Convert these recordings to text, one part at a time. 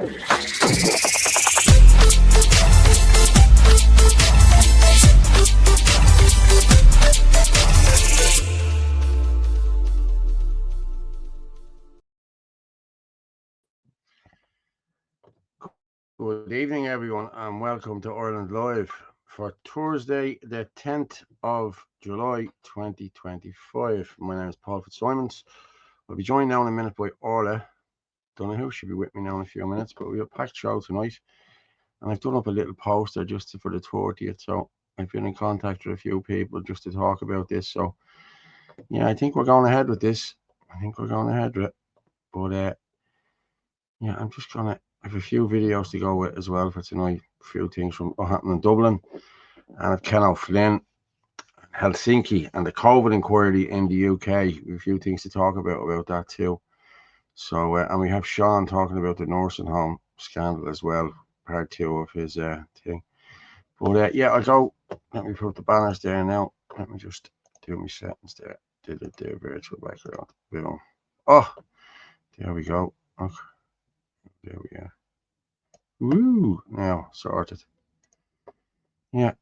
Good evening, everyone, and welcome to Ireland Live for Thursday, the 10th of July, 2025. My name is Paul Fitzsimons. I'll be joined now in a minute by Orla. Donohoe should be with me now in a few minutes, but we have a packed show tonight. And I've done up a little poster just for the 30th, so I've been in contact with a few people just to talk about this. So, yeah, I think we're going ahead with this. But, yeah, I'm just going to I have a few videos to go with as well for tonight. A few things from what happened in Dublin and at Ken O'Flynn, Helsinki, and the COVID inquiry in the UK. A few things to talk about that too. So, and we have Sean talking about the nursing home scandal as well, part 2 of his thing. But yeah, I'll go. Let me put the banners there now. Let me just do my settings there. Did it there, virtual background. Boom. Oh, there we go. Okay. There we are. Woo! Now sorted. Yeah.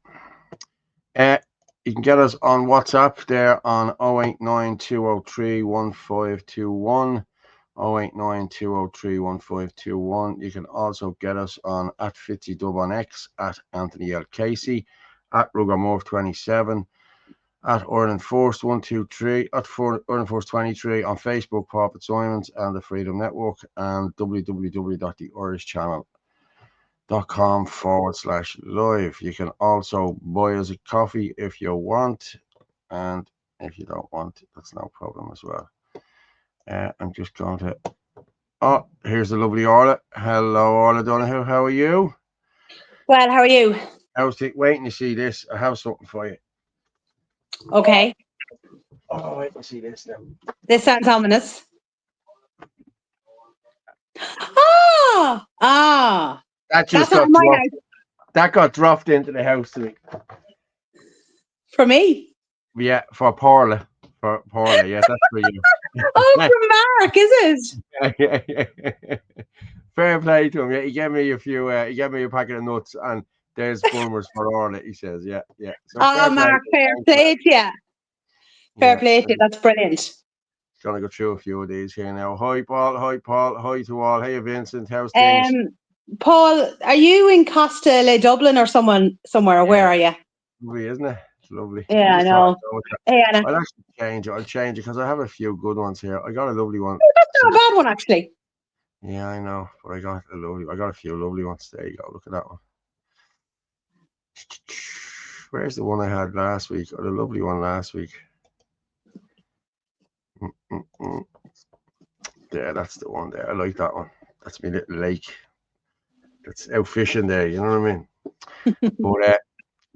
You can get us on WhatsApp there on 089-203-1521. 089-203-1521. You can also get us on at Fitzydub on X, at Anthony L. Casey, at Rugamorph27, at Ireland Force 123, at Ireland Force 23 on Facebook, Paul Fitzsimons and the Freedom Network, and www.theirishchannel.com/live. You can also buy us a coffee if you want, and if you don't want, that's no problem as well. I'm just going to. Oh, here's the lovely Orla. Hello, Orla Donohoe. How are you? Well, how are you? I was waiting to see this. I have something for you. Okay. Oh, wait to see this now. This sounds ominous. That just got dropped. That got dropped into the house to me. For me? Yeah, for Paula. For Paula, yeah, that's for you. Oh, for Mark, is it? Fair play to him. Yeah, he gave me a few. He gave me a packet of nuts, and there's Burmers for Orla. He says, yeah. So Mark, fair play to you. Fair play to you. That's brilliant. Gonna go through a few of these here now. Hi, Paul. Hi to all. Hey, Vincent. How's things? Paul, are you in Costa Dublin or somewhere? Or where are you? Lovely, isn't it? It's lovely. Yeah, I know. Hey, Anna. I'll actually change it. I'll change it because I have a few good ones here. I got a lovely one. Oh, that's not a bad one, actually. Yeah, I know, but I got a few lovely ones. There you go. Look at that one. Where's the one I had last week? Or the lovely one last week? There, that's the one there. I like that one. That's my little lake. That's out fishing there. You know what I mean? But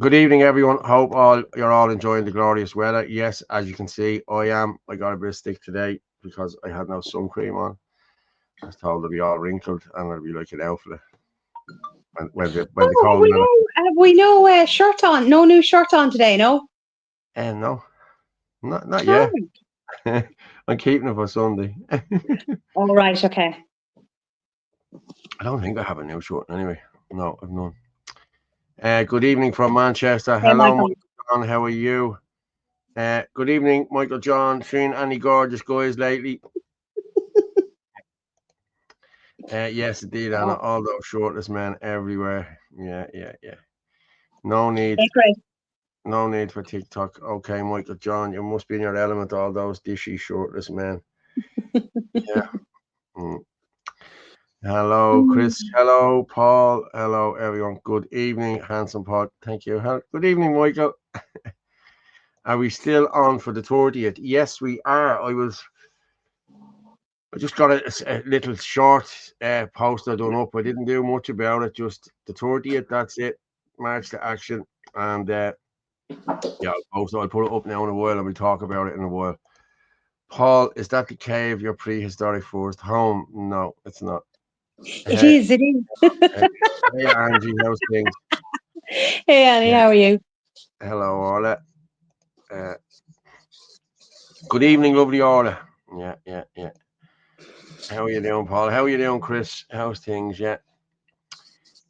good evening, everyone. Hope you're all enjoying the glorious weather. Yes, as you can see, I am. I got a bit of stick today because I had no sun cream on. I was told to be all wrinkled and I'd be like an elf. When the cold have we no shirt on? No new shirt on today, no? No, not yet. I'm keeping it for Sunday. All right, okay. I don't think I have a new shirt anyway. No, I've none. Good evening from Manchester. Hey, hello, Michael. John. How are you? Good evening, Michael John. Seen any gorgeous guys lately? Yes, indeed, Anna. All those shirtless men everywhere. Yeah. No need. Hey, great. No need for TikTok. Okay, Michael John, you must be in your element, all those dishy, shirtless men. Yeah. Hello, Chris. Hello, Paul. Hello, everyone. Good evening, handsome Paul. Thank you. Good evening, Michael. Are we still on for the 30th? Yes, we are. I just got a little short poster done up. I didn't do much about it. Just the 30th. That's it. March to action. And yeah, I'll put it up now in a while and we'll talk about it in a while. Paul, is that the cave, your prehistoric forest home? No, it's not. It is. Hey, Angie, how's things? Hey, Annie, how are you? Hello, Orla. Good evening, lovely Orla. Yeah. How are you doing, Paul? How are you doing, Chris? How's things? Yeah.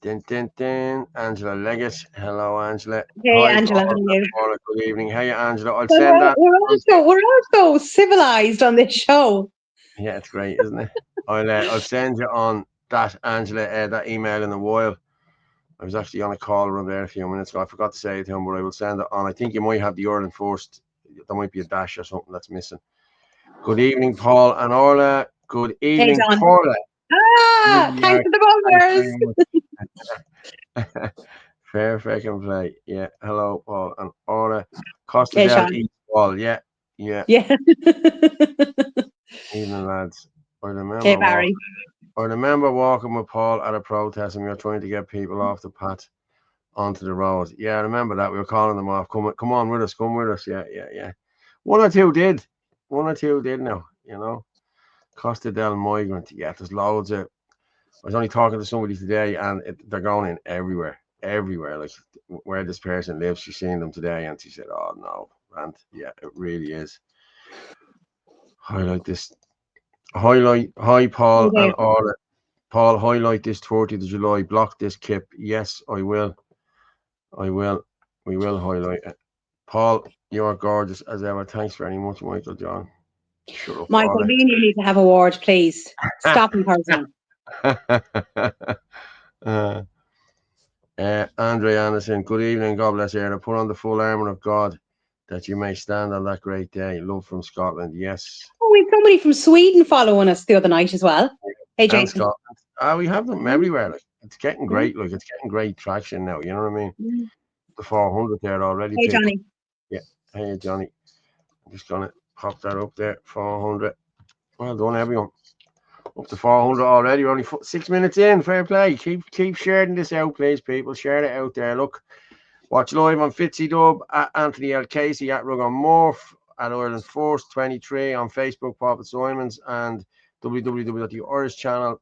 Angela Leggett. Hello, Angela. Hey, Hi, Angela, how are Paul. you? Paula, good evening. Hey, Angela. I'll Well, send that. we're also civilized on this show. Yeah, it's great, isn't it? I'll send you on that, Angela, that email in a while. I was actually on a call around there a few minutes ago. I forgot to say it to him, but I will send it on. I think you might have the Ireland first. There might be a dash or something that's missing. Good evening, Paul and Orla. Good Hey, evening, John. Paula. Thanks for the Thanks bumpers. very much. Fair fucking play. Yeah. Hello, Paul and Orla. Costa Hey, del Sean. East Wall. Yeah. Yeah. Yeah. Evening, lads. I Hey, remember walking. Barry. I remember walking with Paul at a protest, and we were trying to get people off the path onto the road. Yeah, I remember that. We were calling them off. Come on with us. Come with us. Yeah, yeah, yeah. One or two did. One or two did now. Costa del Migrant. Yeah, there's loads of. I was only talking to somebody today, and they're going in everywhere, everywhere. Like where this person lives, she's seen them today, and she said, "Oh no," and yeah, it really is. Highlight this. Hi, Paul Hey, and Dave. Orla. Paul, highlight this 30th of July. Block this kip. Yes, I will. I will. We will highlight it. Paul, you are gorgeous as ever. Thanks very much, Michael John. Shut up, Michael, Orla. me and you need to have a word, please. Stop encouraging. uh, Andre Anderson, good evening. God bless you. Put on the full armour of God that you may stand on that great day. Love from Scotland. Yes. Oh, we had somebody from Sweden following us the other night as well. Hey, And Jason. Scotland. We have them Mm, everywhere. Like it's getting mm, great. Like it's getting great traction now. You know what I mean? mm. The 400 there already, Hey, people. Johnny. Yeah. Hey, Johnny. I'm just gonna pop that up there. 400. Well done, everyone. Up to 400 already. We're only 6 minutes in. Fair play. Keep sharing this out, please, people. Share it out there. Look, watch live on Fitzy Dub at Anthony L. Casey at Rugan Morph at Ireland Force 23 on Facebook, Paul Fitzsimons, and www.theirishchannel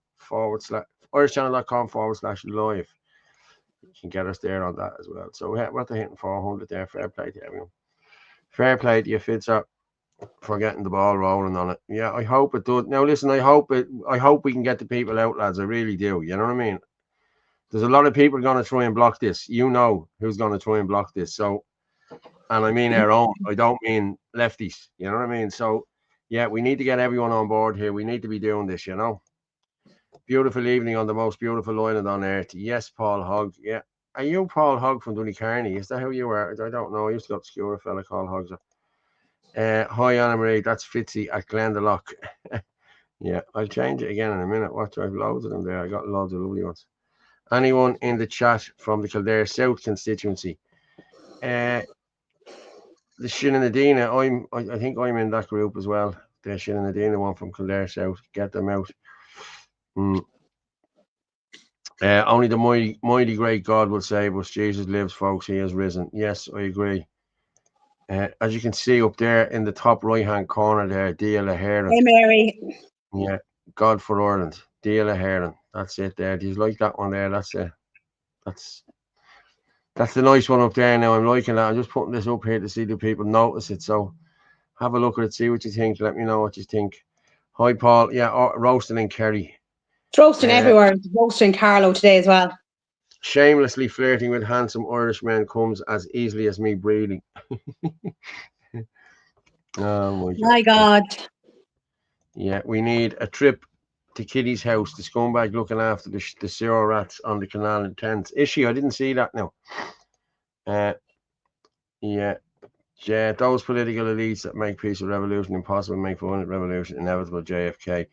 irishchannel.com/live. You can get us there on that as well. So we're hitting 400 there. Fair play to everyone. Fair play to you, Fitzer, for getting the ball rolling on it. Yeah, I hope it does. Now listen, I hope we can get the people out, lads. I really do. You know what I mean? There's a lot of people going to try and block this. You know who's going to try and block this. So, and I mean our own. I don't mean lefties. You know what I mean? So, yeah, we need to get everyone on board here. We need to be doing this. Beautiful evening on the most beautiful island on earth. Yes, Paul Hogg. Yeah. Are you Paul Hogg from Donecarney? Is that who you are? I don't know. I used to go to school with a fella called Hoggs. Hi, Anna Marie. That's Fitzy at Glendalough. Yeah, I'll change it again in a minute. Watch, I've loads of them there. I got loads of lovely ones. Anyone in the chat from the Kildare South constituency? The Shinanadina, I think I'm in that group as well. The Shinanadina one from Kildare South. Get them out. Only the mighty great God will save us. Jesus lives, folks. He has risen. Yes, I agree. As you can see up there in the top right hand corner there, Dia Laheran. Hey, Mary. Yeah, God for Ireland. Dia Laheran. That's it there. Do you like that one there? That's the nice one up there now. I'm liking that. I'm just putting this up here to see the people notice it. So have a look at it, see what you think. Let me know what you think. Hi, Paul. Yeah, roasting in Kerry. It's roasting everywhere. It's roasting Carlo today as well. Shamelessly flirting with handsome Irish men comes as easily as me breathing. Oh My God. Yeah, we need a trip to Kitty's house. The scumbag looking after the sewer rats on the canal in tents. Is she? I didn't see that now. Yeah. Yeah, those political elites that make peaceful revolution impossible, make violent revolution inevitable. JFK.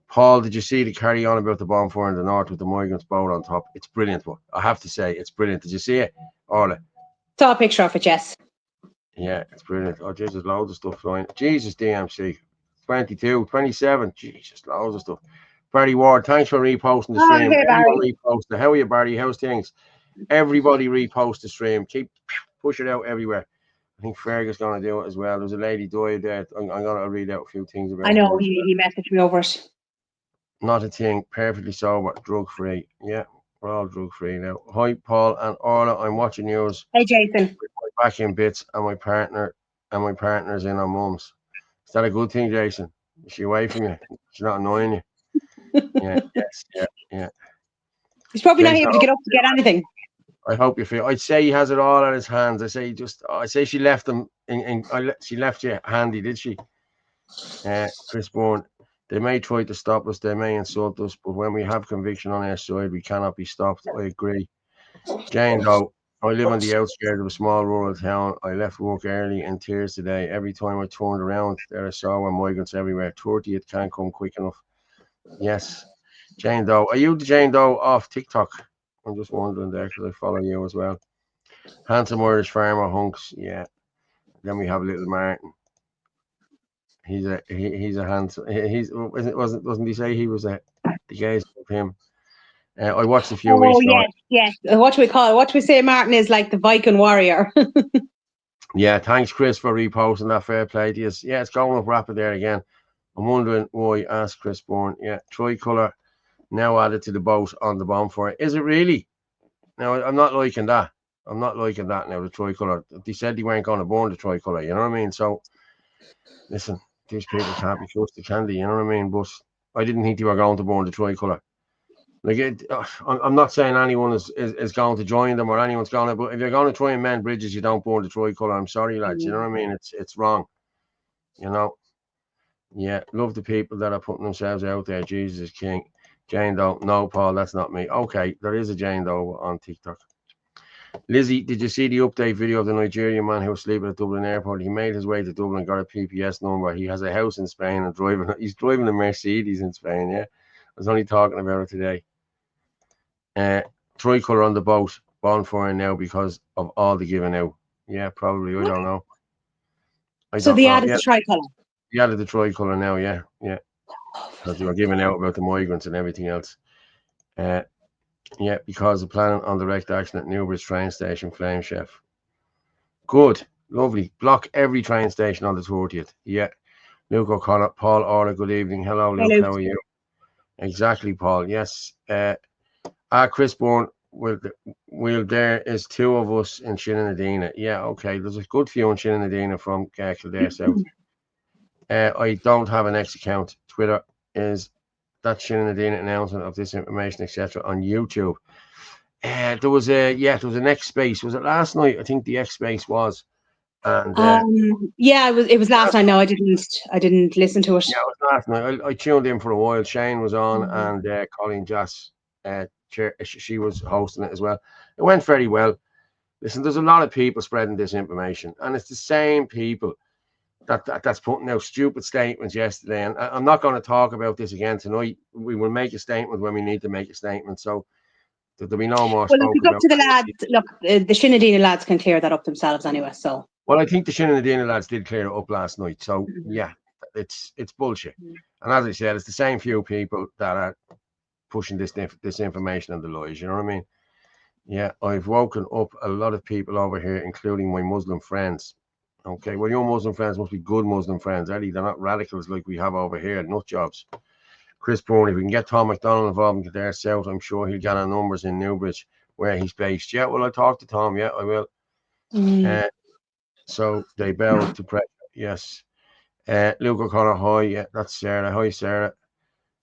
Paul, did you see the carry on about the bonfire in the north with the migrants boat on top? It's brilliant, but I have to say, it's brilliant. Did you see it, Orla? Saw a picture of it, yes. Yeah, it's brilliant. Oh, Jesus, loads of stuff flying. Jesus, DMC. 22, 27. Jesus, loads of stuff. Barry Ward, thanks for reposting the Oh, stream. hey, Everyone Barry. repost it. How are you, Barry? How's things? Everybody repost the stream. Keep push it out everywhere. I think Fergus going to do it as well. There's a lady died there. I'm going to read out a few things I about know her. he messaged me over it. Not a thing. Perfectly sober. Drug free. Yeah, we're all drug free now. Hi, Paul and Orla. I'm watching yours. Hey, Jason. Back in bits, and my partner's in on mum's. Is that a good thing, Jason? Is she away from you? She's not annoying you? Yeah, yes, yeah. He's probably not Jason, able to get up to get anything. I hope you feel. I'd say he has it all at his hands. I say she left him she left you handy, did she? Chris Bourne. They may try to stop us. They may insult us, but when we have conviction on our side, we cannot be stopped. I agree. Jane, though, I live on the outskirts of a small rural town. I left work early in tears today. Every time I turned around, there I saw migrants everywhere. 30th can't come quick enough. Yes. Jane Doe. Are you the Jane Doe off TikTok? I'm just wondering there because I follow you as well. Handsome Irish farmer hunks. Yeah. Then we have little Martin. He's a handsome. Doesn't he say he was the gaze of him? I watched a few Oh weeks ago. yes. What do we call it? What do we say? Martin is like the Viking warrior. Yeah, thanks Chris for reposting that. Fair play to you. Yeah, it's going up rapid there again. I'm wondering why. Asked Chris Bourne. Yeah, tricolour now added to the boat on the bonfire. Is it really? Now I'm not liking that. I'm not liking that now. The tricolour. They said they weren't going to burn the tricolour. You know what I mean? So listen, these people can't be trusted, can they? You know what I mean? But I didn't think they were going to burn the tricolour. Like I'm not saying anyone is going to join them or anyone's going to, but if you're going to try and mend bridges, you don't burn the tricolour. I'm sorry, lads. You know what I mean? It's wrong. You know. Yeah, love the people that are putting themselves out there. Jesus is King. Jane Doe. No, Paul, that's not me. Okay, there is a Jane Doe on TikTok. Lizzie, did you see the update video of the Nigerian man who was sleeping at Dublin Airport? He made his way to Dublin, got a PPS number. He has a house in Spain and he's driving a Mercedes in Spain, yeah? I was only talking about it today. Tricolour on the boat, bonfire now because of all the giving out. Yeah, probably. I don't know. So the ad is Yeah, the tricolour. he added the tricolour now, yeah. Because they were giving out about the migrants and everything else. Yeah, because of planning on direct action at Newbridge train station, Flame Chef. Good, lovely. Block every train station on the 30th. Yeah. Luke O'Connor, Paul Orla, good evening. Hello, Luke, how are you? Exactly, Paul. Yes. Chris Bourne, there is two of us in Shinanadina. Yeah, okay. There's a good few in Shinanadina from Kildare South. I don't have an X account. Twitter is that Shinanadina announcement of this information, etc. on YouTube. There was a X space. Was it last night? I think the X space was. And yeah, it was last night. No, I didn't listen to it. Yeah, it was last night. I tuned in for a while. Shane was on, and Colleen Joss, she was hosting it as well. It went very well. Listen, there's a lot of people spreading this information, and it's the same people that's putting out stupid statements yesterday. And I'm not going to talk about this again tonight. We will make a statement when we need to make a statement. So there'll be no more. Well, look, it's up to the lads. Look, the Shinadina lads can clear that up themselves anyway. So. Well, I think the Shinadina lads did clear it up last night. So yeah, it's bullshit. And as I said, it's the same few people that are pushing this information and the lies. You know what I mean? Yeah, I've woken up a lot of people over here, including my Muslim friends. Okay, well, your Muslim friends must be good Muslim friends, Eddie. They're not radicals like we have over here, nut jobs. Chris Bourne, if we can get Tom McDonald involved in Kildare South, I'm sure he'll get our numbers in Newbridge, where he's based. Yeah, well, I'll talk to Tom. Yeah, I will. So they bow to pressure. Yes. Luke O'Connor, hi. Yeah, that's Sarah. Hi, Sarah.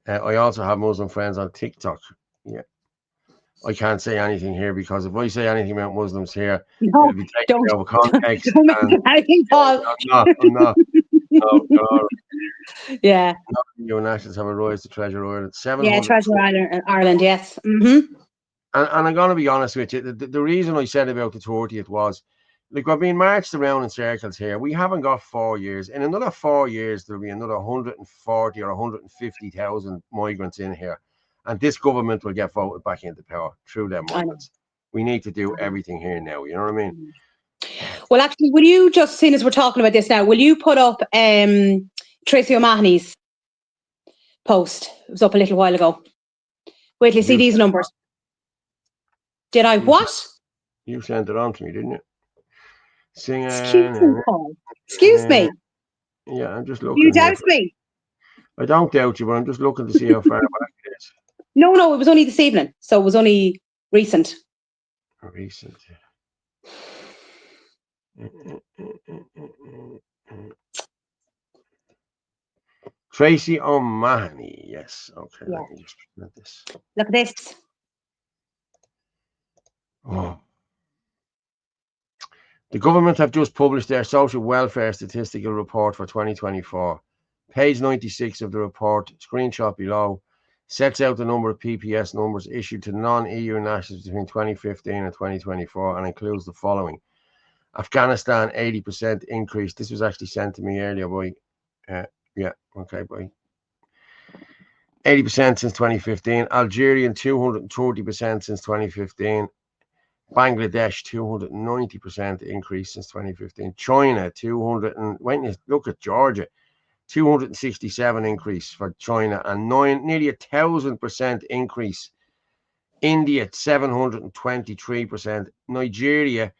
I also have Muslim friends on TikTok. Yeah. I can't say anything here because if I say anything about Muslims here, it'll be taken out of context. I'm not. No. Yeah. Your nationals have a rise to Treasure Ireland. 700. Yeah, Treasure Ireland, yes. And I'm going to be honest with you. The reason I said about the 30th was, like, we're being marched around in circles here. We haven't got 4 years. In another 4 years, there'll be another 140 or 150,000 migrants in here. And this government will get voted back into power through them migrants. We need to do everything here now. You know what I mean? Well, actually, will you just, seeing as we're talking about this now, will you put up Tracy O'Mahony's post? It was up a little while ago. Wait till you see these numbers. Did I what? You sent it on to me, didn't you? Singing. Excuse me, Paul. Excuse me. Yeah, I'm just looking. You doubt me? I don't doubt you, but I'm just looking to see how far back it is. No, it was only this evening, so it was only recent. Recent. Tracy O'Mahony. Yes. Okay, Yeah. let me just present this. Look at this. Oh. The government have just published their social welfare statistical report for 2024. Page 96 of the report, screenshot below, sets out the number of PPS numbers issued to non-EU nationals between 2015 and 2024 and includes the following. Afghanistan, 80% increase. This was actually sent to me earlier by, by 80% since 2015. Algerian, 230% since 2015. Bangladesh, 290% increase since 2015. China, look at Georgia, 267 increase for China and nearly 1,000% increase. India, 723%. Nigeria,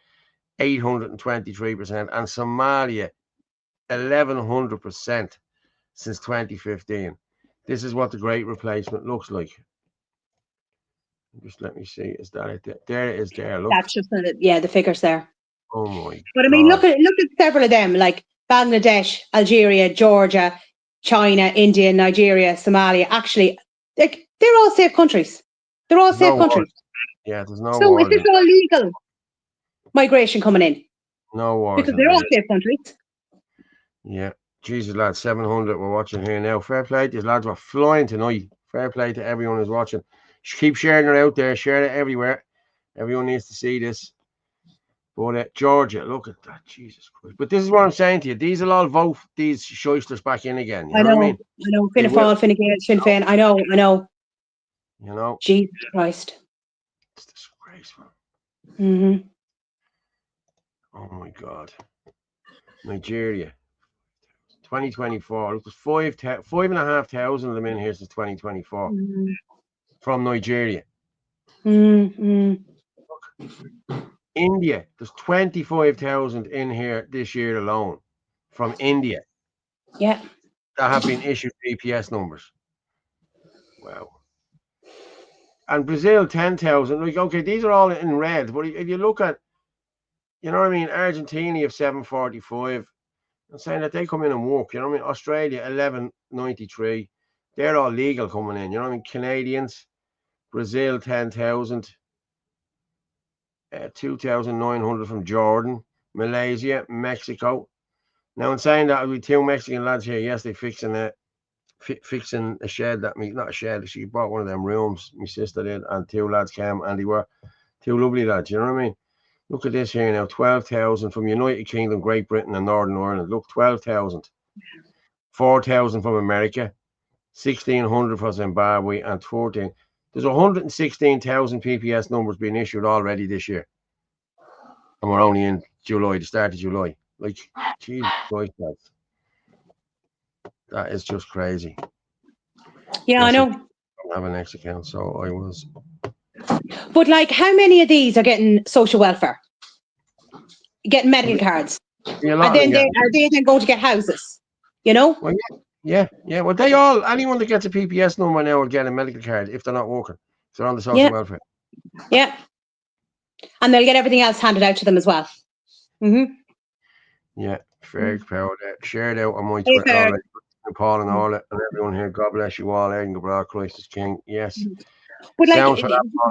823%. And Somalia, 1,100% since 2015. This is what the Great Replacement looks like. Just let me see. Is that it? There it is. There. Look. That's just the figures there. Oh my! But I mean, look at several of them, like Bangladesh, Algeria, Georgia, China, India, Nigeria, Somalia. Actually, like they're all safe countries. They're all safe countries. Yeah, there's no. So is this all legal migration coming in? No wars. Because they're all safe countries. Yeah. Jesus, lads, 700 we're watching here now. Fair play to these lads. We're flying tonight. Fair play to everyone who's watching. Keep sharing it out there. Share it everywhere. Everyone needs to see this. But Georgia, look at that. Jesus Christ. But this is what I'm saying to you. These will all vote these shysters back in again. You know what I mean? I know. Fianna Fáil, Fine Gael, Sinn Féin. I know. You know? Jesus Christ. It's disgraceful. Mm-hmm. Oh my God. Nigeria. 2024. Look, there's 5,500 of them in here since 2024 from Nigeria. Look, India. There's 25,000 in here this year alone from India. Yeah. That have been issued PPS numbers. Wow. And Brazil, 10,000. Like, okay, these are all in red. But if you look at, you know what I mean, Argentina of 745. I'm saying that they come in and work, you know what I mean? Australia, 1193. They're all legal coming in, you know what I mean? Canadians, Brazil, 10,000. 2,900 from Jordan, Malaysia, Mexico. Now, in saying that, we two Mexican lads here yesterday fixing a shed not a shed, she bought one of them rooms, my sister did, and two lads came, and they were two lovely lads, you know what I mean? Look at this here now, 12,000 from United Kingdom, Great Britain, and Northern Ireland. Look, 12,000. 4,000 from America, 1,600 from Zimbabwe, and 14. There's 116,000 PPS numbers being issued already this year. And we're only in July, the start of July. Like, Jesus Christ, that is just crazy. Yeah, I know. I don't have an next account, so I was. But like, how many of these are getting social welfare? Getting medical cards? Are they then going to get houses? You know? Well, yeah. Well, anyone that gets a PPS number now will get a medical card if they're not working. If they're on the social welfare. Yeah. And they'll get everything else handed out to them as well. Mm-hmm. Yeah, fair power there. Shared out on my Twitter already. And Paul and Orla and everyone here. God bless you all. Edinburgh, Christ is King. Yes. But like,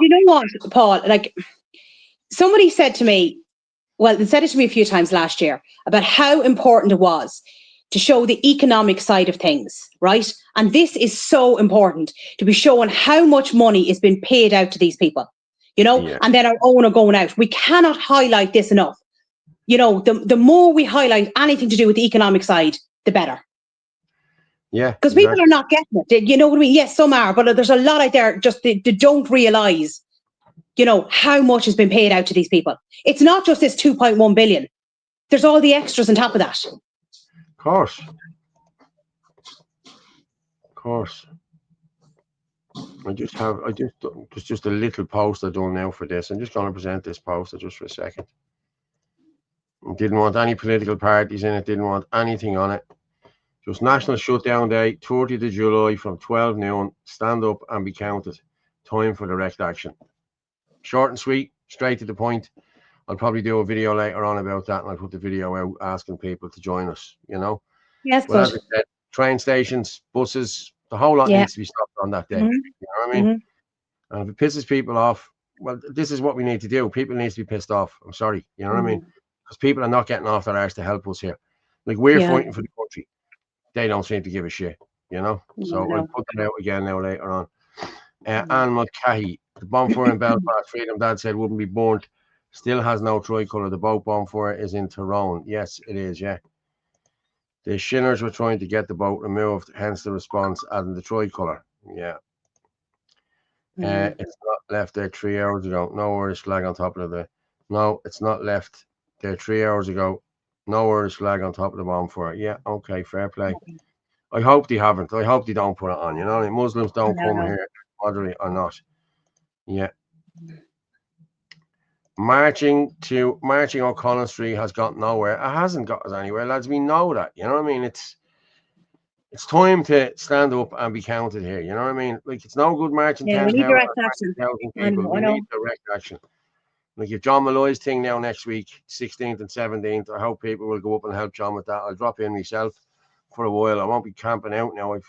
you know what, Paul? Like, somebody said to me, well, they said it to me a few times last year about how important it was to show the economic side of things, right? And this is so important, to be showing how much money is being paid out to these people, you know, and then our own are going out. We cannot highlight this enough. You know, the more we highlight anything to do with the economic side, the better. Yeah. Because people are not getting it. You know what I mean? Yes, some are, but there's a lot out there just they don't realise, you know, how much has been paid out to these people. It's not just this 2.1 billion. There's all the extras on top of that. Of course. There's just a little post I've done now for this. I'm just going to present this poster just for a second. Didn't want any political parties in it. Didn't want anything on it. Just National Shutdown Day, 30th of July from 12 noon. Stand up and be counted. Time for direct action. Short and sweet, straight to the point. I'll probably do a video later on about that, and I'll put the video out asking people to join us, you know. Yes, but as I said, train stations, buses, the whole lot Yeah. needs to be stopped on that day. Mhm. You know what I mean? Mhm. And if it pisses people off, well, this is what we need to do. People need to be pissed off. I'm sorry. You know what I mean? Because people are not getting off their arse to help us here. Like, we're Yeah. fighting for the country. They don't seem to give a shit, you know? So No. I'll put that out again now later on. Anne Mulcahy, the bonfire in Belfast, Freedom Dad said wouldn't be burnt, still has no tricolour. The boat bonfire is in Tyrone. Yes, it is, yeah. The Shinners were trying to get the boat removed, hence the response adding the tricolour. Yeah. It's not left there 3 hours ago. No Irish flag on top of the. No, it's not left there 3 hours ago. No Irish flag on top of the bonfire. Yeah, okay, fair play. I hope they haven't. I hope they don't put it on. You know, Muslims don't come here, moderate or not. Yeah. Marching O'Connell Street has got nowhere. It hasn't got us anywhere, lads. We know that. You know what I mean? It's time to stand up and be counted here. You know what I mean? Like, it's no good marching Yeah, 10,000 we need or direct action. 20,000 I people. know. We need direct action. Like, if John Malloy's thing now next week, 16th and 17th, I hope people will go up and help John with that. I'll drop in myself for a while. I won't be camping out now. I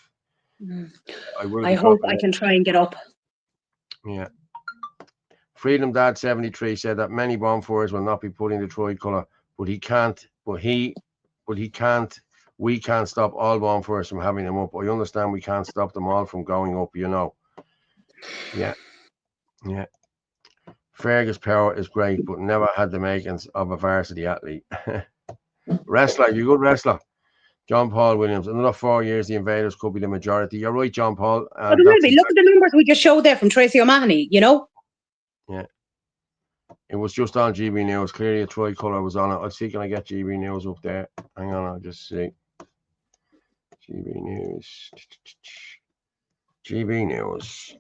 hope I can try and get up. Yeah. Freedom Dad 73 said that many bonfires will not be putting the tricolour, but he can't. We can't stop all bonfires from having them up. I understand we can't stop them all from going up. You know. Yeah. Yeah. Fergus Power is great, but never had the makings of a varsity athlete. Wrestler, you good wrestler. John Paul Williams, another 4 years, the Invaders could be the majority. You're right, John Paul. But it will be. Look at the numbers we just showed there from Tracy O'Mahony, you know? Yeah. It was just on GB News. Clearly a tricolour was on it. I'll see, can I get GB News up there? Hang on, I'll just see. GB News. GB News.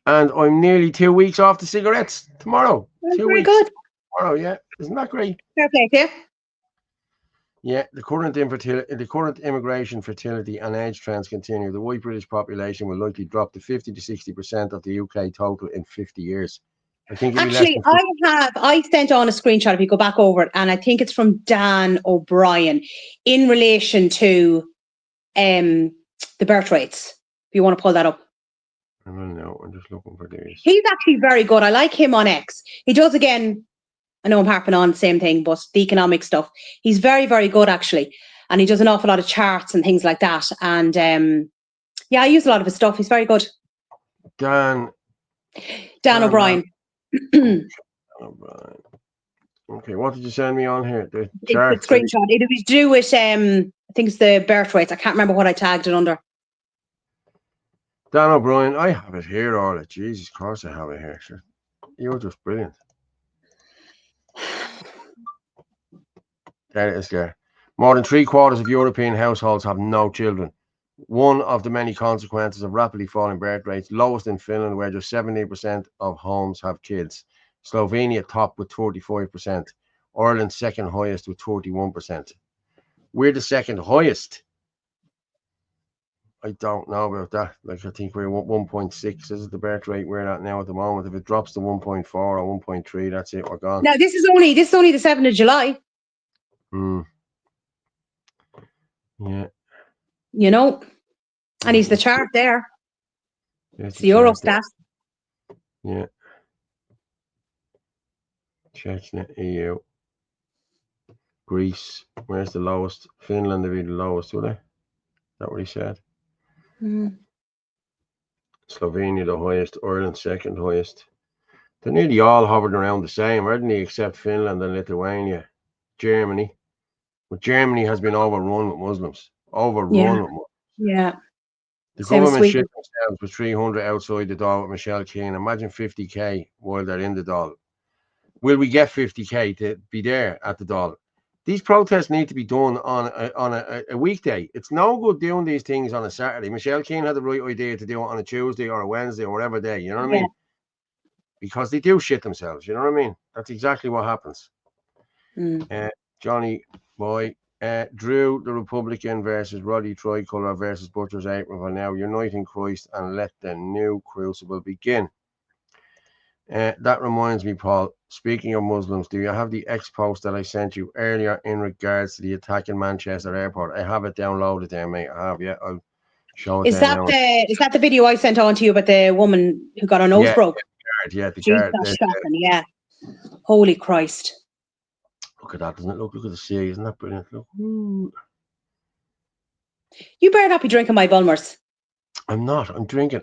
And I'm nearly 2 weeks off the cigarettes tomorrow. That's 2 very weeks. good. Tomorrow, yeah. Isn't that great? Fair play to you. Yeah, the current immigration, fertility and age trends continue. The white British population will likely drop to 50 to 60% of the UK total in 50 years. I think actually, I sent on a screenshot if you go back over it, and I think it's from Dan O'Brien in relation to the birth rates. If you want to pull that up. I don't know. I'm just looking for these. He's actually very good. I like him on X. He does, again, I know I'm harping on the same thing, but the economic stuff. He's very, very good, actually. And he does an awful lot of charts and things like that. And yeah, I use a lot of his stuff. He's very good. Dan O'Brien. Okay, what did you send me on here? The screenshot. It was to do with, I think it's the birth rates. I can't remember what I tagged it under. Dan O'Brien, I have it here, Orla. Jesus Christ, I have it here. Sure. You're just brilliant. There it is there. More than 3/4 of European households have no children. One of the many consequences of rapidly falling birth rates, lowest in Finland, where just 70% of homes have kids. Slovenia top with 35%. Ireland second highest with 31%. We're the second highest. I don't know about that. Like, I think we're 1.6. This is the birth rate we're at now at the moment. If it drops to 1.4 or 1.3, that's it. We're gone. Now, this is only the 7th of July. Yeah. You know, and he's the chart there. It's the Eurostat. Yeah. Chechnya, EU. Greece, where's the lowest? Finland would be the lowest, would they? Is that what he said? Slovenia the highest, Ireland second highest. They're nearly all hovering around the same, aren't they? Except Finland and Lithuania. Germany. But Germany has been overrun with Muslims. Yeah. The government shit themselves with 300 outside the door with Michelle Keane. Imagine 50k while they're in the doll. Will we get 50k to be there at the doll? These protests need to be done on a weekday. It's no good doing these things on a Saturday. Michelle Keane had the right idea to do it on a Tuesday or a Wednesday or whatever day. You know what I mean? Because they do shit themselves. You know what I mean? That's exactly what happens. Johnny Boy, Drew the Republican versus Roddy Tricolour versus Butcher's Apron for now. Unite in Christ and let the new crucible begin. That reminds me, Paul. Speaking of Muslims, do you have the X post that I sent you earlier in regards to the attack in Manchester Airport? I have it downloaded there, mate. I have, yeah. I'll show it Is there that now. is that the video I sent on to you about the woman who got her nose broke? Yeah, the Jeez, guard. that's shocking, yeah. Holy Christ. Look at that, doesn't it? Look at the sea, isn't that brilliant? Look. Ooh. You better not be drinking my Bulmers. I'm not. I'm drinking.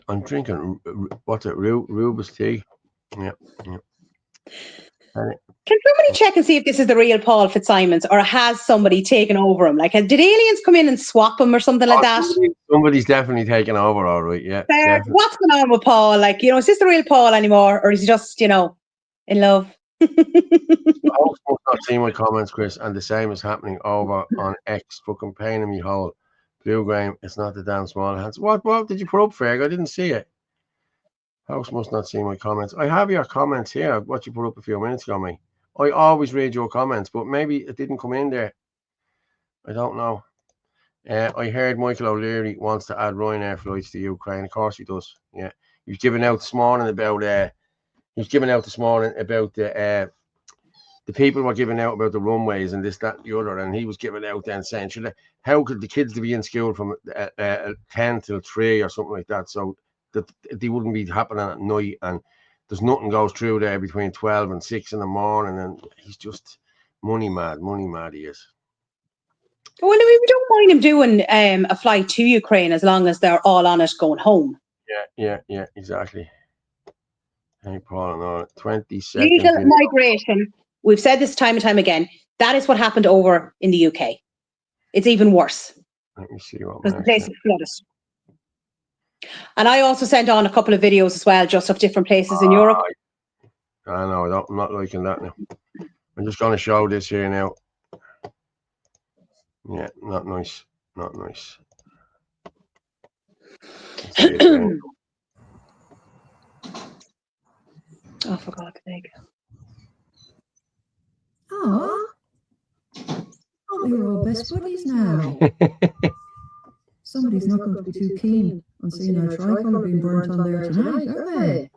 What's it? Rubus tea. Yeah. Can somebody check and see if this is the real Paul Fitzsimons, or has somebody taken over him? Like, did aliens come in and swap him or something like that? Somebody's definitely taken over, all right. Yeah. What's going on with Paul? Like, is this the real Paul anymore, or is he just, in love? I hope you've not seen my comments, Chris, and the same is happening over on X. Fucking pain in me hole. Blue Graham, it's not the damn small hands. What did you put up, Ferg? I didn't see it. House must not see my comments. I have your comments here. What you put up a few minutes ago, mate. I always read your comments, but maybe it didn't come in there. I don't know. I heard Michael O'Leary wants to add Ryanair flights to Ukraine. Of course he does. Yeah, he was giving out this morning about. The people were giving out about the runways and this, that, and the other, and he was giving out then saying, how could the kids be in school from 10 till 3 or something like that, so that they wouldn't be happening at night, and there's nothing goes through there between 12 and 6 in the morning, and he's just money mad he is. Well, we don't mind him doing a flight to Ukraine as long as they're all on it going home. Yeah, exactly. Hey, Paul, and all 20 seconds. Legal migration. We've said this time and time again. That is what happened over in the UK. It's even worse. Let me see what. Because the place is flooded. And I also sent on a couple of videos as well, just of different places in Europe. I know. I'm not liking that now. I'm just going to show this here now. Yeah, not nice. Not nice. Oh, for God's sake. Oh, we're all best buddies now. Somebody's not going to be too keen on seeing our tricolour being burnt on there tonight, are they?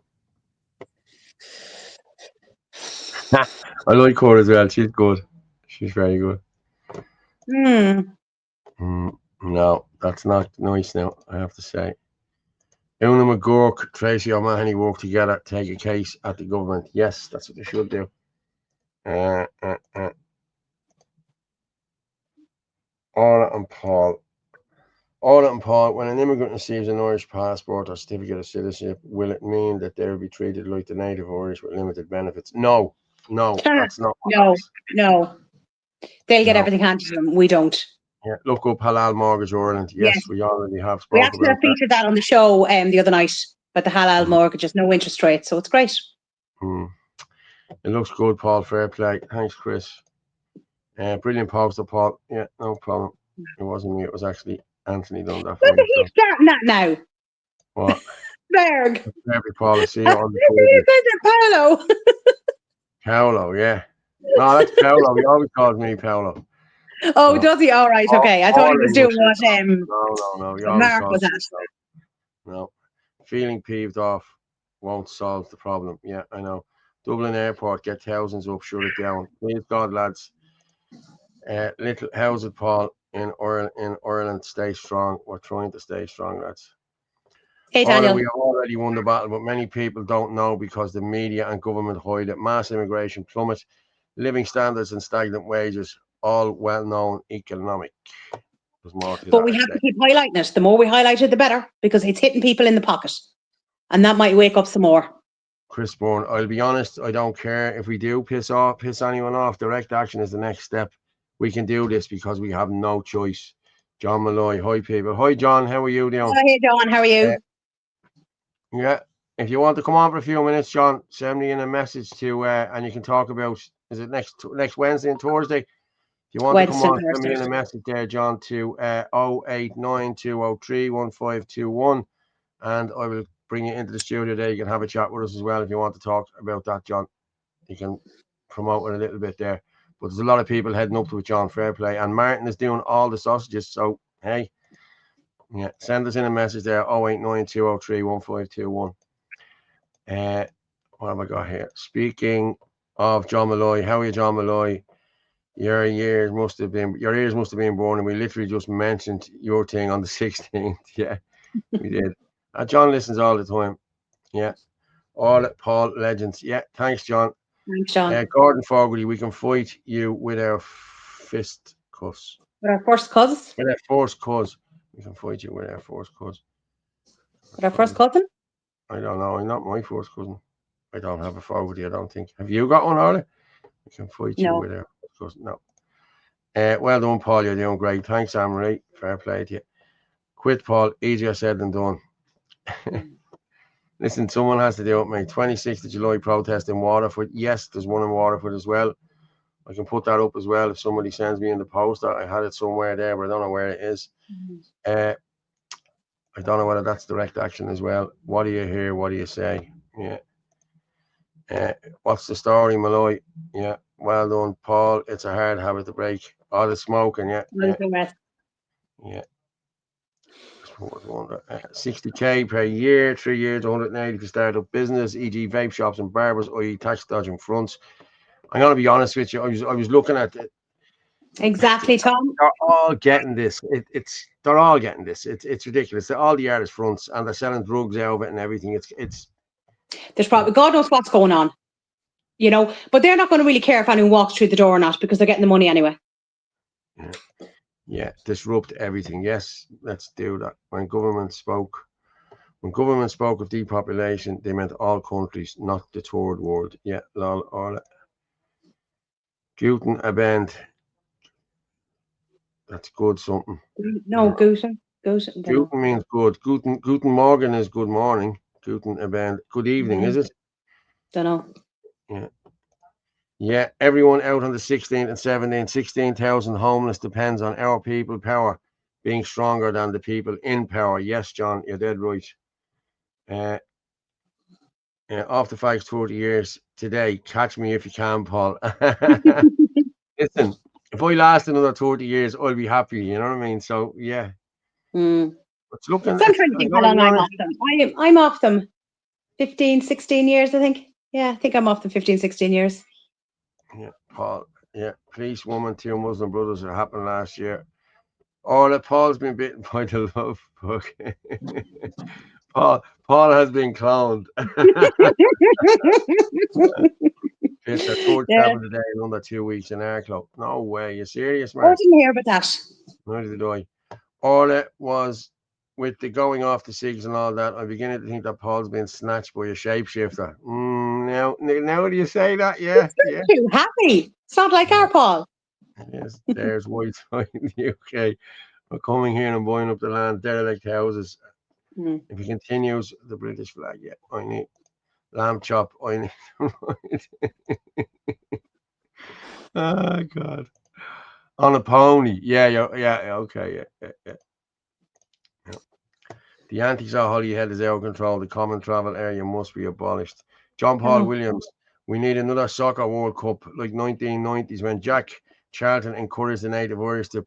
I like her as well. She's good. She's very good. No, that's not nice now, I have to say. Una McGurk, Tracy O'Mahony work together, take a case at the government. Yes, that's what they should do. Orla and Paul, when an immigrant receives an Irish passport or certificate of citizenship, will it mean that they will be treated like the native Irish with limited benefits? No, that's not. No. They'll get everything handed to them. We don't. Yeah, look up Halal Mortgage Ireland. Yes, we already have spoken. We actually have featured that on the show the other night, but the Halal mortgages, no interest rate, so it's great. It looks good, Paul. Fair play. Thanks, Chris. Brilliant poster, Paul. Yeah, no problem. It wasn't me. It was actually Anthony done that for me. He's starting that now. What? Berg. Happy Paul. I see you on the Paolo. Paolo, yeah. No, that's Paolo. He always calls me Paolo. Oh, does he? All right, okay. I thought he was doing what No. Mark was at. No. Feeling peeved off won't solve the problem. Yeah, I know. Dublin Airport, get thousands up, shut it down. Please God, lads. Little, how's it, Paul? In Ireland, stay strong. We're trying to stay strong, lads. Hey, Daniel. We have already won the battle, but many people don't know because the media and government hide it. Mass immigration plummet, living standards and stagnant wages, all well-known economic. But we have to keep highlighting it. The more we highlight it, the better, because it's hitting people in the pocket. And that might wake up some more. Chris Bourne, I'll be honest, I don't care if we do piss anyone off. Direct action is the next step. We can do this because we have no choice. John Malloy, hi people. Hi John, how are you doing? Hey John, how are you? Yeah, if you want to come on for a few minutes, John, send me in a message to and you can talk about, is it next Wednesday and Thursday? If you want to come on, send me in a message there, John, to 0892031521, and I will bring you into the studio there. You can have a chat with us as well if you want to talk about that, John. You can promote it a little bit there. But there's a lot of people heading up to it, John. Fair play. And Martin is doing all the sausages. So, hey, yeah, send us in a message there, 0892031521. What have I got here? Speaking of John Malloy. How are you, John Malloy? Your ears must have been born, and we literally just mentioned your thing on the 16th. Yeah, we did. John listens all the time. Yeah. Orla, Paul, legends. Yeah, thanks, John. Thanks, John. Gordon Fogarty, we can fight you with our fist cuss. With our first cuz? With our first cuz. We can fight you with our first cuz. With our first cousin? I don't know. I'm not my first cousin. I don't have a Fogarty, I don't think. Have you got one, Orla? We can fight you with our first cousin. No. Well done, Paul. You're doing great. Thanks, Anne-Marie. Fair play to you. Quit, Paul. Easier said than done. Listen, someone has to do it, mate. 26th of July protest in Waterford. Yes, there's one in Waterford as well. I can put that up as well if somebody sends me in the post. I had it somewhere there, but I don't know where it is. I don't know whether that's direct action as well. What do you hear? What do you say? Yeah. What's the story, Malloy? Yeah. Well done, Paul. It's a hard habit to break. Oh, the smoking, yeah. 60k per year, 3 years, 180 to start up business, e.g. vape shops and barbers, i.e. tax dodging fronts. I'm going to be honest with you. I was looking at it. Exactly, Tom. They're all getting this. They're all getting this. It's ridiculous. They're all the artist fronts, and they're selling drugs out of it and everything. It's. There's probably God knows what's going on, but they're not going to really care if anyone walks through the door or not because they're getting the money anyway. Yeah, disrupt everything. Yes, let's do that. When government spoke of depopulation, they meant all countries, not the third world. Yeah, lol, Orla. Guten Abend. That's good something. No, Guten. Guten means good. Guten Morgen is good morning. Guten Abend. Good evening, is it? Don't know. Yeah. Yeah, everyone out on the 16th and 17th, 16,000 homeless depends on our people power being stronger than the people in power. Yes, John, you're dead right. Off the facts 40 years today. Catch me if you can, Paul. Listen, if I last another 30 years, I'll be happy. You know what I mean? So, yeah. It's looking. So I'm trying to think how long I'm off them. I'm off them 15, 16 years, I think. Yeah, I think I'm off them 15, 16 years. Yeah, Paul. Yeah, police woman, 2 Muslim brothers. It happened last year. Orla, Paul's been bitten by the love bug. Paul has been cloned. It's a third travel today in under 2 weeks in our club. No way. You serious, man? I didn't hear about that. Neither did I. Orla was with the going off the SIGs and all that. I'm beginning to think that Paul's been snatched by a shapeshifter. Now do you say that? Yeah. Yeah. Too happy. It's not like our Paul. Yes, there's white in the UK. We're coming here and buying up the land, derelict houses. If he continues, the British flag, yeah, I need lamb chop. I need. Oh God, on a pony, yeah, okay, yeah. The anti-Saw Holyhead is out of control. The common travel area must be abolished. John Paul Williams, we need another soccer World Cup like 1990s when Jack Charlton encouraged the native Irish to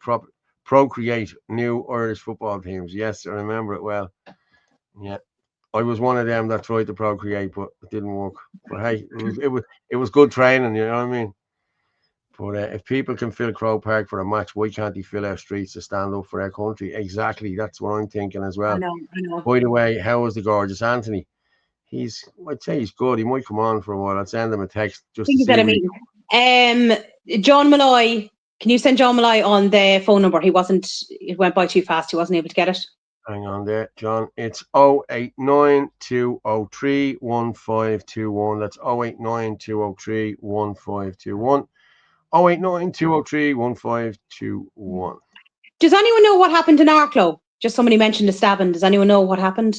procreate new Irish football teams. Yes, I remember it well. Yeah, I was one of them that tried to procreate, but it didn't work. But hey, it was good training. You know what I mean? But if people can fill Croke Park for a match, why can't they fill our streets to stand up for our country? Exactly, that's what I'm thinking as well. I know. By the way, how is the gorgeous Anthony? I'd say he's good. He might come on for a while. I'd send him a text just to see. John Malloy, can you send John Malloy on the phone number? It went by too fast. He wasn't able to get it. Hang on there, John. It's 0892031521. That's 0892031521. 0892031521. Does anyone know what happened in our club? Just somebody mentioned the stabbing. Does anyone know what happened?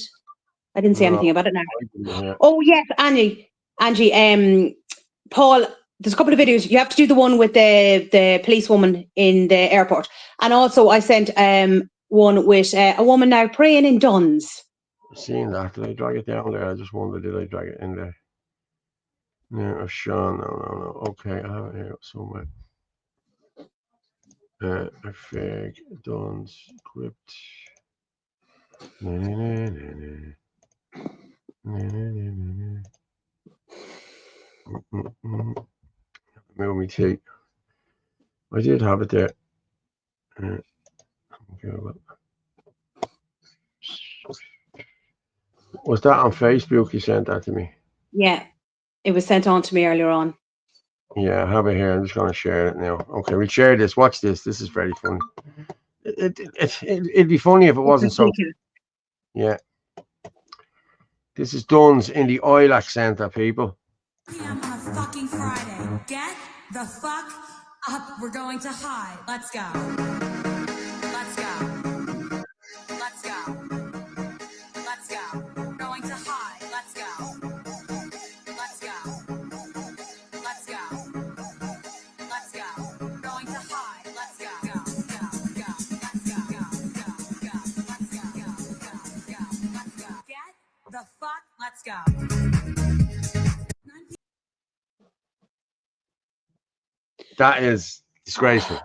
I didn't see anything about it now. Oh yes, Angie, Paul, there's a couple of videos. You have to do the one with the policewoman in the airport, and also I sent one with a woman now praying in Duns. I've seen that. Did I drag it down there? I just wondered, did I drag it in there? No, Sean. No. Okay, I have it here somewhere. A fake Duns crypt. Move me tea. I did have it there. Okay, well. Was that on Facebook? You sent that to me. Yeah, it was sent on to me earlier on. Yeah, I have it here. I'm just going to share it now. Okay, we'll share this. Watch this. This is very funny. It'd be funny if it wasn't so. Yeah. This is Dunn's in the Ilac Centre, people. On a fucking Friday. Get the fuck up. We're going to hide. Let's go. Let's go. Let's go. Let's go. We're going to hide. Let's go. Let's go. Let's go. Let's go. We're going to hide. Let's go. Go. Go. Go. Let's go. Go. Go. Go. Let's go. Go. Go. Go. Let's go. Get the fuck. Let's go. That is disgraceful.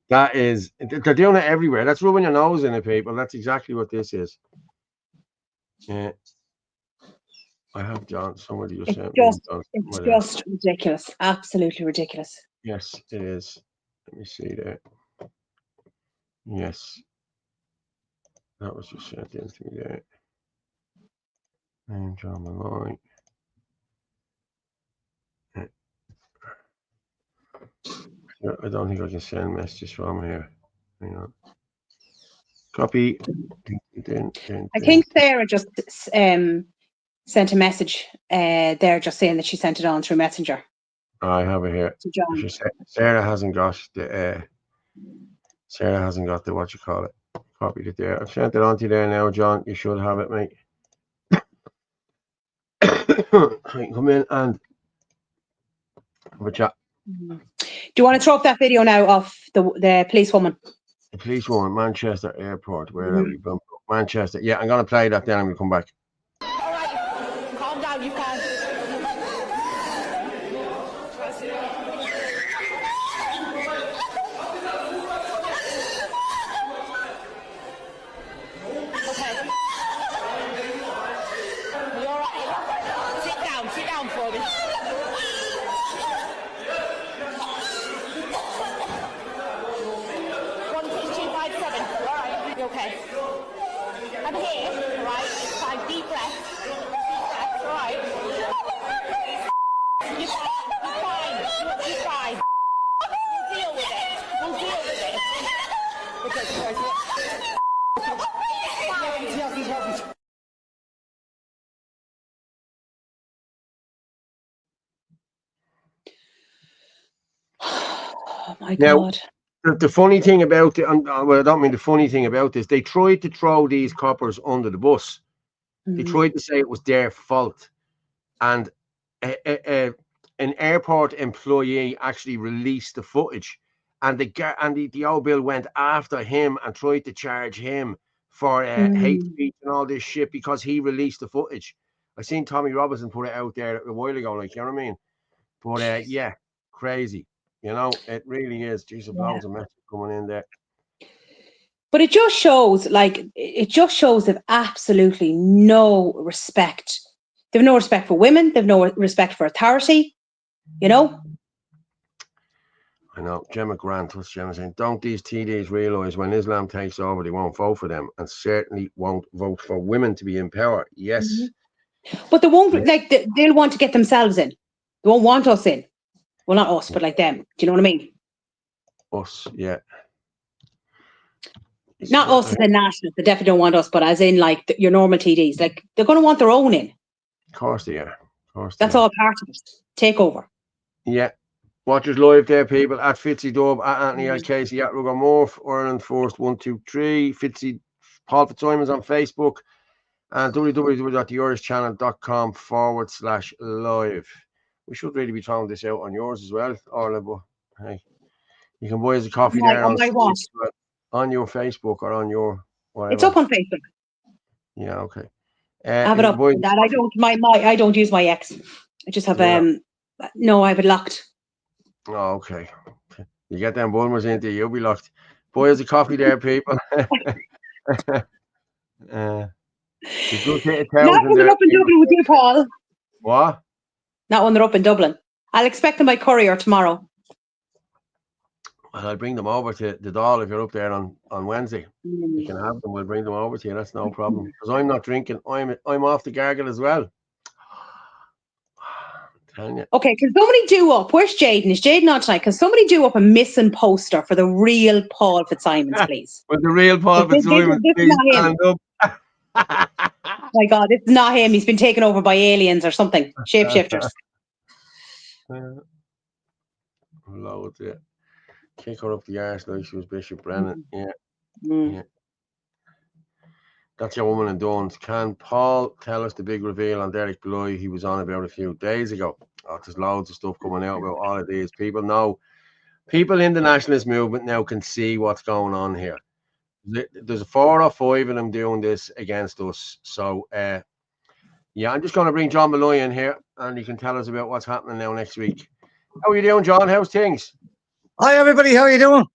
That is, they're doing it everywhere. That's rubbing your nose in it, people. That's exactly what this is. Yeah. I have John. Somebody just sent me. It's just ridiculous. Absolutely ridiculous. Yes, it is. Let me see there. Yes. That was just sent in to me there. And John Malloy. I don't think I can send messages from here. Hang on. Copy. I think Sarah just sent a message there just saying that she sent it on through Messenger. I have it here. To John. Sarah hasn't got the what you call it. Copied it there. I've sent it on to you there now, John. You should have it, mate. I can come in and have a chat. Do you want to throw up that video now of the policewoman? The policewoman, Manchester Airport. Where are we? Manchester. Yeah, I'm going to play that then and we'll come back. All right, calm down, you can. Okay. You all right? Sit down for me. 16257. All right, you okay? I'm here, right? 5 deep breaths. Deep breaths, all right? You're fine. You're fine. We'll deal with it. We'll deal with it. Oh my God. The funny thing about it, well, I don't mean the funny thing about this, they tried to throw these coppers under the bus. They tried to say it was their fault. And an airport employee actually released the footage. And the old Bill went after him and tried to charge him for hate speech and all this shit because he released the footage. I seen Tommy Robinson put it out there a while ago, like, you know what I mean? But yeah, crazy. You know, it really is. Jesus, loads of messages coming in there. But it just shows, they've absolutely no respect. They've no respect for women. They've no respect for authority. You know? I know. Gemma Grant, what's Gemma saying? Don't these TDs realise when Islam takes over, they won't vote for them and certainly won't vote for women to be in power? Yes. But they won't, they'll want to get themselves in. They won't want us in. Well, not us, but like them. Do you know what I mean? Us, yeah. Not us as in nationals. They definitely don't want us, but as in like your normal TDs. Like they're going to want their own in. Of course they are. That's all part of it. Take over. Yeah. Watch us live there, people. At Fitzy Dub, at Anthony L. Casey, at Rugger Morph, Ireland First 123, Fitzy, Paul Fitzsimons on Facebook, and www.theirishchannel.com/live. We should really be throwing this out on yours as well, Orla, but hey, you can buy us a coffee there on your Facebook or on your whatever. It's up on Facebook. Yeah, okay. Have it up. That I don't use my X. I just have no, I have it locked. Oh, okay. You get them Bulmers into you'll be locked. Buy us a coffee there, people. You just hit 1,000 Not when they're up in Dublin with you, Paul. What? Not when they're up in Dublin. I'll expect them by courier tomorrow. Well, I'll bring them over to the doll if you're up there on Wednesday. You Mm. can have them. We'll bring them over to you. That's no problem. Because I'm not drinking. I'm off the gargle as well. I'm telling you. Okay, can somebody do up? Where's Jaden? Is Jaden on tonight? Can somebody do up a missing poster for the real Paul Fitzsimons, please? With the real Paul Fitzsimons, This is please not him. stand up. My God, this is not him. He's been taken over by aliens or something. Shapeshifters. Loads, yeah. Kick her up the arse like she was Bishop Brennan. Yeah, Mm. yeah. That's your woman in Duns. Can Paul tell us the big reveal on Derek Bly he was on about a few days ago? Oh, there's loads of stuff coming out about all of these. People in the nationalist movement now can see what's going on here. There's 4 or 5 of them doing this against us. So, yeah, I'm just going to bring John Malloy in here and he can tell us about what's happening now next week. How are you doing, John? How's things? Hi everybody, how are you doing?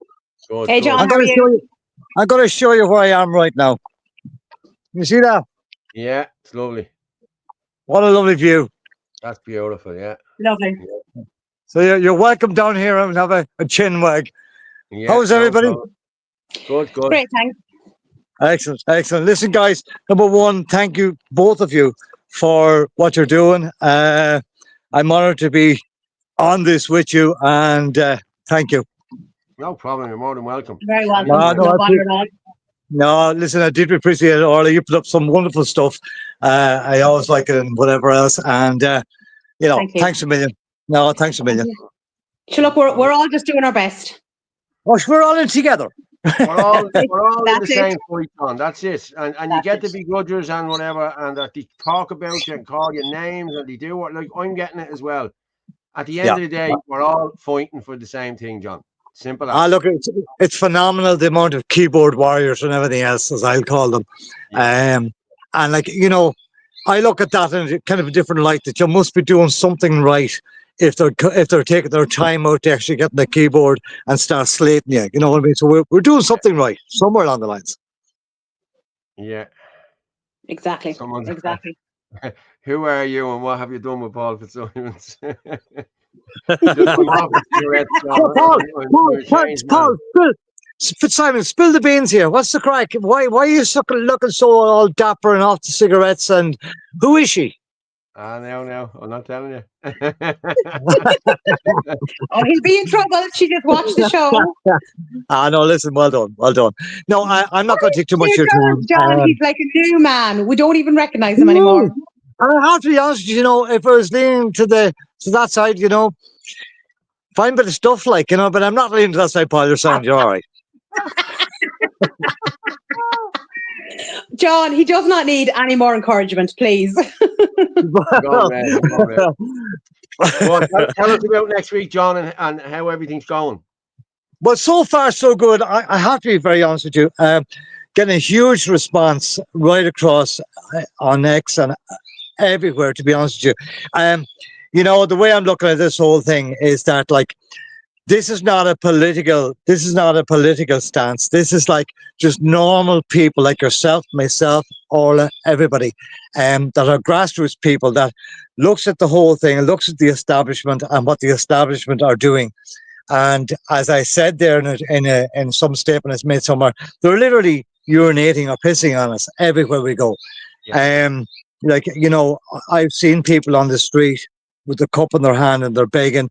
Good. Hey, good. John. I'm going to show you. I'm going to show you where I am right now. You see that? Yeah, it's lovely. What a lovely view. That's beautiful. Yeah. Lovely. So you're welcome down here and have a chin wag. Yeah. How's no everybody? problem. Good. Good. Great, thanks. Excellent, excellent. Listen, guys. Number one, thank you, both of you, for what you're doing. I'm honoured to be on this with you, and thank you. No problem. You're more than welcome. Very welcome. No, No bother at all. No, listen, I did appreciate it, Orla. You put up some wonderful stuff. I always like it and whatever else. And, Thank you. thanks a million. No, thanks a million. So look, we're all just doing our best. Oh, we're all in together. We're all in the That's it. same fight, John. That's it. And you That's get it. to be grudgers and whatever, and that they talk about you and call you names, and they do what, like, I'm getting it as well. At the end Yeah. of the day, we're all fighting for the same thing, John. Simple as. Look, it's phenomenal, the amount of keyboard warriors and everything else, as I'll call them. Yeah. And I look at that in kind of a different light, that you must be doing something right if they're taking their time out to actually get on the keyboard and start slating you. You know what I mean? So we're doing something right somewhere along the lines. Yeah. Exactly. Someone's- Exactly. Who are you and what have you done with Paul Fitzsimons? Just I'm off the cigarettes, John. Paul, Fitzsimon, spill the beans here. What's the crack? Why are you looking so all dapper and off the cigarettes? And who is she? No, I'm not telling you. Oh, he'll be in trouble if she just watched the show. No, listen, well done. No, I'm not going to take too much of your time. John, he's like a new man. We don't even recognize him anymore. And I have to be honest with you, if I was leaning to that side, fine bit of stuff, but I'm not leaning to that side, Paul. You're all right. John, he does not need any more encouragement, please. Go on, man. Go on, tell us about next week, John, and how everything's going. Well, so far, so good. I have to be very honest with you. Getting a huge response right across on X and everywhere, to be honest with you. The way I'm looking at this whole thing is that, this is not a political stance. This is just normal people like yourself, myself, Orla, everybody, that are grassroots people that looks at the whole thing and looks at the establishment and what the establishment are doing. And as I said there in some statement that's made somewhere, they're literally urinating or pissing on us everywhere we go. Yeah. I've seen people on the street with a cup in their hand and they're begging,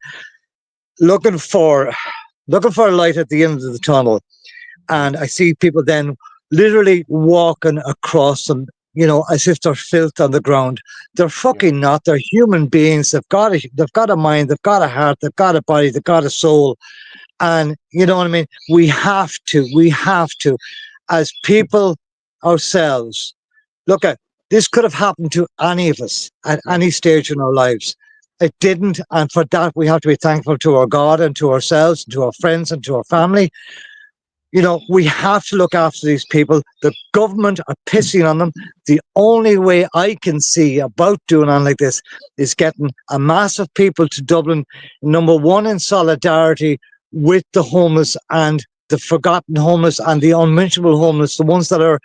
looking for a light at the end of the tunnel. And I see people then literally walking across them, as if they're filth on the ground. They're fucking not. They're human beings. They've got a mind, they've got a heart, they've got a body, they've got a soul. And you know what I mean? We have to, as people ourselves, look at this. Could have happened to any of us at any stage in our lives. It didn't, and for that we have to be thankful to our God and to ourselves and to our friends and to our family. We have to look after these people. The government are pissing on them. The only way I can see about doing on like this is getting a mass of people to Dublin, number one, in solidarity with the homeless and the forgotten homeless and the unmentionable homeless, the ones that are,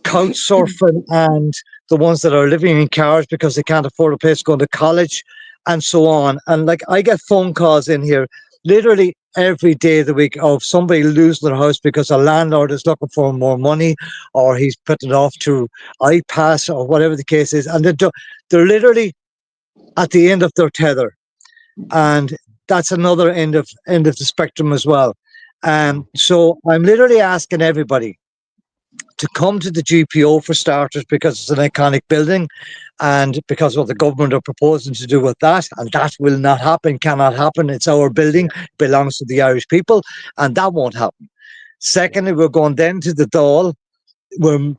couch surfing, and the ones that are living in cars because they can't afford a place going to college and so on. And I get phone calls in here literally every day of the week of somebody losing their house because a landlord is looking for more money, or he's putting it off to iPass or whatever the case is, and they're literally at the end of their tether, and that's another end of the spectrum as well. So I'm literally asking everybody to come to the GPO for starters, because it's an iconic building, and because what the government are proposing to do with that, and that will not happen, cannot happen. It's our building, belongs to the Irish people, and that won't happen. Secondly, we're going then to the Dáil. We're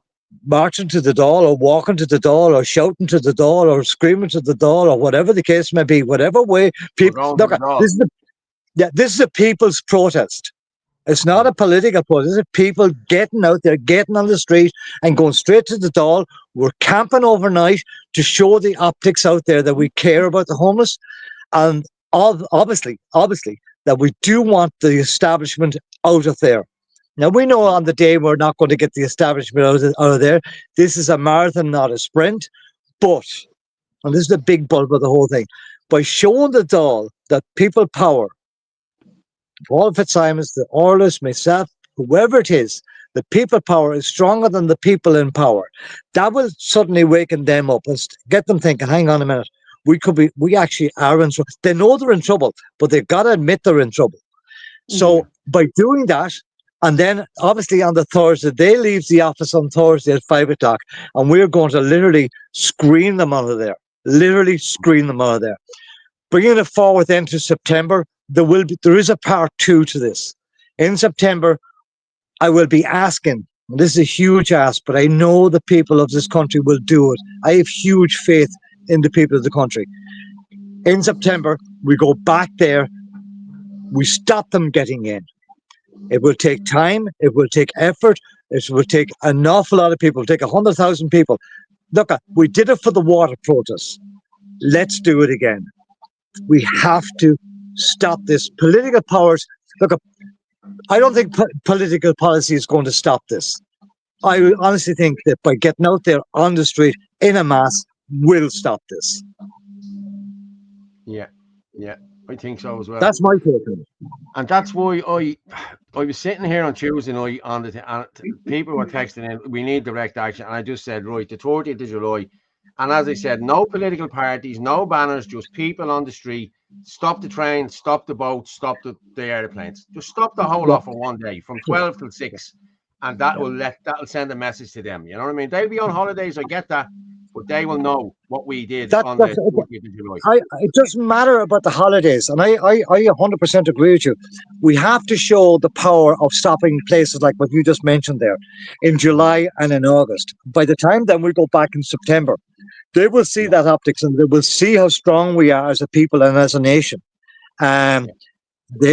marching to the Dáil, or walking to the Dáil, or shouting to the Dáil, or screaming to the Dáil, or whatever the case may be, whatever way people look. This is a people's protest. It's not a political protest. It's people getting out there, getting on the street, and going straight to the Dáil. We're camping overnight to show the optics out there that we care about the homeless, and obviously, that we do want the establishment out of there. Now, we know on the day we're not going to get the establishment out of there. This is a marathon, not a sprint. But, and this is the big bulb of the whole thing, by showing the Dáil that people power, Paul Fitzsimons, the Orlas, myself, whoever it is, the people power is stronger than the people in power. That will suddenly waken them up and get them thinking, hang on a minute, we actually are in trouble. They know they're in trouble, but they've got to admit they're in trouble. So by doing that, and then obviously on the Thursday, they leave the office on Thursday at 5 o'clock, and we're going to literally screen them out of there. Literally screen them out of there. Bringing it forward then to September, there is a part 2 to this. In September, I will be asking, and this is a huge ask, but I know the people of this country will do it. I have huge faith in the people of the country. In September, we go back there, we stop them getting in. It will take time, it will take effort, it will take an awful lot of people, it'll take 100,000 people. Look, we did it for the water protests. Let's do it again. We have to stop this. Political powers, look, I don't think political policy is going to stop this. I honestly think that by getting out there on the street in a mass will stop this. Yeah, I think so as well. That's my take on it. And that's why I was sitting here on Tuesday night and people were texting in, we need direct action. And I just said, right, the 30th of July. And as I said, no political parties, no banners, just people on the street. Stop the trains, stop the boats, stop the airplanes. Just stop the whole lot for one day, from 12 till 6. And that'll send a message to them. You know what I mean? They'll be on holidays, I get that. But they will know what we did on the 30th of July. It doesn't matter about the holidays, and I 100% agree with you. We have to show the power of stopping places like what you just mentioned there in July and in August. By the time then we go back in September, they will see that optics, and they will see how strong we are as a people and as a nation. They're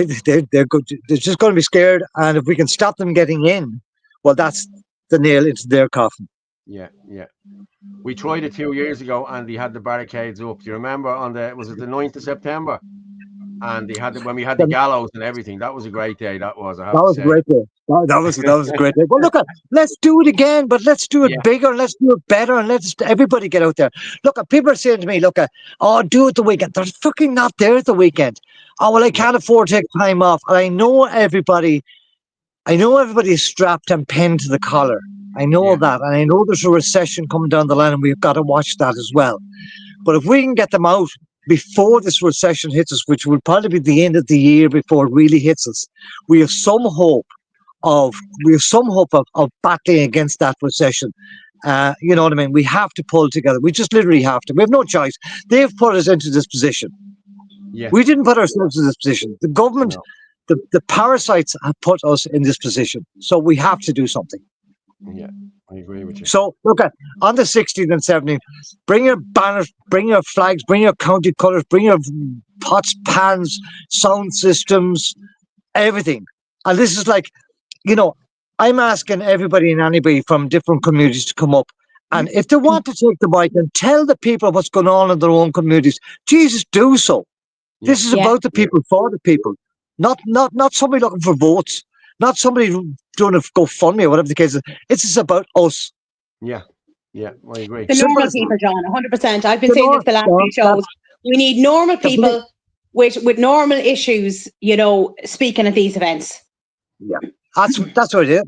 just going to be scared, and if we can stop them getting in, well, that's the nail into their coffin. Yeah. We tried it 2 years ago, and they had the barricades up. Do you remember was it the 9th of September? And they had when we had the gallows and everything. That was a great day. That was. That was a great day. That was a great day. Well, look, let's do it again, but let's do it bigger, let's do it better, and let's everybody get out there. Look, people are saying to me, look, do it the weekend. They're fucking not there at the weekend. Oh, well, I can't afford to take time off. And I know everybody is strapped and pinned to the collar. I know that, and I know there's a recession coming down the line, and we've got to watch that as well. But if we can get them out before this recession hits us, which will probably be the end of the year before it really hits us, we have some hope of battling against that recession. You know what I mean? We have to pull together. We just literally have to. We have no choice. They've put us into this position. Yeah. We didn't put ourselves in this position. The government, the parasites have put us in this position. So we have to do something. Yeah, I agree with you. So, look, on the 16th and 17th, bring your banners, bring your flags, bring your county colours, bring your pots, pans, sound systems, everything. And this is like, I'm asking everybody and anybody from different communities to come up. And if they want to take the mic and tell the people what's going on in their own communities, Jesus, do so. Yeah. This is about the people, for the people, not somebody looking for votes. Not somebody doing a GoFundMe or whatever the case is. It's just about us. Yeah, I agree. The normal people, John, 100%. I've been saying this the last few shows. We need normal people with normal issues, you know, speaking at these events. Yeah, that's what it is.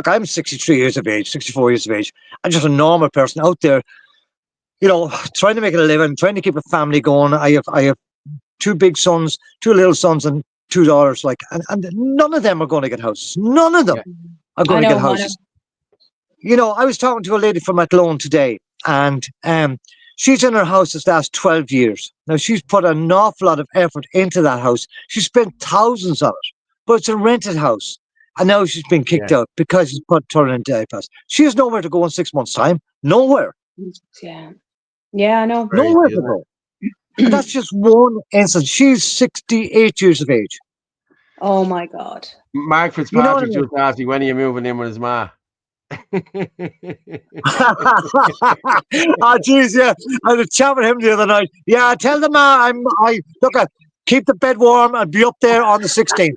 I'm 63 years of age, 64 years of age. I'm just a normal person out there, you know, trying to make it a living, trying to keep a family going. I have two big sons, two little sons, and two daughters. Like, and none of them are going to get houses. None of them are going to get houses. You know, I was talking to a lady from Athlone today, and she's in her house this last 12 years. Now, she's put an awful lot of effort into that house. She spent thousands on it, but it's a rented house. And now she's been kicked out because she's put her in impasse. She has nowhere to go in 6 months' time. Nowhere. Yeah, I know. Nowhere to go. And that's just one instance. She's 68 years of age. Oh, my God. Mark Fitzpatrick just asked me, when are you moving in with his ma? Oh, geez, yeah. I was chatting with him the other night. Yeah, tell them keep the bed warm and be up there on the 16th.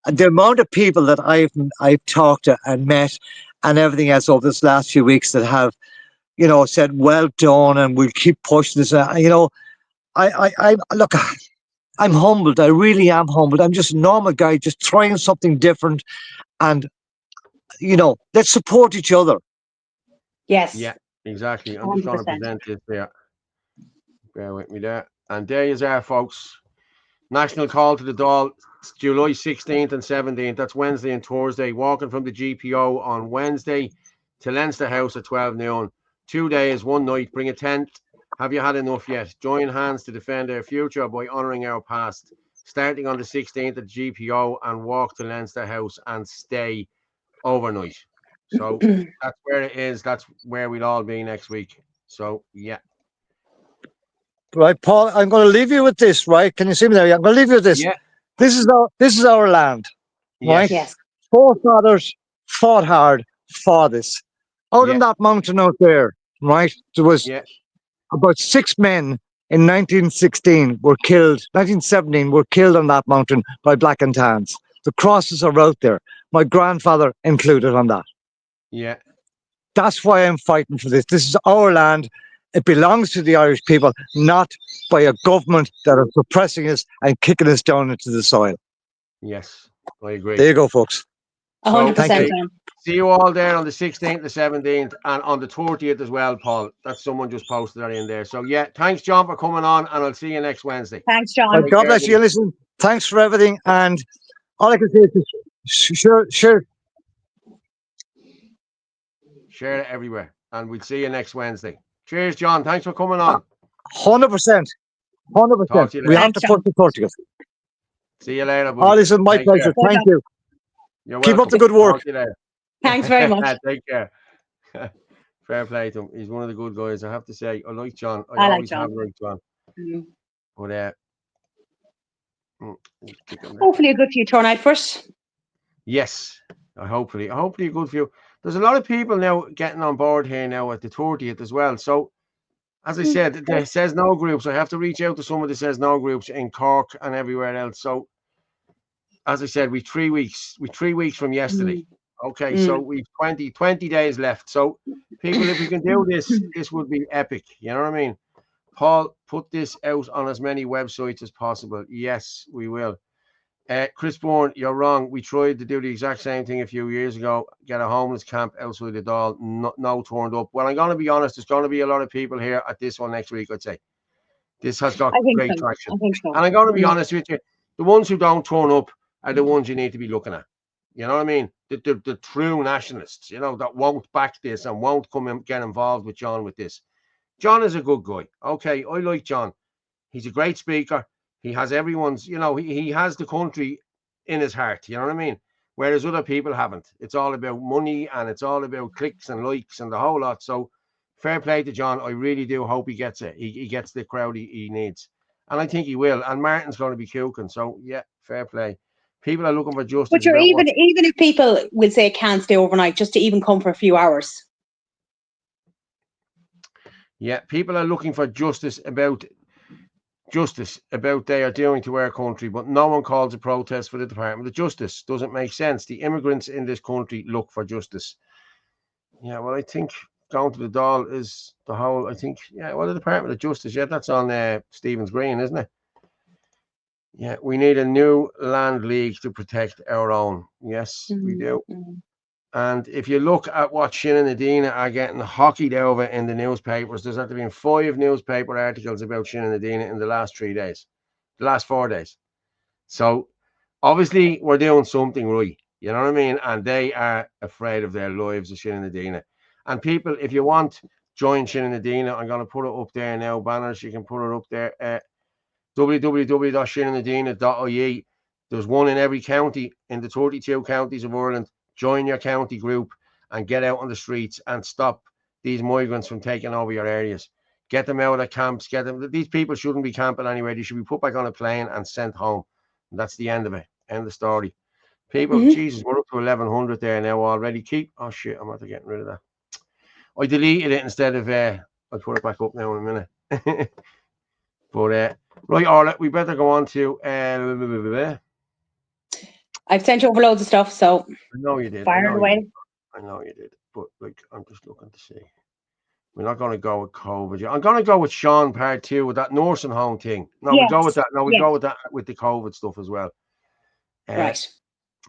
The amount of people that I've talked to and met and everything else over this last few weeks that have, you know, said, well done, and we'll keep pushing this. You know, I'm humbled. I really am humbled. I'm just a normal guy, just trying something different. And, you know, let's support each other. Yes. Yeah, exactly. I'm just going to present this there. Bear with me there. And there you are, folks. National Call to the Dáil, July 16th and 17th. That's Wednesday and Thursday. Walking from the GPO on Wednesday to Leinster House at 12 noon. 2 days, 1 night. Bring a tent. Have you had enough yet? Join hands to defend our future by honouring our past. Starting on the 16th at GPO and walk to Leinster House and stay overnight. So that's where it is. That's where we'll all be next week. So, yeah. Right, Paul, I'm going to leave you with this, right? Can you see me there? I'm going to leave you with this. Yeah. This is our land, right? Yes. Forefathers fought hard for this. Out on that mountain out there, right? There was about 6 men in 1917 were killed. 1917 were killed on that mountain by black and tans. The crosses are out there. My grandfather included on that. Yeah. That's why I'm fighting for this. This is our land. It belongs to the Irish people, not by a government that are suppressing us and kicking us down into the soil. Yes, I agree. There you go, folks. 100%. See you all there on the 16th, the 17th, and on the 30th as well, Paul. That's someone just posted that in there. So, yeah, thanks, John, for coming on, and I'll see you next Wednesday. Thanks, John. God bless you. Listen, thanks for everything. And all I can say is share it everywhere. And we'll see you next Wednesday. Cheers, John. Thanks for coming on. 100%. 100%. We have to push the 30th. See you later, buddy. Oh, listen, my pleasure. Thank you. You're Keep welcome. up the good work. Thanks very much. Take care. Fair play to him. He's one of the good guys. I have to say, I like John. I always like John. have liked John. But hopefully a good few turnout first. Yes, hopefully a good few. There's a lot of people now getting on board here now at the 30th as well. So, as I said, there says no groups. I have to reach out to some of the says no groups in Cork and everywhere else. So, as I said, we've 3 weeks. We're 3 weeks from yesterday. Okay, so we've 20 days left. So, people, if we can do this, this would be epic. You know what I mean? Paul, put this out on as many websites as possible. Yes, we will. Chris Bourne, you're wrong. We tried to do the exact same thing a few years ago. Get a homeless camp outside the Dáil. No turned up. Well, I'm going to be honest. There's going to be a lot of people here at this one next week, I'd say. This has got great traction. And I'm going to be honest with you. The ones who don't turn up are the ones you need to be looking at. You know what I mean? The true nationalists, you know, that won't back this and won't come and get involved with John with this. John is a good guy. Okay, I like John. He's a great speaker. He has everyone's, you know, he has the country in his heart. You know what I mean? Whereas other people haven't. It's all about money and it's all about clicks and likes and the whole lot. So fair play to John. I really do hope he gets it. He gets the crowd he needs. And I think he will. And Martin's going to be cooking. So, yeah, fair play. People are looking for justice. But you're even if people will say can't stay overnight, just to even come for a few hours. Yeah, people are looking for justice about they are doing to our country, but no one calls a protest for the Department of Justice. Doesn't make sense. The immigrants in this country look for justice. Yeah, well, I think going to the Dáil is the whole, I think, the Department of Justice, that's on Stephen's Green, isn't it? Yeah, we need a new land league to protect our own. Yes, we do. And if you look at what Sinn and Adina are getting hockeyed over in the newspapers, there's had to been 5 newspaper articles about Sinn and Adina in the last 3 days, the last 4 days. So obviously we're doing something right, you know what I mean? And they are afraid of their lives, of Sinn and Adina. And people, if you want, join Sinn and Adina. I'm going to put it up there now, banners. You can put it up there. www.shinnandadina.ie. There's one in every county, in the 32 counties of Ireland. Join your county group and get out on the streets and stop these migrants from taking over your areas. Get them out of camps. Get them. These people shouldn't be camping anywhere. They should be put back on a plane and sent home. And that's the end of it. End of story. People, Jesus, we're up to 1,100 there now already. Oh shit, I'm after getting rid of that. I deleted it instead of I'll put it back up now in a minute. But right, Orla, we better go on to I've sent you over loads of stuff, so I know you did. fire it away. I know you did. But I'm just looking to see. We're not going to go with COVID. I'm going to go with Sean part 2 with that nursing home thing. No, we go with that. No, we go with that with the COVID stuff as well. Right.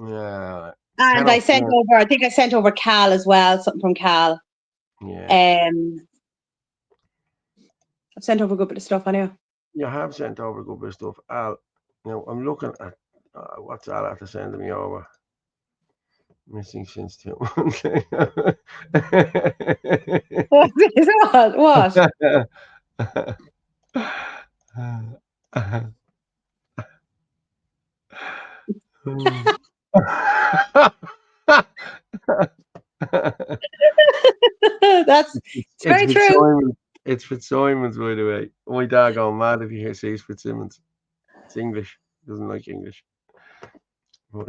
Yeah. And I sent over. I think I sent over Cal as well. Something from Cal. Yeah. I've sent over a good bit of stuff anyway. You have sent over a good bit of stuff. Al, I'm looking at what's Al after sending me over. Missing since 2 months. What is that? What? It's very true. It's Fitzsimons, by the way. My dad going mad if he sees Fitzsimons. It's English. He doesn't like English. But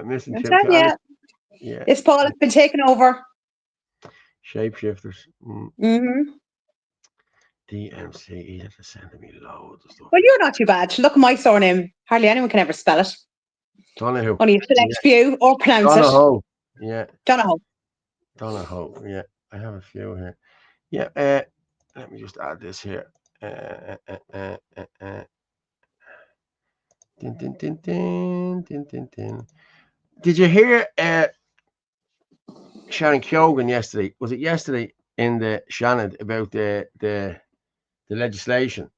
missing two. Yeah. This Paul has been taken over. Shapeshifters. DMC, he has to send me loads of stuff. Well, you're not too bad. Look at my surname. Hardly anyone can ever spell it. Donohoe. Only a select few or pronounce Donohoe. Yeah. Donohoe. Yeah. I have a few here. Yeah. Let me just add this here. Din. Did you hear Sharon Keoghan yesterday? Was it yesterday in the Shannon about the legislation?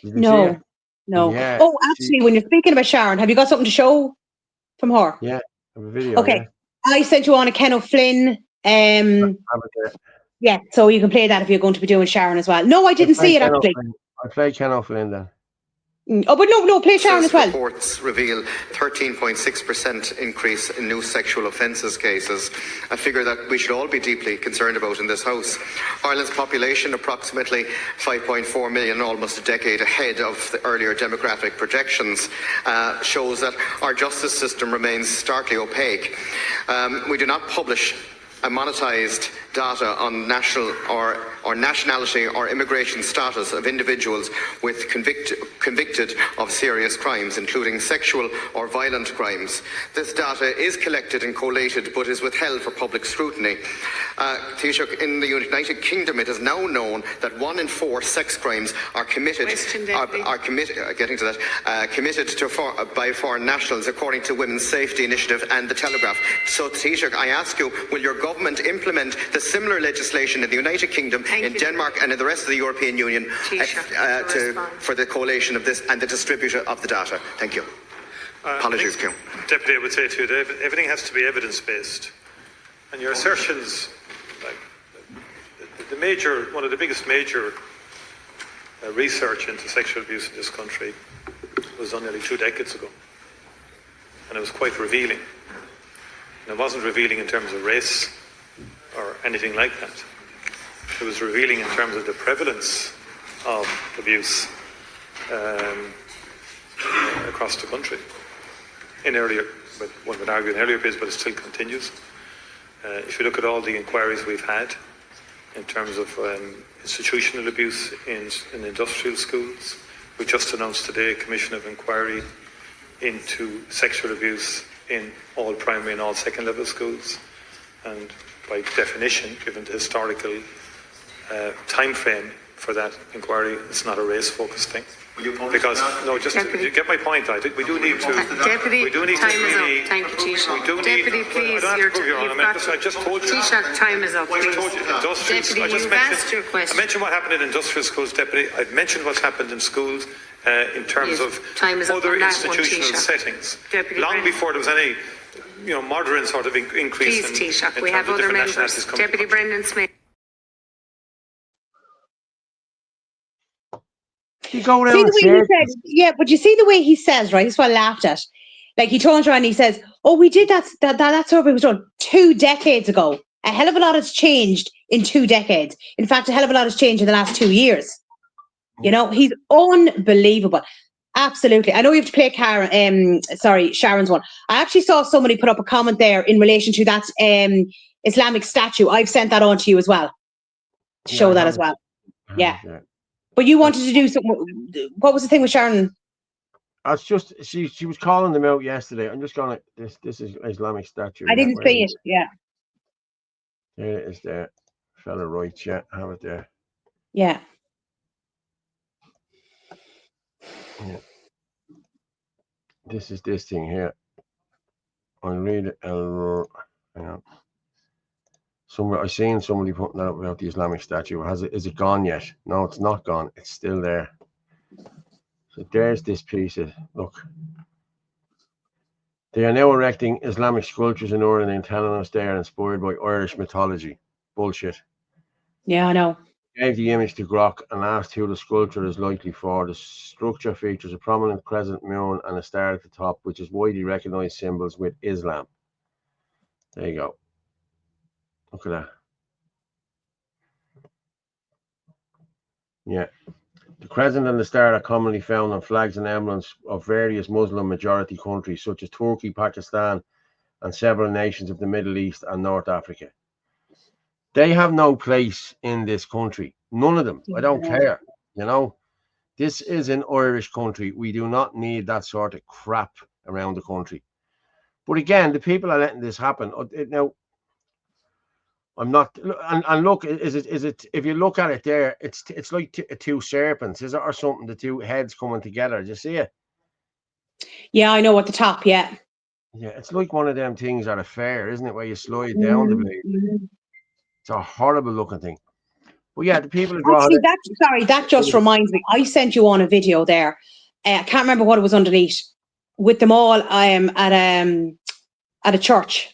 No. Yeah, oh, actually, when you're speaking about Sharon, have you got something to show from her? Yeah, I have a video. Okay. Yeah. I sent you on a Ken O'Flynn. Yeah, so you can play that if you're going to be doing Sharon as well. No, I didn't see it actually. I played Ken O'Flynn then. Oh, but no, play Sharon as well. Reports reveal 13.6% increase in new sexual offences cases, a figure that we should all be deeply concerned about in this House. Ireland's population, approximately 5.4 million, almost a decade ahead of the earlier demographic projections, shows that our justice system remains starkly opaque. We do not publish monetized data on national or nationality or immigration status of individuals with convicted of serious crimes, including sexual or violent crimes. This data is collected and collated, but is withheld for public scrutiny. Taoiseach, in the United Kingdom, it is now known that 1 in 4 sex crimes are committed by foreign nationals, according to Women's Safety Initiative and the Telegraph. So, Taoiseach, I ask you, will your government implement the similar legislation in the United Kingdom, in Denmark and in the rest of the European Union for the collation of this and the distribution of the data? Thank you. Apologies, Q. Deputy, I would say to you, David, everything has to be evidence-based. And your assertions, one of the biggest major research into sexual abuse in this country was done nearly 2 decades ago. And it was quite revealing. And it wasn't revealing in terms of race or anything like that. It was revealing in terms of the prevalence of abuse across the country. One would argue in earlier periods, but it still continues. If you look at all the inquiries we've had in terms of institutional abuse in industrial schools, we just announced today a commission of inquiry into sexual abuse in all primary and all second level schools. And by definition, given the historical time frame for that inquiry, it's not a race-focused thing. Because, no, just you get my point, I think we do need to... Deputy, we do need time to is really, up. Thank you, Taoiseach. We do Deputy, need, please, I don't have to prove your honor, I just told you... Taoiseach, time is up, I please. told you, industrial... Deputy, I just you've mentioned, asked your question. I mentioned what happened in industrial schools, Deputy. I've mentioned what's happened in schools in terms of time is up other on that one, institutional Taoiseach. settings. Deputy Long Brennan. before there was any, moderate sort of increase Please, in Taoiseach, in we terms have of other different members. nationalities coming to Deputy the country. Brendan Smith. You go around See and the way say he said, yeah, but you see the way he says, right? That's what I laughed at. Like he turns around and he says, "Oh, we did that survey was done 2 decades ago. A hell of a lot has changed in 2 decades. In fact, a hell of a lot has changed in the last 2 years." You know, he's unbelievable. Absolutely. I know you have to play Sharon's one. I actually saw somebody put up a comment there in relation to that Islamic statue. I've sent that on to you as well. To show that as well. Yeah. But you wanted to do something. What was the thing with Sharon? That's just she was calling them out yesterday. I'm just going to this is Islamic statue. I didn't see it. Yeah. There it is there. Fella right, yeah, have it there. Yeah. Yeah. This is this thing here. I'll read it. Hang on. I seen somebody putting that up about the Islamic statue. Is it gone yet? No, it's not gone. It's still there. So there's this piece of look. They are now erecting Islamic sculptures in Orla and telling us they are inspired by Irish mythology. Bullshit. Yeah, I know. Gave the image to Grock and asked who the sculpture is likely for. The structure features a prominent crescent moon and a star at the top, which is widely recognized symbols with Islam. There you go. Look at that. Yeah. The crescent and the star are commonly found on flags and emblems of various Muslim majority countries such as Turkey, Pakistan, and several nations of the Middle East and North Africa. They have no place in this country. None of them. I don't care. You know, this is an Irish country. We do not need that sort of crap around the country. But again, the people are letting this happen. Now, I'm not. And look, is it? If you look at it there, it's like two serpents, is it, or something? The two heads coming together. Do you see it? Yeah, I know at the top. Yeah. Yeah, it's like one of them things at a fair, isn't it? Where you slide down the blade. It's a horrible looking thing. But yeah, the people draw actually, that just reminds me. I sent you on a video there. I can't remember what it was underneath. With them all, at a church.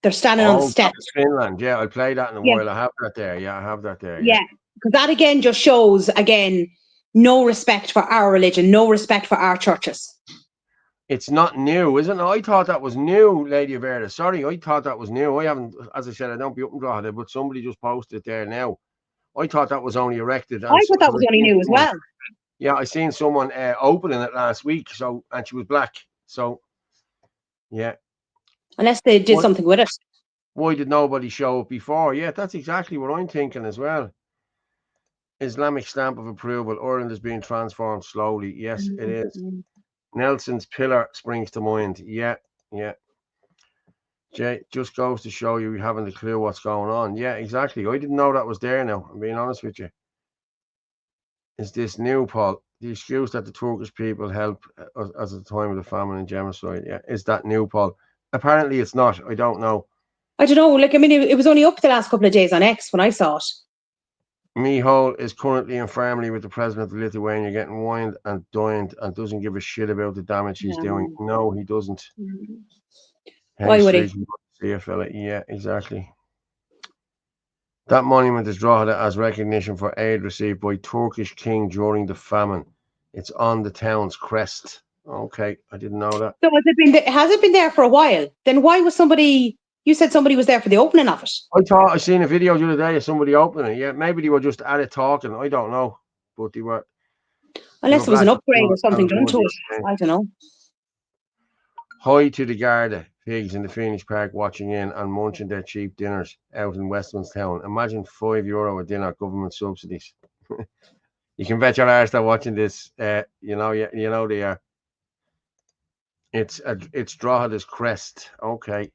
They're standing on the steps. Finland, yeah, I'll play that in a while. I have that there. Yeah, I have that there. Yeah, because that again just shows no respect for our religion, no respect for our churches. It's not new, isn't it? I thought that was new, Lady Verda. Sorry, I thought that was new. I haven't, as I said, I don't be up and draw it, but somebody just posted it there now. I thought that was only erected. I thought that was only new as well. Yeah, I seen someone opening it last week. So, and she was black. So, yeah. Unless they did something with it. Why did nobody show it before? Yeah, that's exactly what I'm thinking as well. Islamic stamp of approval. Ireland is being transformed slowly. Yes, it is. Nelson's pillar springs to mind. Yeah. Jay, just goes to show you haven't a clue what's going on. Yeah, exactly. I didn't know that was there now. I'm being honest with you. Is this new, Paul? The excuse that the Turkish people help us at the time of the famine and genocide. Yeah, is that new, Paul? Apparently it's not. I don't know. I don't know. Like, I mean, it was only up the last couple of days on X when I saw it. Michal is currently infirmary with the president of Lithuania, getting wined and dined and doesn't give a shit about the damage he's doing. No, he doesn't. Why would he? See a fella. Yeah, exactly. That monument is drawn as recognition for aid received by Turkish king during the famine. It's on the town's crest. Okay, I didn't know that. So has it been there for a while? Then why was somebody? You said somebody was there for the opening of it. I thought I seen a video the other day of somebody opening it. Yeah, maybe they were just at it talking. I don't know, but they were. Unless there was an upgrade or something done to it. I don't know. Hi to the Garda pigs in the Phoenix Park watching in and munching their cheap dinners out in Westmanstown. Imagine €5 a dinner, government subsidies. You can bet your arse they're watching this. You know they are. It's Droghada's crest. Okay.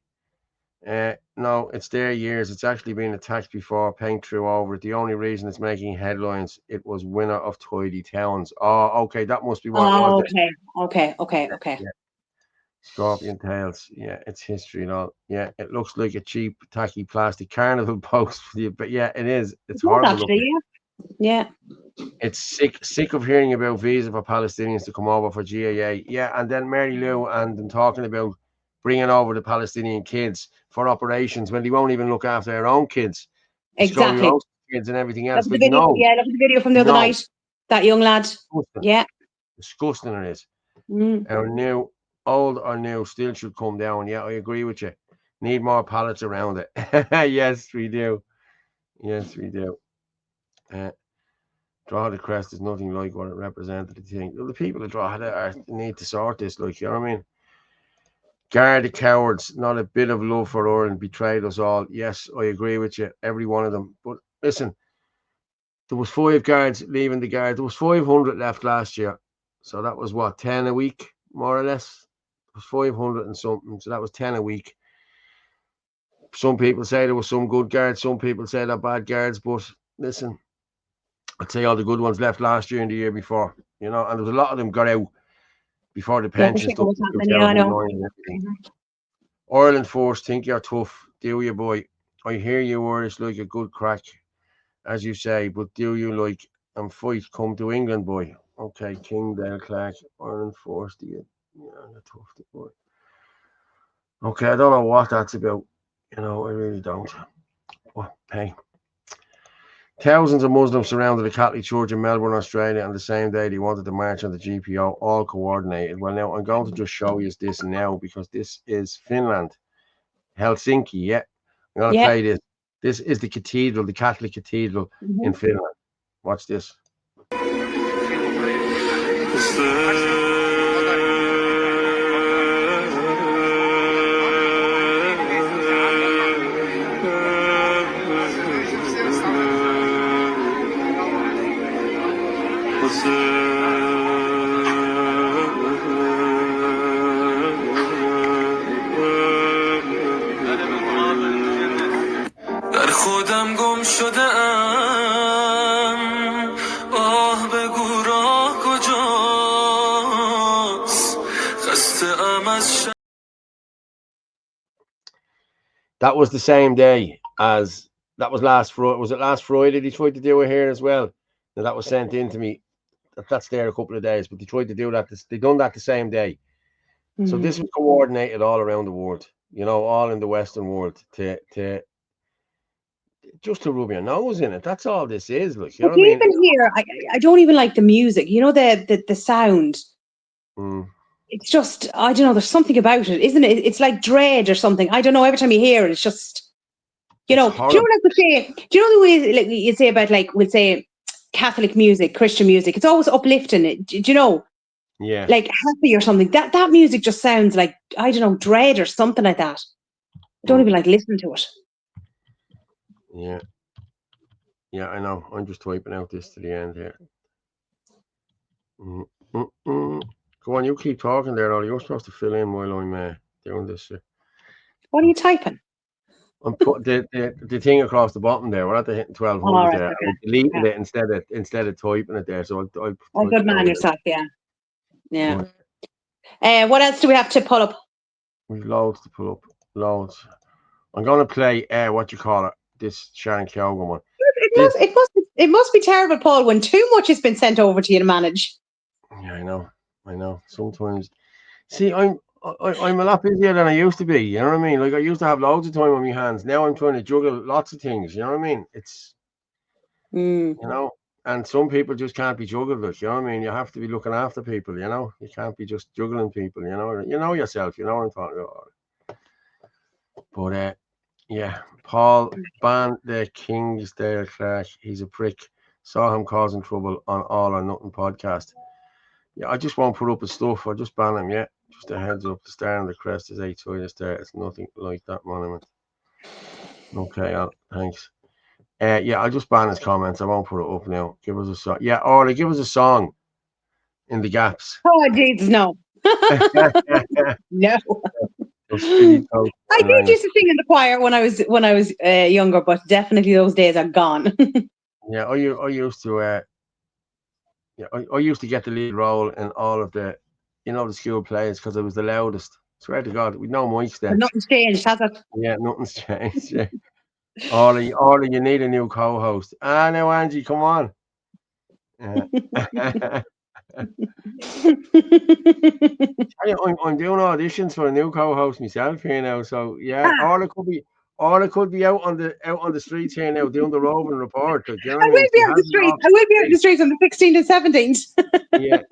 No, it's their years. It's actually been attacked before, paying through over it. The only reason it's making headlines, it was winner of Tidy Towns. Oh, okay, that must be what it was then. Okay. Yeah. Scorpion tails. Yeah, it's history and all. Yeah, it looks like a cheap, tacky plastic carnival post for you, but yeah, it is. It's horrible Actually, looking. yeah. It's sick of hearing about visa for Palestinians to come over for GAA. Yeah, and then Mary Lou and them talking about bringing over the Palestinian kids for operations when they won't even look after their own kids, the Exactly. scoliosis kids and everything Look else. at the Like, video. no, Yeah, look at the video from the other no, night. That young lad. disgusting, Yeah. disgusting it is. Mm. Our new, old or new, still should come down. Yeah, I agree with you. Need more pallets around it. Yes, we do. Yes, we do. Draw the crest is nothing like what it represented. I think the people that draw it need to sort this. Like, you know what I mean? Guard the cowards. Not a bit of love for Ireland. Betrayed us all. Yes, I agree with you. Every one of them. But listen, there was 5 guards leaving the guard. There was 500 left last year. So that was what, 10 a week, more or less? It was 500 and something. So that was 10 a week. Some people say there was some good guards. Some people say they're bad guards. But listen, I'd say all the good ones left last year and the year before. You know, and there was a lot of them got out before the Yeah, pension sure stuff what's in happening. Yeah, I know. 2009 and everything. Ireland force, think you're tough, do you, boy? I hear you Irish like a good crack, as you say, but do you like and fight? Come to England, boy. Okay, King Dale Clark, Ireland force, do you? Yeah, you're tough, boy. Okay, I don't know what that's about. You know, I really don't. Well, hey. Thousands of Muslims surrounded a Catholic church in Melbourne, Australia, on the same day they wanted to march on the GPO, all coordinated. Well, now I'm going to just show you this now because this is Finland, Helsinki. Yeah, I'm going to Yeah. play this. This is the cathedral, the Catholic cathedral in Finland. Watch this. در خودم گم شده ام آه بگو راه کجاست خسته ام از That was the same day as that was last Friday. Was it last Friday they tried to do it here as well? Now that was sent in to me. That's there a couple of days, but they tried to do that. They done that the same day. So this was coordinated all around the world, you know, all in the Western world to just to rub your nose in it. That's all this is. Like, you know But what I mean? even here, I don't even like the music. You know, the sound. Mm. It's just, I don't know, there's something about it, isn't it? It's like dread or something. I don't know. Every time you hear it, it's just, you It's know, do you know like we say, do you know the way like you say about like we'll say Catholic music, Christian music, it's always uplifting. Do you know? Yeah. Like happy or something. That music just sounds like, I don't know, dread or something like that. I don't even like listening to it. Yeah. Yeah, I know. I'm just typing out this to the end here. Go on, you keep talking there, Ollie. You're supposed to fill in while I'm doing this. What are you typing? I'm put the thing across the bottom there. We're at the hitting 1200 All right, there. okay. I deleted it instead of typing it there. So I Oh, good man yourself, yeah. Yeah. But What else do we have to pull up? we've loads to pull up. Loads. I'm gonna play what you call it, this Sharon Kyogo one. It must be terrible, Paul, when too much has been sent over to you to manage. Yeah, I know. Sometimes see I'm a lot busier than I used to be, you know what I mean? Like I used to have loads of time on my hands. Now I'm trying to juggle lots of things, you know what I mean? It's you know, and some people just can't be juggled, like, you know what I mean? You have to be looking after people, you know. You can't be just juggling people, you know yourself, you know what I'm talking about. But yeah, Paul ban the Kingsdale Clark. He's a prick. Saw him causing trouble on All or Nothing podcast. Yeah, I just won't put up his stuff. I'll just ban him, yeah. Just a heads up, the star on the crest is 8-sided star. It's nothing like that monument. Okay, thanks. Yeah, I'll just ban his comments. I won't put it up now. Give us a song. Yeah, Orla, give us a song in the gaps. Oh, Jesus, no. No. I did used to sing in the choir when I was younger, but definitely those days are gone. Yeah, I used to. Yeah, I used to get the lead role in all of the, the school plays because I was the loudest. Swear to God, we no mics But then. nothing's changed, has it? Yeah, nothing's changed. Yeah. Orla, you need a new co-host. Ah, no, Angie, come on. Yeah. I'm doing auditions for a new co-host myself here now. So yeah, Orla could be out on the streets here now doing the roving report. Do you know what I I mean? will be out the street. I will be out in the streets on the 16th and 17th. Yeah.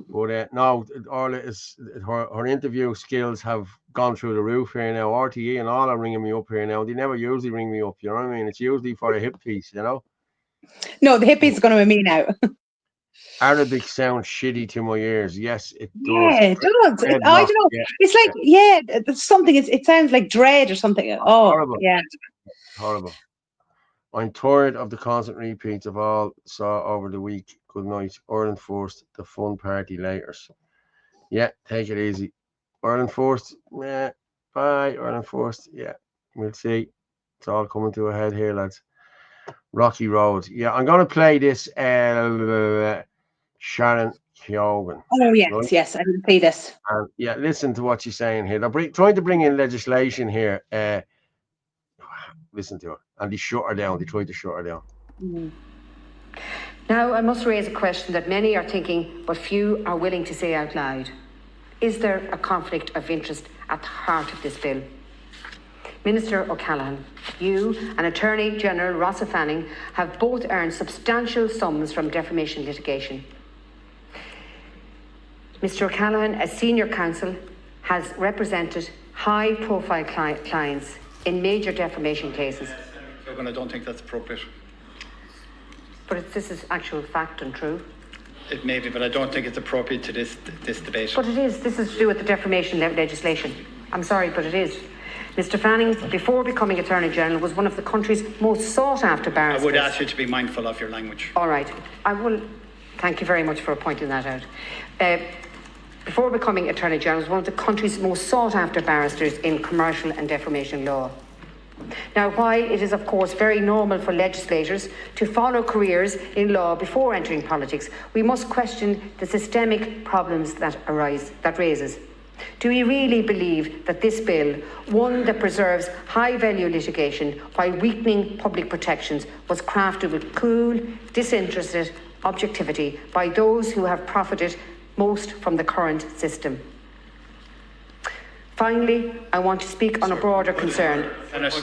But no, Orla is her interview skills have gone through the roof here now. RTE and all are ringing me up here now. They never usually ring me up. You know what I mean? It's usually for a hip piece. No, the hip piece is going to be me now. Arabic sounds shitty to my ears. Yes, it does. Yeah, it does. I don't know. It's like, there's something. It sounds like dread or something. Oh, horrible. Yeah. Horrible. I'm tired of the constant repeats of all saw over the week. Good night. Ireland first, the fun party later. Yeah, take it easy. Ireland first. Yeah. Bye. Ireland first. Yeah. We'll see. It's all coming to a head here, lads. Rocky Road. Yeah, I'm going to play this Sharon Keoghan. Oh, yes, right? yes. I didn't see this. Yeah, listen to what she's saying here. They're trying to bring in legislation here. Listen to her. And they shut her down. They tried to shut her down. Now, I must raise a question that many are thinking, but few are willing to say out loud. Is there a conflict of interest at the heart of this bill? Minister O'Callaghan, you and Attorney General Rossa Fanning have both earned substantial sums from defamation litigation. Mr. O'Callaghan, as senior counsel, has represented high-profile clients in major defamation cases. I don't think that's appropriate. But this is actual fact and true. It may be, but I don't think it's appropriate to this debate. But it is. This is to do with the defamation legislation. I'm sorry, but it is. Mr. Fanning, before becoming Attorney General, was one of the country's most sought-after barristers. I would ask you to be mindful of your language. All right. I will. Thank you very much for pointing that out. Before becoming Attorney General, was one of the country's most sought-after barristers in commercial and defamation law. Now, while it is of course very normal for legislators to follow careers in law before entering politics, we must question the systemic problems that raises. Do we really believe that this bill, one that preserves high-value litigation while weakening public protections, was crafted with cool, disinterested objectivity by those who have profited most from the current system? Finally, I want to speak on a broader concern.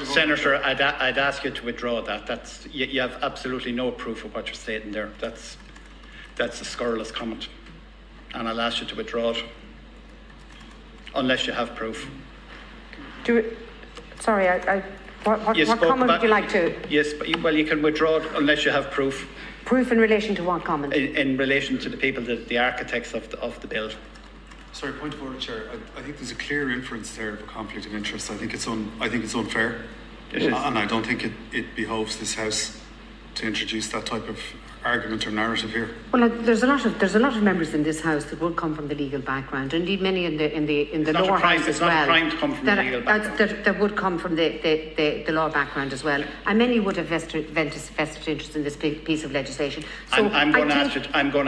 Senator, I'd ask you to withdraw that. You have absolutely no proof of what you're stating there. That's a scurrilous comment, and I'll ask you to withdraw it unless you have proof. Sorry, what comment would you like to? Yes, well, you can withdraw it unless you have proof. Proof in relation to what comment? In relation to the people, the architects of the bill. Sorry, point of order, Chair. I think there's a clear inference there of a conflict of interest. I think it's unfair, and I don't think it behoves this House to introduce that type of argument or narrative here. Well, there's a lot of members in this House that would come from the legal background. Indeed, many in the lower house as well. It's not a crime to come from the legal background. That would come from the law background as well, and many would have vested interest in this piece of legislation. So I'm going to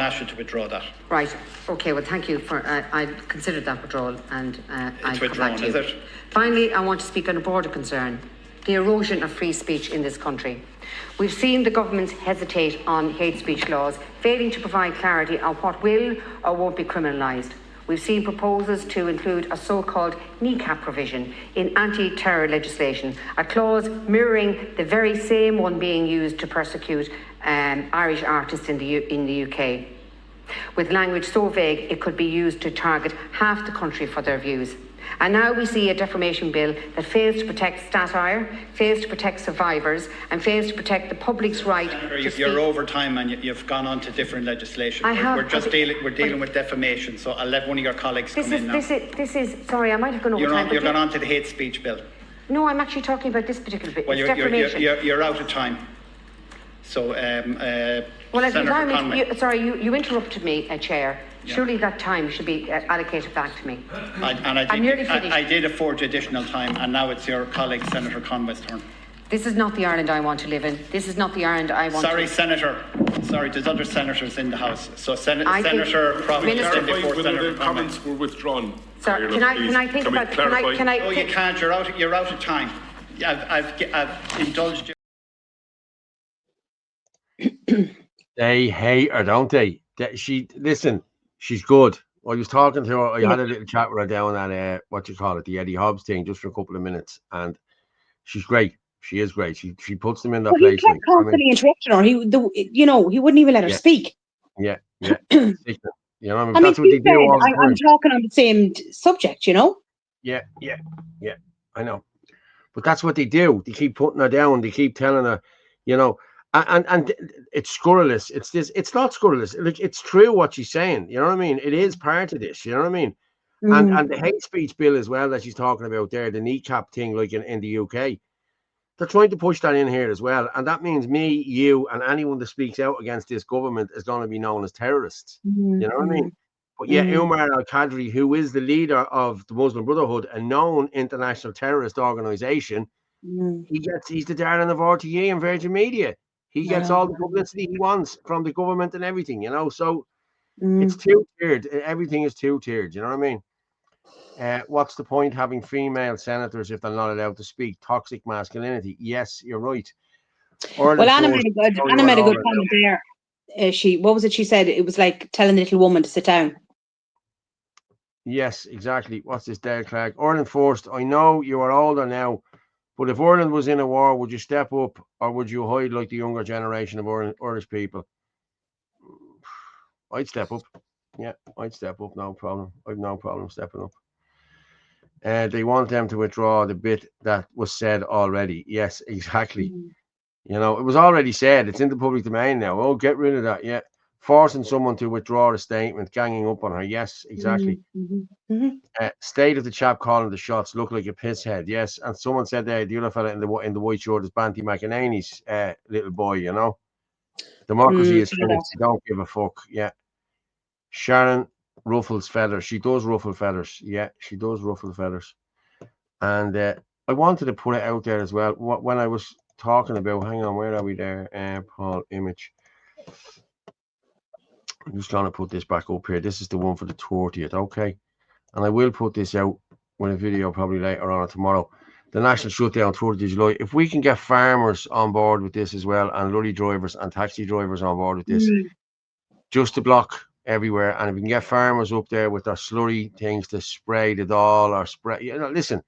ask you to withdraw that. Right. Okay. Well, thank you for. I considered that withdrawal, and I'll come back to you. Is it? Finally, I want to speak on a broader concern: the erosion of free speech in this country. We've seen the government hesitate on hate speech laws, failing to provide clarity on what will or won't be criminalised. We've seen proposals to include a so-called kneecap provision in anti-terror legislation, a clause mirroring the very same one being used to persecute Irish artists in the UK, with language so vague it could be used to target half the country for their views. And now we see a defamation bill that fails to protect satire, fails to protect survivors, and fails to protect the public's right to speak. You're over time and you've gone on to different legislation. We're dealing with defamation, so I'll let one of your colleagues come in now. Sorry, I might have gone over time. You're gone on to the hate speech bill. No, I'm actually talking about this particular bill. Well, defamation. You're out of time. So, well, Senator Conway. you interrupted me, Chair. Surely that time should be allocated back to me. I'm nearly finished. I did afford additional time, and now it's your colleague, Senator Conway's turn. This is not the Ireland I want to live in. This is not the Ireland I want Sorry, to... Senator. Sorry, there's other senators in the House. So Senator Providence Minister- before Whether Senator the Conway. comments were withdrawn. Sir, Ireland, can I please. think Can we about... clarify? Can I Oh, you can't. You're out of time. I've indulged you. They hate her, don't they? Listen, she's good. I was talking to her. I had a little chat with her down at the Eddie Hobbs thing, just for a couple of minutes, and she's great. She is great. She puts them in their But place. he kept constantly interrupting her. He wouldn't even let her speak. Yeah. You know, what I mean, I mean, that's what they do all the I'm time. talking on the same subject, you know? Yeah. I know, but that's what they do. They keep putting her down. They keep telling her, you know, and it's scurrilous. It's not scurrilous. Like, it's true what she's saying. You know what I mean? It is part of this. You know what I mean? And the hate speech bill as well that she's talking about there, the kneecap thing, like in the UK, they're trying to push that in here as well. And that means me, you, and anyone that speaks out against this government is going to be known as terrorists. You know what I mean? But yeah, Umar al-Qadri, who is the leader of the Muslim Brotherhood, a known international terrorist organization, he's the darling of RTE and Virgin Media. He gets all the publicity he wants from the government and everything, you know. So it's two-tiered. Everything is two-tiered, you know what I mean? What's the point having female senators if they're not allowed to speak? Toxic masculinity. Yes, you're right. Well, Anna made a good comment there. What was it she said? It was like telling the little woman to sit down. Yes, exactly. What's this, Dale Clark? Ireland first. I know you are older now, but if Ireland was in a war, would you step up or would you hide like the younger generation of Irish people? I'd step up. Yeah, I'd step up. No problem. I've no problem stepping up. They want them to withdraw the bit that was said already. Yes, exactly. You know, it was already said. It's in the public domain now. Oh, get rid of that. Yeah. Forcing someone to withdraw a statement, ganging up on her. Yes, exactly. State of the chap calling the shots look like a piss head. Yes. And someone said there, the other fella in the white shirt is Banty McEnany's little boy, you know. Democracy is finished. They don't give a fuck. Yeah. Sharon ruffles feathers. She does ruffle feathers. Yeah, she does ruffle feathers. And I wanted to put it out there as well. When I was talking about, hang on, where are we there? Paul image. I'm just going to put this back up here. This is the one for the 30th, okay? And I will put this out with a video probably later on or tomorrow. The national shutdown, 30th of July. If we can get farmers on board with this as well, and lorry drivers and taxi drivers on board with this, just to block everywhere, and if we can get farmers up there with their slurry things to spray the doll or spray, you know, listen,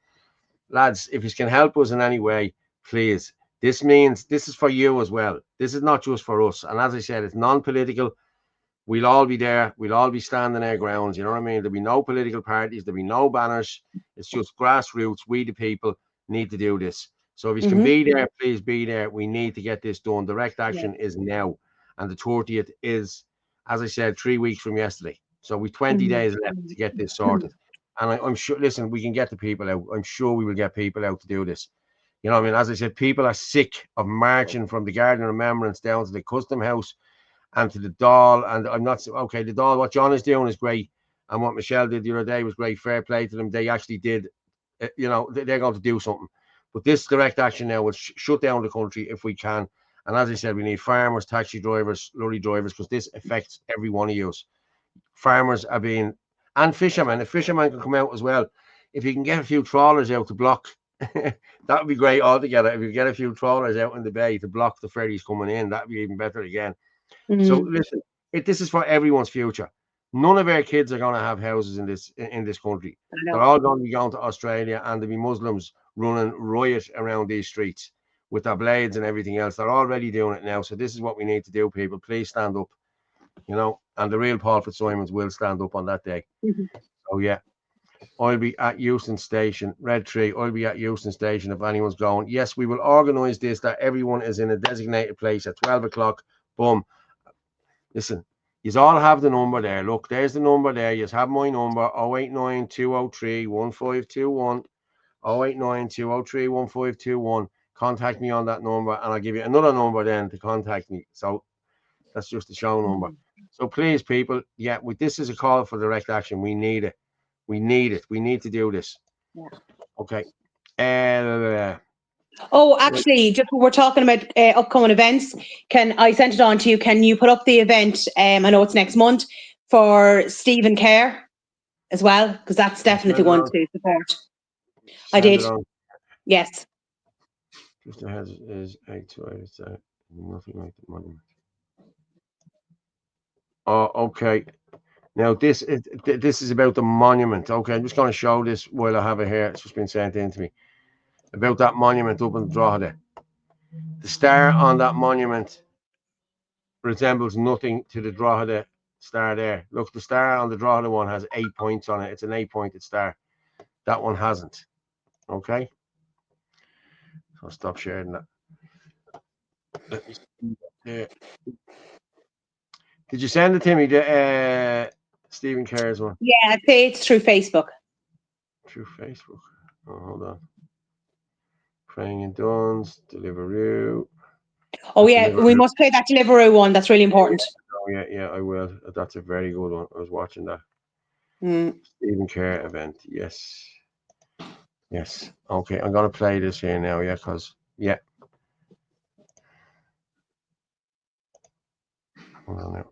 lads, if you can help us in any way, please. This means this is for you as well. This is not just for us. And as I said, it's non-political. We'll all be there. We'll all be standing our grounds. You know what I mean? There'll be no political parties. There'll be no banners. It's just grassroots. We, the people, need to do this. So if you can be there, please be there. We need to get this done. Direct action is now. And the 30th is, as I said, 3 weeks from yesterday. So we've 20 days left to get this sorted. And I'm sure, listen, we can get the people out. I'm sure we will get people out to do this. You know what I mean? As I said, people are sick of marching from the Garden of Remembrance down to the Custom House and to the doll. And I'm not, okay, the doll, what John is doing is great. And what Michelle did the other day was great. Fair play to them. They actually did, you know, they're going to do something. But this direct action now will shut down the country if we can. And as I said, we need farmers, taxi drivers, lorry drivers, because this affects every one of you. Farmers are being, and fishermen. If fishermen can come out as well, if you can get a few trawlers out to block, that would be great altogether. If you get a few trawlers out in the bay to block the ferries coming in, that would be even better again. So listen, this is for everyone's future. None of our kids are going to have houses in this country. They're all going to be going to Australia, and there'll be Muslims running riot around these streets with their blades and everything else. They're already doing it now. So this is what we need to do, people. Please stand up, you know, and the real Paul Fitzsimons will stand up on that day. So yeah, I'll be at Euston Station, Red Tree. I'll be at Euston Station if anyone's going. Yes, we will organise this, that everyone is in a designated place at 12 o'clock. Boom. Listen, you all have the number there. Look, there's the number there. You have my number, 089 203 1521. 089 203 1521. Contact me on that number, and I'll give you another number then to contact me. So that's just the show number. So please, people, this is a call for direct action. We need it. We need it. We need to do this. Yeah. Okay. Oh, actually, just when we're talking about upcoming events, I sent it on to you? Can you put up the event? I know it's next month for Stephen Kerr as well, because that's definitely one to support. I did. Yes. Just ahead is 8 to 8. Nothing like the monument. Oh, okay. Now this is about the monument. Okay, I'm just going to show this while I have it here. It's just been sent in to me about that monument up in Drogheda. The star on that monument resembles nothing to the Drogheda star there. Look, the star on the Drogheda one has 8 points on it. It's an 8-pointed star. That one hasn't. Okay. So I'll stop sharing that. Let me see there. Did you send it to me? The Stephen Kerr's one. Yeah, I'd say it's through Facebook. Through Facebook. Oh, hold on. Praying in Dawns, Deliveroo. Oh yeah, we must play that Deliveroo one. That's really important. Oh yeah, I will. That's a very good one. I was watching that. Mm. Stephen Kerr event. Yes. Okay, I'm gonna play this here now. Yeah, because Hold on now.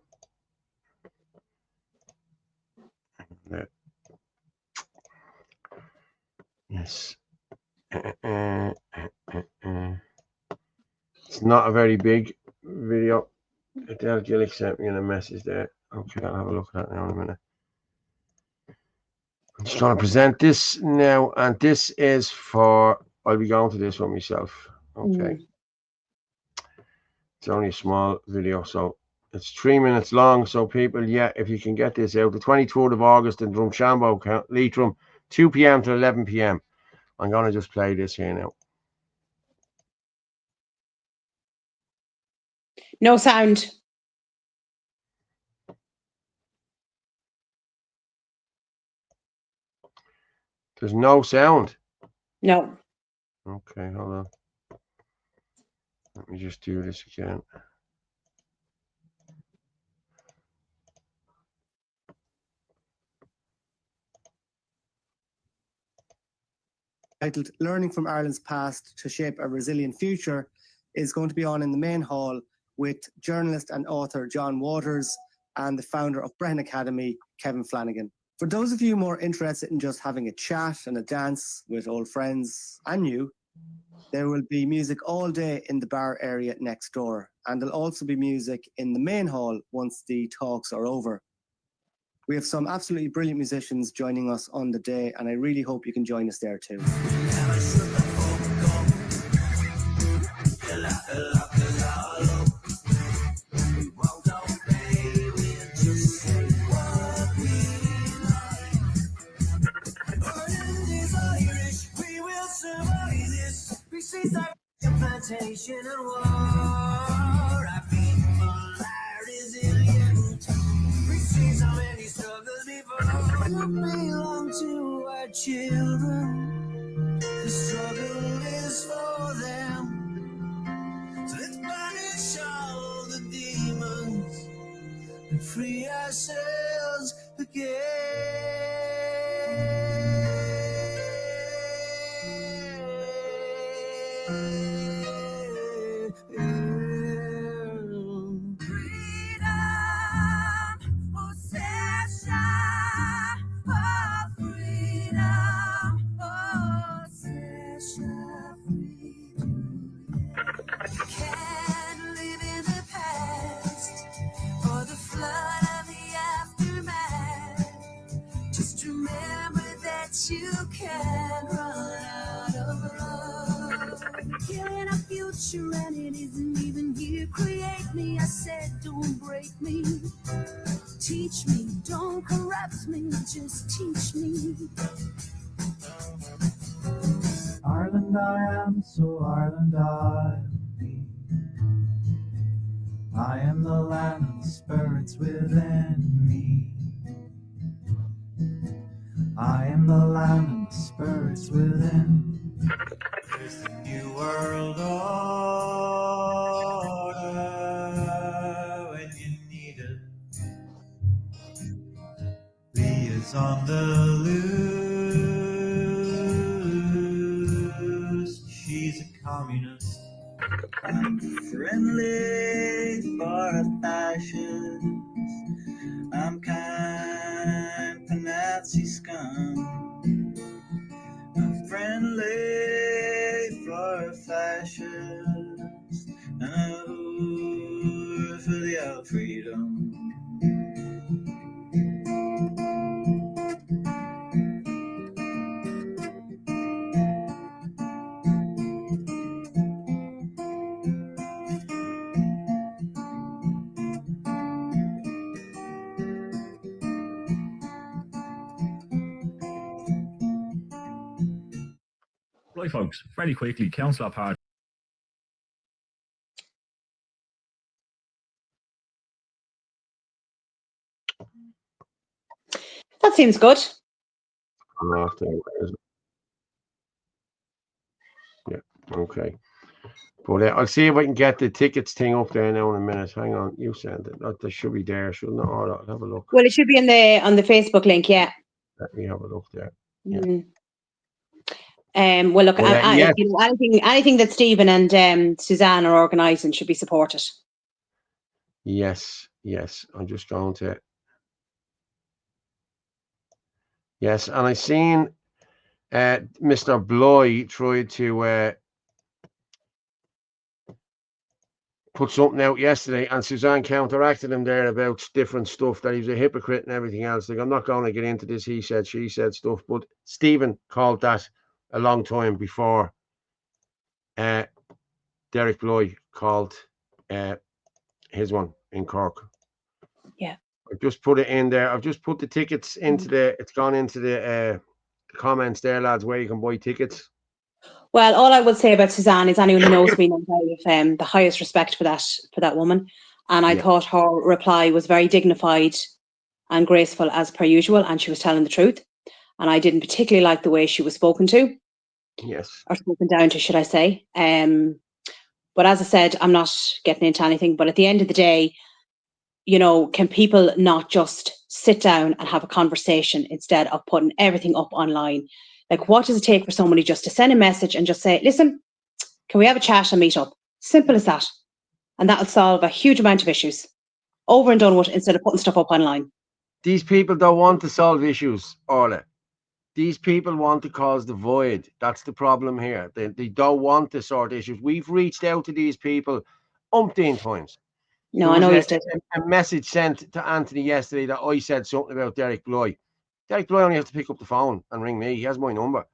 Yes. It's not a very big video. Adele Gillick sent me a message there. Okay, I'll have a look at that now in a minute. I'm just trying to present this now, and this is for. I'll be going to this one myself. Okay. It's only a small video, so it's 3 minutes long. So people, if you can get this out, the 23rd of August in Drumshambo, Leitrim, 2 p.m. to 11 p.m. I'm going to just play this here now. No sound. There's no sound. No. Okay, hold on. Let me just do this again. Titled Learning from Ireland's Past to Shape a Resilient Future is going to be on in the main hall with journalist and author John Waters and the founder of Brehon Academy, Kevin Flanagan. For those of you more interested in just having a chat and a dance with old friends and you, there will be music all day in the bar area next door, and there'll also be music in the main hall once the talks are over. We have some absolutely brilliant musicians joining us on the day, and I really hope you can join us there too. Plantation and war, our people are resilient. We've seen so many struggles before. You belong to our children. The struggle is for them. So let's banish all the demons and free ourselves again. You can run out of love. Killing our future and it isn't even here. Create me, I said, don't break me. Teach me, don't corrupt me, just teach me. Ireland I am, so Ireland I'll be. I am the land of the spirits within me. I am the land and the spirits within. There's the new world order when you need it. on the loose. She's a communist. I'm friendly for a fascist. I'm kind for Nazi scum. I'm friendly for a fascist. And a whore for the out freedom. Right, folks, very quickly, Councillor Party. That seems good. Yeah, okay. But I'll see if I can get the tickets thing up there now in a minute. Hang on, you sent it. That should be there, shouldn't it? All right, I'll have a look. Well, it should be on the Facebook link, yeah. Let me have a look there. Yeah. Well, look, yes. you know, anything that Stephen and Suzanne are organising should be supported. Yes. I'm just going to. Yes, and I seen Mr. Bloy tried to put something out yesterday, and Suzanne counteracted him there about different stuff, that he was a hypocrite and everything else. Like, I'm not going to get into this he said, she said stuff, but Stephen called that a long time before Derek Bloy called his one in Cork. Yeah. I've just put it in there. I've just put the tickets into it's gone into the comments there, lads, where you can buy tickets. Well, all I would say about Suzanne is anyone who knows me knows I have the highest respect for that woman, and I thought her reply was very dignified and graceful as per usual, and she was telling the truth. And I didn't particularly like the way she was spoken to. Yes. Or spoken down to, should I say? But as I said, I'm not getting into anything. But at the end of the day, you know, can people not just sit down and have a conversation instead of putting everything up online? Like, what does it take for somebody just to send a message and just say, listen, can we have a chat and meet up? Simple as that. And that'll solve a huge amount of issues. Over and done with, instead of putting stuff up online. These people don't want to solve issues, Orla. These people want to cause the void. That's the problem here. They don't want to sort issues. We've reached out to these people umpteen times. No, I know you did. A message sent to Anthony yesterday that I said something about Derek Bloy. Derek Bloy only has to pick up the phone and ring me. He has my number.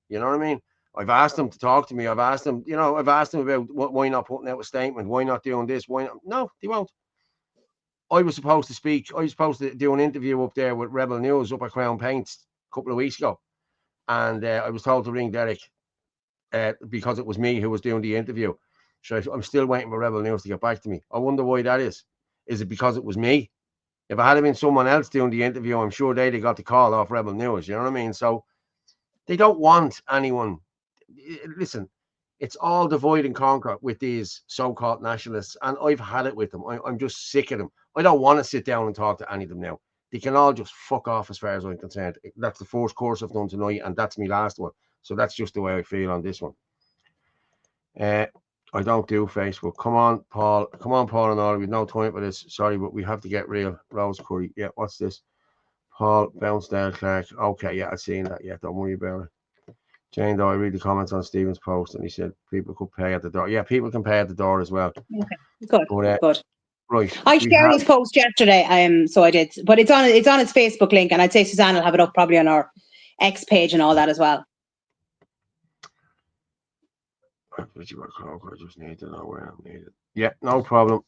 You know what I mean? I've asked him to talk to me. I've asked him about why not putting out a statement? Why not doing this? Why not? No, he won't. I was supposed to speak. I was supposed to do an interview up there with Rebel News up at Crown Paints a couple of weeks ago. And I was told to ring Derek because it was me who was doing the interview. So I'm still waiting for Rebel News to get back to me. I wonder why that is. Is it because it was me? If it had been someone else doing the interview, I'm sure they'd have got the call off Rebel News. You know what I mean? So they don't want anyone. Listen, it's all divide and conquer with these so-called nationalists, and I've had it with them. I'm just sick of them. I don't want to sit down and talk to any of them now. They can all just fuck off as far as I'm concerned. That's the first course I've done tonight, and that's my last one. So that's just the way I feel on this one. I don't do Facebook. Come on, Paul. Come on, Paul and all. We've no time for this. Sorry, but we have to get real. Rose Curry. Yeah, what's this? Paul Bouncedale Clark. Okay, yeah, I've seen that. Yeah, don't worry about it. Jane, though, I read the comments on Stephen's post, and he said people could pay at the door. Yeah, people can pay at the door as well. Okay, good, But, good. Right. I shared his post yesterday, so I did. But it's on its Facebook link, and I'd say Suzanne will have it up probably on our X page and all that as well. I just need to know where I'm needed. Yeah, no problem.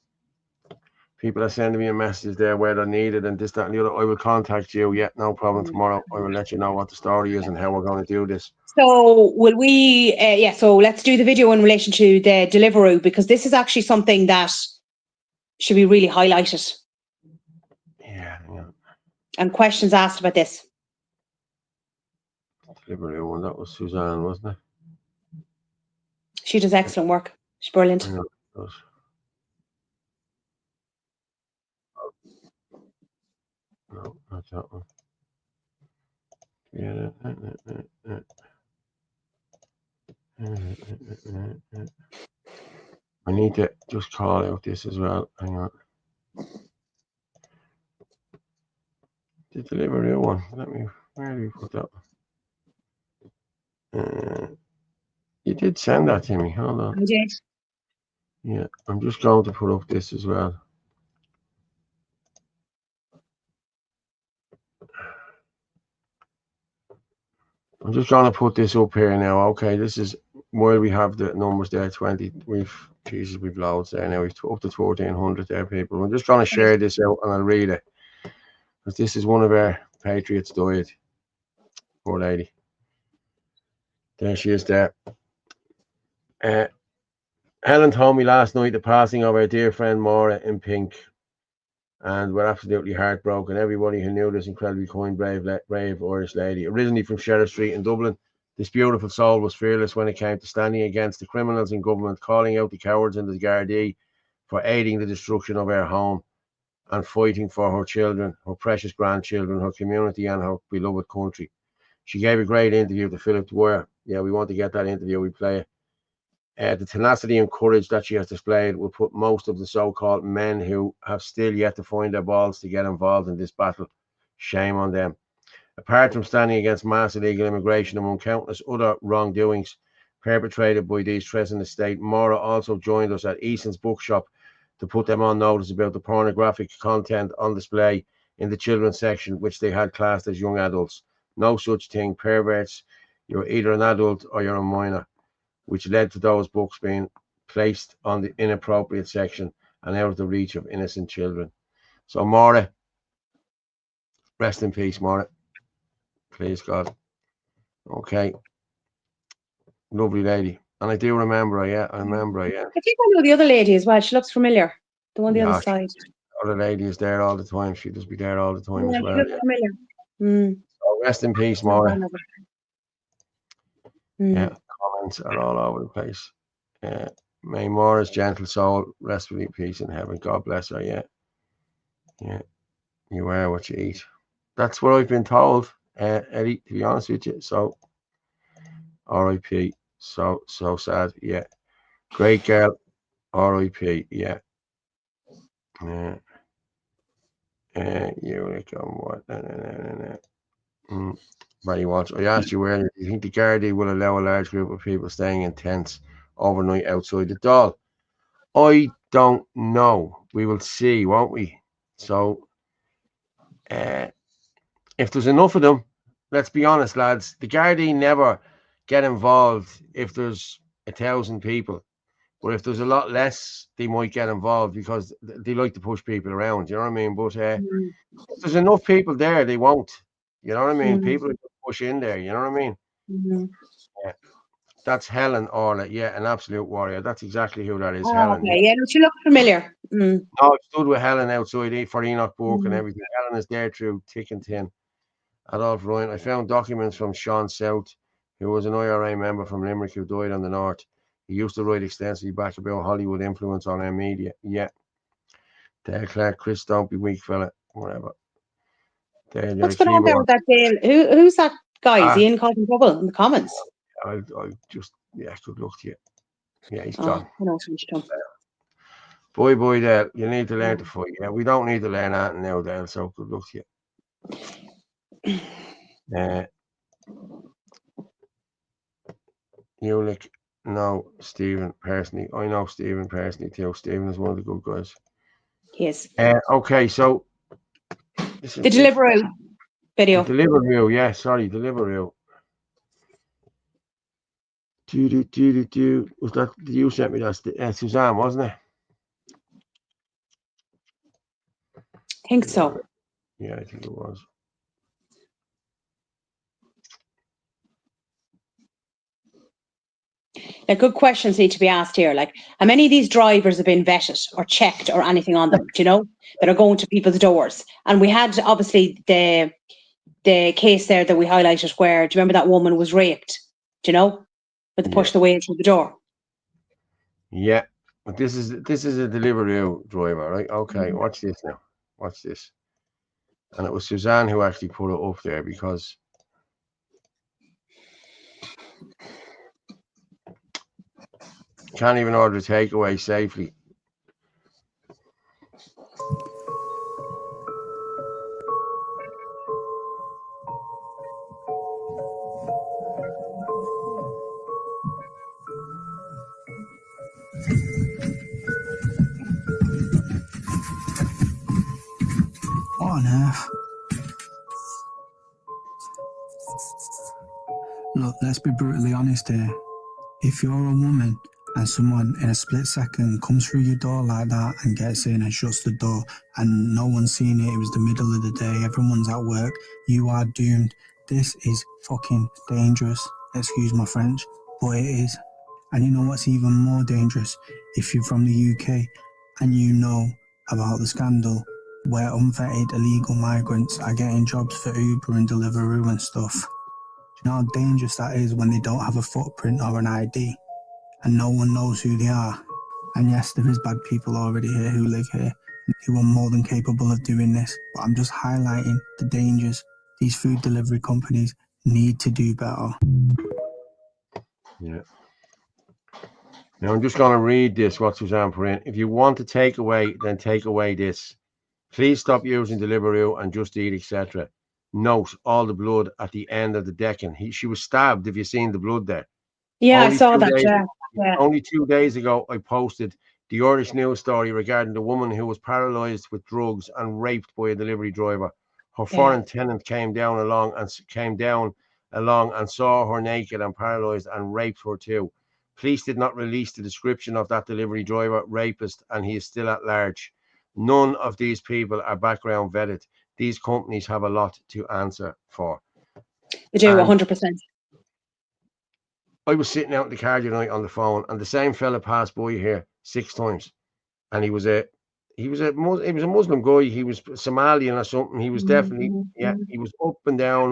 People are sending me a message there where they're needed and this, that, and the other. I will contact you. Yeah, no problem. Tomorrow I will let you know what the story is and how we're going to do this. So will we? So let's do the video in relation to the Deliveroo, because this is actually something that should be really highlighted. Yeah. And questions asked about this. Deliveroo one, that was Suzanne, wasn't it? She does excellent work. She's brilliant. I know it does. No, not that one. I need to just call out this as well. Hang on. The delivery one. Where do you put that one? You did send that to me. Hold on. I did. Yeah, I'm just going to put up this as well. I'm just going to put this up here now. Okay, this is where we have the numbers there. 20. We've loads there now. We've up to 1,400 there, people. I'm just going to share this out and I'll read it because this is one of our patriots died. Poor lady. There she is. There. Helen told me last night the passing of our dear friend Maura in pink, and we're absolutely heartbroken. Everybody who knew this incredibly kind, brave Irish lady, originally from Sheriff Street in Dublin, this beautiful soul was fearless when it came to standing against the criminals in government, calling out the cowards in the Gardaí for aiding the destruction of our home and fighting for her children, her precious grandchildren, her community and her beloved country. She gave a great interview to Philip Dwyer. Yeah, we want to get that interview. We play it. The tenacity and courage that she has displayed will put most of the so-called men who have still yet to find their balls to get involved in this battle. Shame on them. Apart from standing against mass illegal immigration among countless other wrongdoings perpetrated by threats threatening the state, Maura also joined us at Eason's bookshop to put them on notice about the pornographic content on display in the children's section, which they had classed as young adults. No such thing, perverts. You're either an adult or you're a minor, which led to those books being placed on the inappropriate section and out of the reach of innocent children. So, Maura, rest in peace, Maura. Please, God. Okay. Lovely lady. And I do remember her, yeah. I remember her, yeah. I think I know the other lady as well. She looks familiar. The one on the other side. The other lady is there all the time. She'll just be there all the time as well. She looks familiar. So rest in peace, Maura. Yeah, comments are all over the place. May Maura's gentle soul rest in peace in heaven. God bless her. Yeah. You are what you eat. That's what I've been told, Eddie. To be honest with you, so R.I.P. So sad. Yeah, great girl. R.I.P. Yeah. You like what? Barry Walsh. I asked you earlier, do you think the Gardaí will allow a large group of people staying in tents overnight outside the Dáil? I don't know. We will see, won't we? So, if there's enough of them, let's be honest, lads, the Gardaí never get involved if there's 1,000 people. But if there's a lot less, they might get involved because they like to push people around. You know what I mean? But if there's enough people there, they won't. You know what I mean? People push in there. You know what I mean? Yeah. That's Helen Orla. Yeah, an absolute warrior. That's exactly who that is, Helen. Okay. Yeah, no, she looks familiar. No, I stood with Helen outside for Enoch Burke and everything. Helen is there through thick and thin. Adolph Ryan. I found documents from Sean South, who was an IRA member from Limerick who died on the north. He used to write extensively back about Hollywood influence on our media. Yeah. Dale Clark, Chris, don't be weak, fella. Whatever. What's going on there with that Dale? Who's that guy? Is he in causing trouble in the comments? I just, good luck to you. Yeah, he's gone. Boy, Dale, you need to learn to fight. Yeah, we don't need to learn that now, Dale, so good luck to you. You like, no, Stephen personally. I know Stephen personally too. Stephen is one of the good guys. Yes. Okay, so the Deliveroo video. Deliveroo, yeah, sorry, Deliveroo. Was that you sent me that? Suzanne, wasn't it? I think so. Yeah, I think it was. Good questions need to be asked here. Like, how many of these drivers have been vetted or checked or anything on them, do you know, that are going to people's doors? And we had, obviously, the case there that we highlighted where, do you remember that woman was raped, do you know, with the push the way through the door? Yeah, but this is a Deliveroo driver, right? Okay, watch this now. Watch this. And it was Suzanne who actually put it up there because Can't even order a takeaway safely. What on earth? Look, let's be brutally honest here. If you're a woman and someone in a split second comes through your door like that and gets in and shuts the door and no one's seen it, it was the middle of the day, everyone's at work, you are doomed. This is fucking dangerous. Excuse my French, but it is. And you know what's even more dangerous? If you're from the UK and you know about the scandal where unvetted illegal migrants are getting jobs for Uber and Deliveroo and stuff. Do you know how dangerous that is when they don't have a footprint or an ID and no one knows who they are? And yes, there is bad people already here who live here who are more than capable of doing this, but I'm just highlighting the dangers. These food delivery companies need to do better. Yeah. Now I'm just going to read this, what Suzanne put in. If you want to take away, then take away this. Please stop using Deliveroo and Just Eat, etc. Note all the blood at the end of the decking. She was stabbed. Have you seen the blood there? Yeah, Only I saw 2 that. days, Yeah. Only 2 days ago, I posted the Irish news story regarding the woman who was paralysed with drugs and raped by a delivery driver. Her foreign tenant came down along and saw her naked and paralysed and raped her too. Police did not release the description of that delivery driver rapist, and he is still at large. None of these people are background vetted. These companies have a lot to answer for. They do, And 100%. I was sitting out in the car tonight on the phone, and the same fella passed by here 6 times, and he was a Muslim guy. He was Somalian or something. He was definitely, yeah, he was up and down,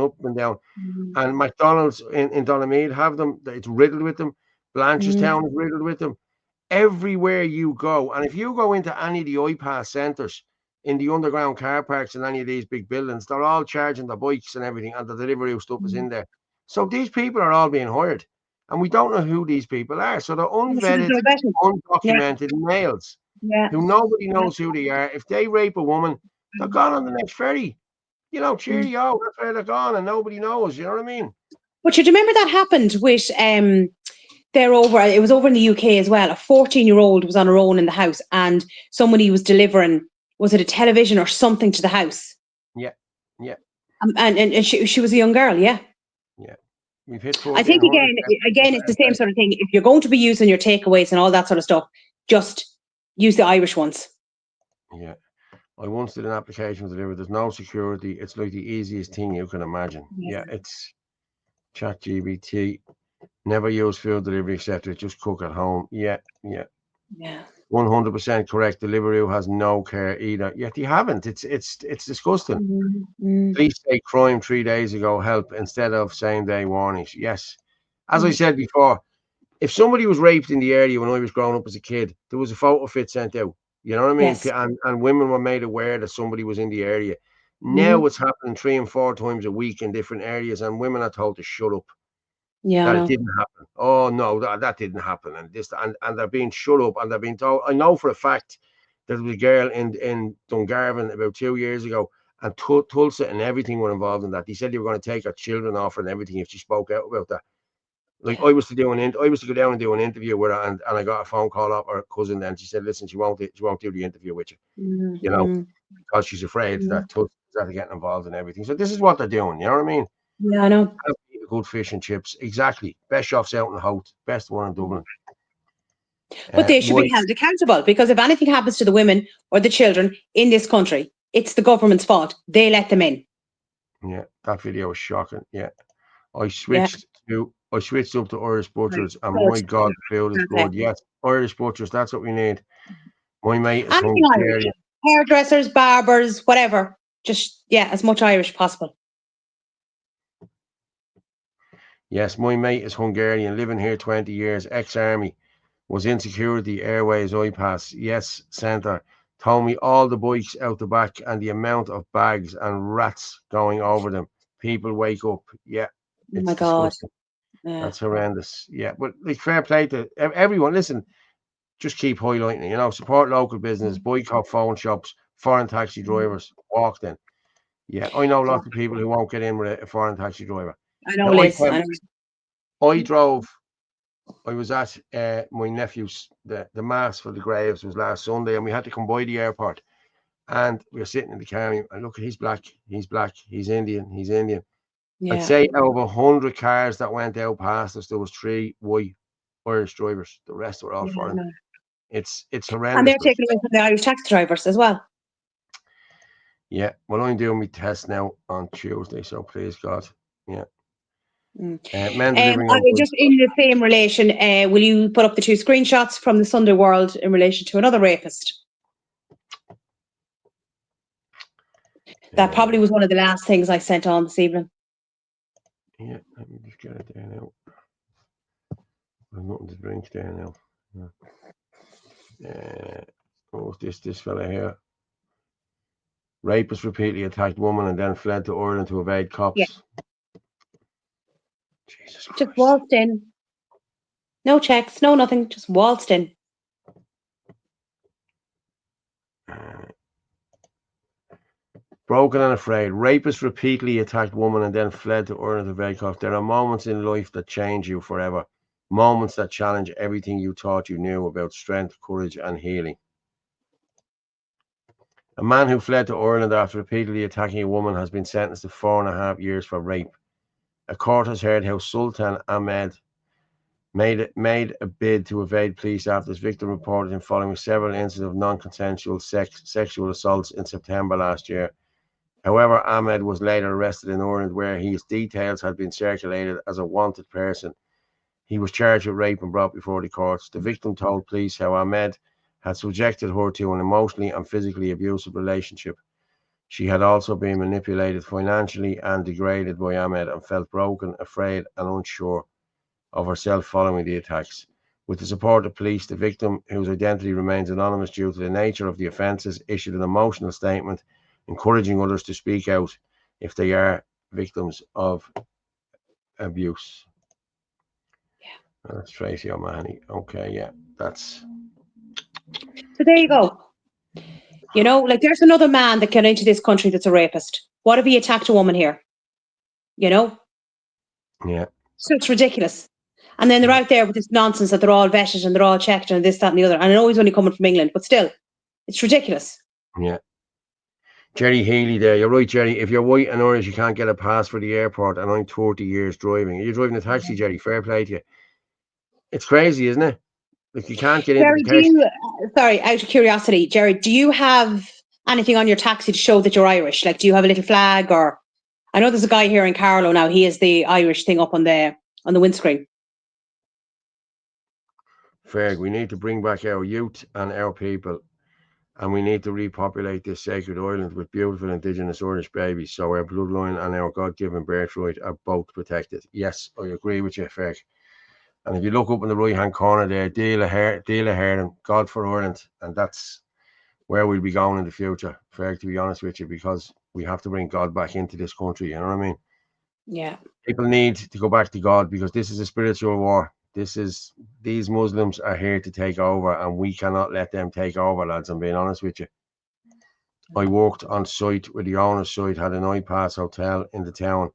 and McDonald's in Donohoe have them. It's riddled with them. Blanchardstown is riddled with them. Everywhere you go, and if you go into any of the iPass centres in the underground car parks in any of these big buildings, they're all charging the bikes and everything, and the delivery stuff is in there. So these people are all being hired, and we don't know who these people are. So they're unvetted, undocumented males who nobody knows who they are. If they rape a woman, they're gone on the next ferry. You know, cheerio, that's where they're gone, and nobody knows. You know what I mean? But you remember that happened with it was over in the UK as well. A 14-year-old was on her own in the house and somebody was delivering, was it a television or something to the house? Yeah. And she was a young girl, yeah. Yeah. We've hit I think again, it's the same sort of thing. If you're going to be using your takeaways and all that sort of stuff, just use the Irish ones. Yeah. I once did an application for delivery. There's no security. It's like the easiest thing you can imagine. Yeah, it's ChatGPT. Never use food delivery, etc. Just cook at home. Yeah. 100% correct. Deliveroo has no care either. Yet they haven't. It's disgusting. Police say crime 3 days ago. Help instead of same-day warnings. Yes, as I said before, if somebody was raped in the area when I was growing up as a kid, there was a photo of it sent out. You know what I mean? Yes. And women were made aware that somebody was in the area. Now it's happening 3 and 4 times a week in different areas, and women are told to shut up. Yeah, That it didn't happen. Oh no, that didn't happen, and they're being shut up, and they're being told. I know for a fact that there was a girl in Dungarvan about 2 years ago, and Tulsa and everything were involved in that. They said they were going to take her children off her and everything if she spoke out about that. Like I was to go down and do an interview with her, and I got a phone call off her cousin, and she said, "Listen, she won't do the interview with you, you know, because she's afraid that Tulsa is getting involved in everything." So this is what they're doing. You know what I mean? Yeah, I know. Good fish and chips, exactly. Best shops out in the Hout, best one in Dublin. But they should be held accountable, because if anything happens to the women or the children in this country, it's the government's fault. They let them in. Yeah, that video was shocking. Yeah, I switched up to Irish Butchers, and my God, the food is good. Yes, Irish Butchers, that's what we need. My mate is Anything Irish. Hairdressers, barbers, whatever. Just, as much Irish possible. Yes, my mate is Hungarian, living here 20 years, ex-army, was in security, airways, iPass. Yes, centre. Told me all the bikes out the back and the amount of bags and rats going over them. People wake up. Yeah, Oh my God. disgusting. That's horrendous. Yeah, but like fair play to everyone. Listen, just keep highlighting it. You know, support local business, boycott phone shops, foreign taxi drivers. Walk then. Yeah, I know lots of people who won't get in with a foreign taxi driver. I know, Now, Liz. I drove. I was at my nephew's. The mass for the graves was last Sunday, and we had to come by the airport. And we were sitting in the car, and look, he's black, he's Indian, he's Indian. Yeah. I'd say out of 100 cars that went out past us, there was 3 white Irish drivers. The rest were all foreign. No. It's horrendous. And they're taking away from the Irish taxi drivers as well. Yeah, well, I'm doing my test now on Tuesday, so please God, yeah. Men delivering on just in the same relation, will you put up the 2 screenshots from the Sunday World in relation to another rapist? That probably was one of the last things I sent on this evening. Yeah, let me just get it there now. There's nothing to drink there now. Oh, this fella here. Rapist repeatedly attacked woman and then fled to Ireland to evade cops. Yeah. Jesus Christ. Just waltzed in. No checks, no nothing, just waltzed in. Broken and afraid. Rapist repeatedly attacked woman and then fled to Ireland to evade cops. There are moments in life that change you forever. Moments that challenge everything you thought you knew about strength, courage, and healing. A man who fled to Ireland after repeatedly attacking a woman has been sentenced to 4.5 years for rape. A court has heard how Sultan Ahmed made a bid to evade police after his victim reported him following several incidents of non-consensual sexual assaults in September last year. However, Ahmed was later arrested in Ireland, where his details had been circulated as a wanted person. He was charged with rape and brought before the courts. The victim told police how Ahmed had subjected her to an emotionally and physically abusive relationship. She had also been manipulated financially and degraded by Ahmed and felt broken, afraid, and unsure of herself following the attacks. With the support of police, the victim, whose identity remains anonymous due to the nature of the offences, issued an emotional statement encouraging others to speak out if they are victims of abuse. Yeah. That's Tracy O'Mahony. Okay, yeah, that's... So there you go. You know, like there's another man that came into this country that's a rapist. What if he attacked a woman here? You know? Yeah. So it's ridiculous. And then they're out there with this nonsense that they're all vetted and they're all checked and this, that, and the other. And I know he's only coming from England, but still, it's ridiculous. Yeah. Jerry Healy there. You're right, Jerry. If you're white and Irish, you can't get a pass for the airport, and I'm 30 years driving. You're driving a taxi, Jerry. Fair play to you. It's crazy, isn't it? Like, you can't get into Jerry, the taxi. sorry, out of curiosity, Jerry, do you have anything on your taxi to show that you're Irish? Like, do you have a little flag? Or I know there's a guy here in Carlow now. He has the Irish thing up on the windscreen. Ferg, we need to bring back our youth and our people, and we need to repopulate this sacred island with beautiful Indigenous Irish babies, so our bloodline and our God-given birthright are both protected. Yes, I agree with you, Ferg. And if you look up in the right-hand corner there, Deal of Hearn, God for Ireland, and that's where we'll be going in the future, Ferg, to be honest with you, because we have to bring God back into this country, you know what I mean? Yeah. People need to go back to God, because this is a spiritual war. These Muslims are here to take over, and we cannot let them take over, lads. I'm being honest with you. I worked on site where the owner's site had an iPass hotel in the town,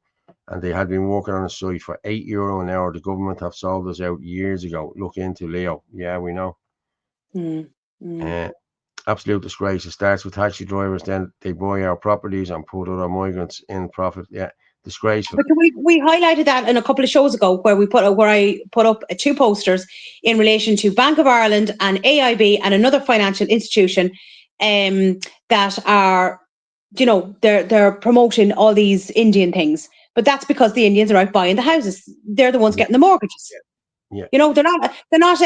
and they had been working on a site for €8 an hour. The government have sold us out years ago. Look into Leo. Yeah, we know. Absolute disgrace. It starts with taxi drivers, then they buy our properties and put other migrants in profit. Yeah. Disgraceful. But we highlighted that in a couple of shows ago where I put up 2 posters in relation to Bank of Ireland and AIB and another financial institution that are, you know, they're promoting all these Indian things. But that's because the Indians are out buying the houses. They're the ones getting the mortgages. Yeah. You know, they're not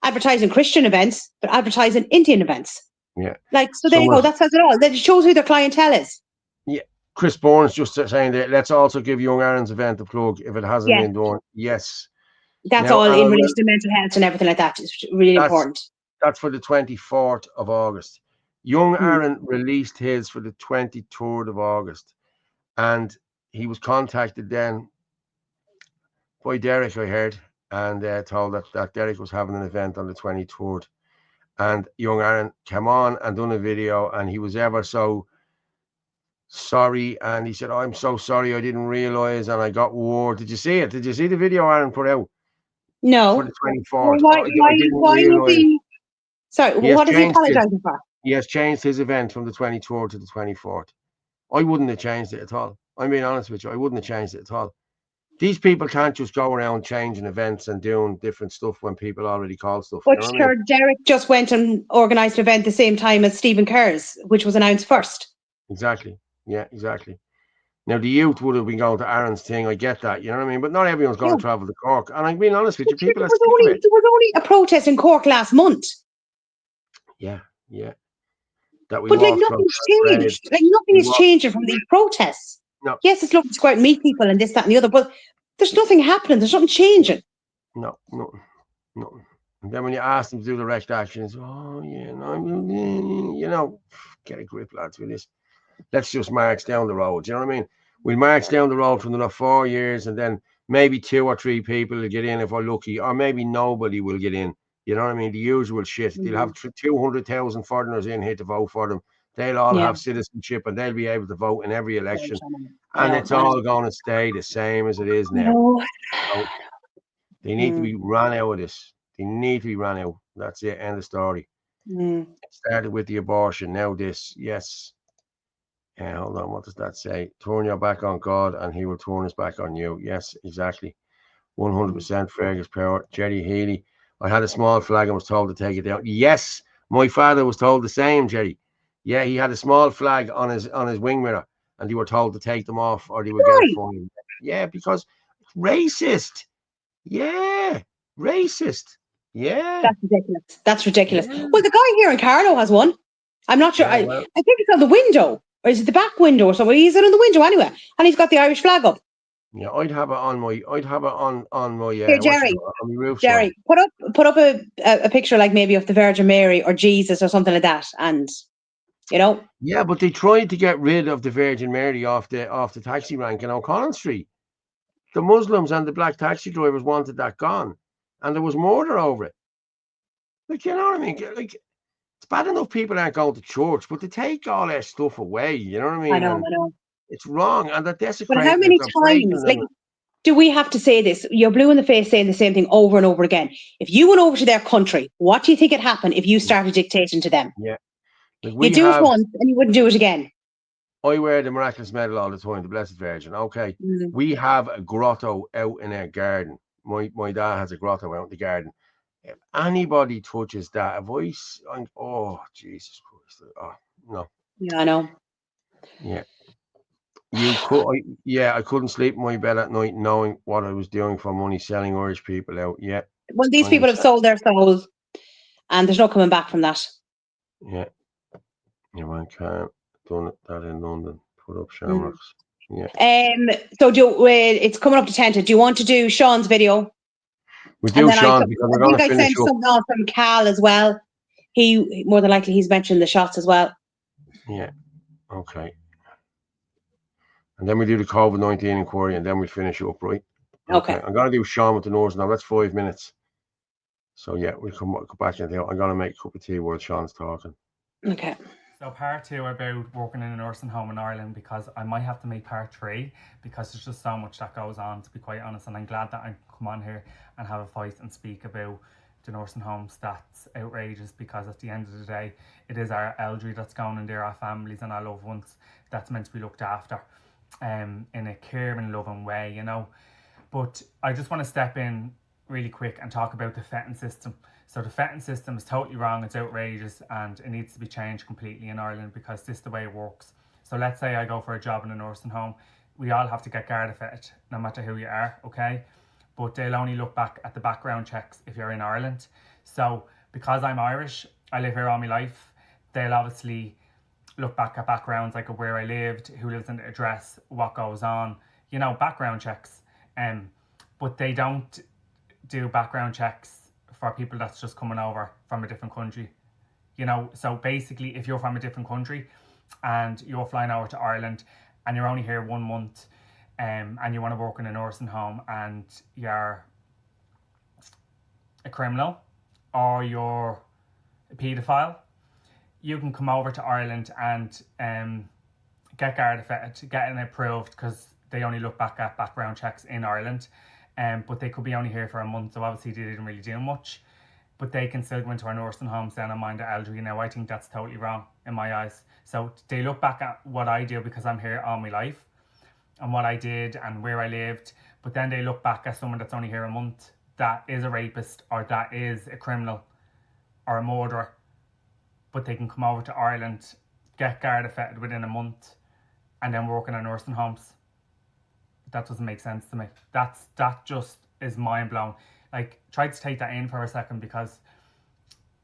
advertising Christian events, they're advertising Indian events. Yeah. Like, so there you go. That says it all. That shows who their clientele is. Yeah. Chris Bourne's just saying that let's also give Young Ireland's event a plug if it hasn't been done. Yes. That's now, all in relation to mental health and everything like that. It's really important. That's for the 24th of August. Young Ireland released his for the 23rd of August. And he was contacted then by Derek, I heard, and told that Derek was having an event on the 23rd. And young Aaron came on and done a video, and he was ever so sorry. And he said, oh, I'm so sorry, I didn't realise, and I got word. Did you see it? Did you see the video Aaron put out? No. For the 24th. Well, I didn't realise. is he? Sorry, what is he apologising for? He has changed his event from the 23rd to the 24th. I wouldn't have changed it at all. I'm being honest with you. I wouldn't have changed it at all. These people can't just go around changing events and doing different stuff when people already call stuff. But you know what sure, I mean? Derek just went and organised an event the same time as Stephen Kerr's, which was announced first. Exactly. Yeah, exactly. Now, the youth would have been going to Aaron's thing. I get that. You know what I mean? But not everyone's going to travel to Cork. And I'm being honest with you. People are sick of it. There was only a protest in Cork last month. Yeah, yeah. That we But like walked from nothing's changed. Like nothing is changing from these protests. No. Yes, it's lovely to go out and meet people and this, that, and the other, but there's nothing happening. There's nothing changing. No. And then when you ask them to do the direct actions, oh yeah, no, you know, get a grip, lads, with this. Let's just march down the road. You know what I mean? We'll march down the road for another 4 years, and then maybe 2 or 3 people will get in if we're lucky, or maybe nobody will get in. You know what I mean? The usual shit. They'll have 200,000 foreigners in here to vote for them. They'll all have citizenship, and they'll be able to vote in every election. And it's all going to stay the same as it is now. So they need to be run out of this. They need to be run out. That's it. End of story. It started with the abortion. Now this. Yes. Hold on. What does that say? Turn your back on God, and He will turn His back on you. Yes, exactly. 100% Fergus power. Jerry Healy. I had a small flag and was told to take it down. Yes, my father was told the same, Jerry. Yeah, he had a small flag on his wing mirror, and they were told to take them off or they would get a fine. Yeah, because racist. Yeah, racist. Yeah. That's ridiculous. That's ridiculous. Well, the guy here in Carlow has one. I'm not sure. I think it's on the window, or is it the back window or something? He's in the window anyway, and he's got the Irish flag up. Yeah, I'd have it on my. Here, Jerry. On my roof Jerry, put up a picture like maybe of the Virgin Mary or Jesus or something like that, and you know. Yeah, but they tried to get rid of the Virgin Mary off the taxi rank in O'Connell Street. The Muslims and the black taxi drivers wanted that gone, and there was murder over it. Like, you know what I mean? Like, it's bad enough people aren't going to church, but to take all their stuff away, you know what I mean? I know. It's wrong, and that desecrating. But how many times, like, do we have to say this? You're blue in the face saying the same thing over and over again. If you went over to their country, what do you think would happen if you started dictating to them? Yeah. Like you do it once and you wouldn't do it again. I wear the miraculous medal all the time, the Blessed Virgin. Okay. We have a grotto out in our garden. My dad has a grotto out in the garden. If anybody touches that, oh, Jesus Christ. Oh, no. Yeah, I know. Yeah. I couldn't sleep in my bed at night knowing what I was doing for money selling Irish people out. Yeah. Well, these people have sold their souls and there's no coming back from that. Yeah. Yeah, man, can't done that in London. Put up shamrocks. Yeah. So it's coming up to 10. Do you want to do Sean's video? We do Sean because we're going to finish up. I sent something else from Cal as well. He more than likely he's mentioned the shots as well. Yeah. Okay. And then we do the COVID-19 inquiry, and then we finish up, right? Okay. I'm going to do Sean with the nurse now. That's 5 minutes. So yeah, we'll come back and I'm going to make a cup of tea while Sean's talking. Okay. So part 2 about working in a nursing home in Ireland, because I might have to make part 3 because there's just so much that goes on, to be quite honest, and I'm glad that I come on here and have a voice and speak about the nursing homes. That's outrageous, because at the end of the day it is our elderly that's going in there, our families and our loved ones that's meant to be looked after in a caring, loving way, you know. But I just want to step in really quick and talk about the vetting system. So the vetting system is totally wrong, it's outrageous, and it needs to be changed completely in Ireland, because this is the way it works. So let's say I go for a job in a nursing home, we all have to get Garda vetted, no matter who you are, okay? But they'll only look back at the background checks if you're in Ireland. So because I'm Irish, I live here all my life, they'll obviously look back at backgrounds like where I lived, who lives in the address, what goes on, you know, background checks. But they don't do background checks for people that's just coming over from a different country, you know. So basically, if you're from a different country and you're flying over to Ireland and you're only here 1 month, and you want to work in a nursing home and you're a criminal or you're a paedophile, you can come over to Ireland and get Garda vetted, getting it approved, because they only look back at background checks in Ireland, but they could be only here for a month, so obviously they didn't really do much. But they can still go into our nursing homes then and mind the elderly. Now, I think that's totally wrong in my eyes. So they look back at what I do because I'm here all my life and what I did and where I lived. But then they look back at someone that's only here a month that is a rapist or that is a criminal or a murderer. But they can come over to Ireland, get Garda vetted within a month and then work in our nursing homes. That doesn't make sense to me. That just is mind blowing. Like, try to take that in for a second, because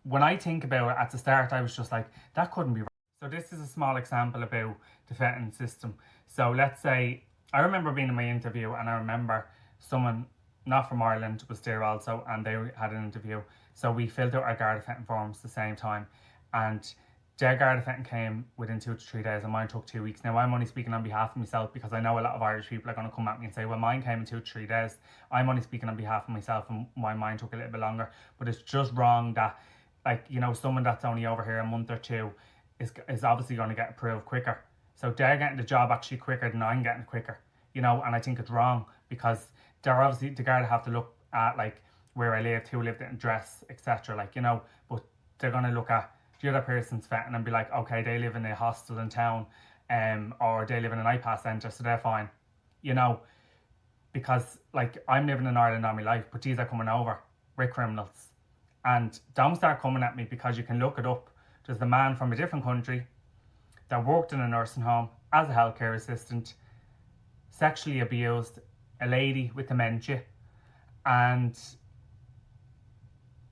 when I think about it at the start, I was just like, that couldn't be right. So this is a small example about the vetting system. So let's say, I remember being in my interview and I remember someone not from Ireland was there also and they had an interview. So we filled out our Garda vetting forms at the same time, and their Garda vetting came within 2 to 3 days and mine took 2 weeks. Now, I'm only speaking on behalf of myself because I know a lot of Irish people are going to come at me and say, well, mine came in 2 to 3 days. I'm only speaking on behalf of myself and why mine took a little bit longer. But it's just wrong that, like, you know, someone that's only over here a month or two is obviously going to get approved quicker. So they're getting the job actually quicker than I'm getting it quicker, you know, and I think it's wrong because they're obviously, the Garda have to look at, like, where I lived, who lived in address, etc. Like, you know, but they're going to look at the other person's vetting and be like, okay, they live in a hostel in town, or they live in an iPass centre, so they're fine, you know, because, like, I'm living in Ireland all my life, but these are coming over with criminals. And don't start coming at me, because you can look it up. There's a man from a different country that worked in a nursing home as a healthcare assistant, sexually abused a lady with dementia, and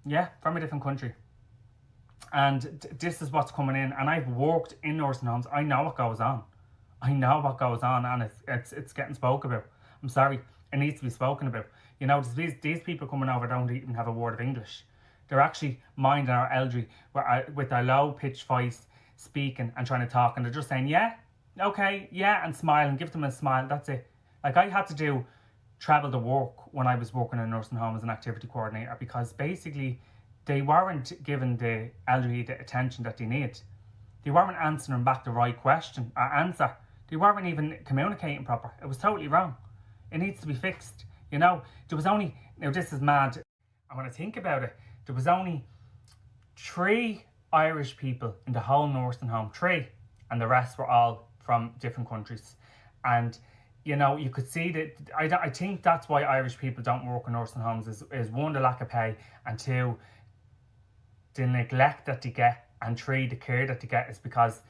yeah, from a different country. And this is what's coming in, and I've worked in nursing homes. I know what goes on. I know what goes on, and it's getting spoken about. I'm sorry, it needs to be spoken about. You know, these people coming over don't even have a word of English. They're actually minding our elderly with their low-pitched voice, speaking and trying to talk, and they're just saying, yeah, okay, yeah, and smile, and give them a smile. That's it. Like, I had to travel to work when I was working in a nursing home as an activity coordinator, because basically they weren't giving the elderly the attention that they need. They weren't answering back the right question or answer. They weren't even communicating proper. It was totally wrong. It needs to be fixed. You know, there was only, now this is mad, and when I think about it, there was only 3 Irish people in the whole nursing home, 3, and the rest were all from different countries. And, you know, you could see that, I think that's why Irish people don't work in nursing homes, is 1, the lack of pay, and 2, the neglect that they get, and 3, the care that they get, is because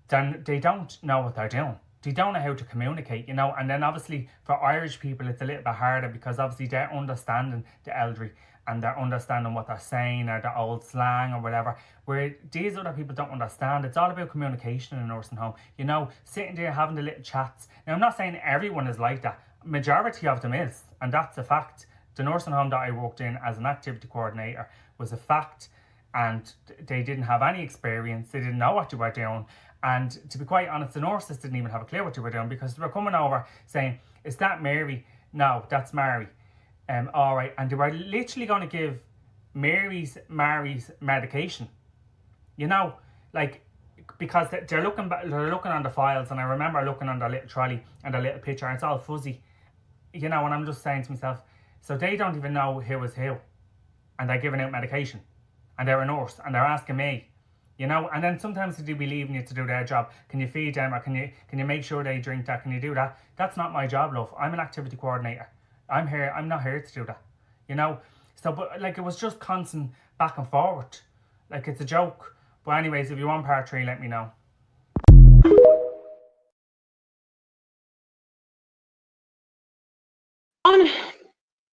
then they don't know what they're doing. They don't know how to communicate, you know. And then obviously for Irish people it's a little bit harder, because obviously they're understanding the elderly and they're understanding what they're saying, or the old slang or whatever, where these other people don't understand. It's all about communication in a nursing home, you know, sitting there having the little chats. Now, I'm not saying everyone is like that. Majority of them is, and that's a fact. The nursing home that I worked in as an activity coordinator was a fact, and they didn't have any experience. They didn't know what they were doing, and to be quite honest, the nurses didn't even have a clue what they were doing, because they were coming over saying, is that Mary? No, that's Mary. All right. And they were literally going to give Mary's medication, you know, like, because they're looking on the files, and I remember looking on the little trolley and the little picture, and it's all fuzzy, you know, and I'm just saying to myself, so they don't even know who is who, and they're giving out medication, and they're a nurse, and they're asking me, you know. And then sometimes they do be leaving you to do their job. Can you feed them, or can you make sure they drink that? Can you do that? That's not my job, love. I'm an activity coordinator. I'm not here to do that, you know. So, but like, it was just constant back and forward, like, it's a joke. But anyways, if you want part 3, let me know.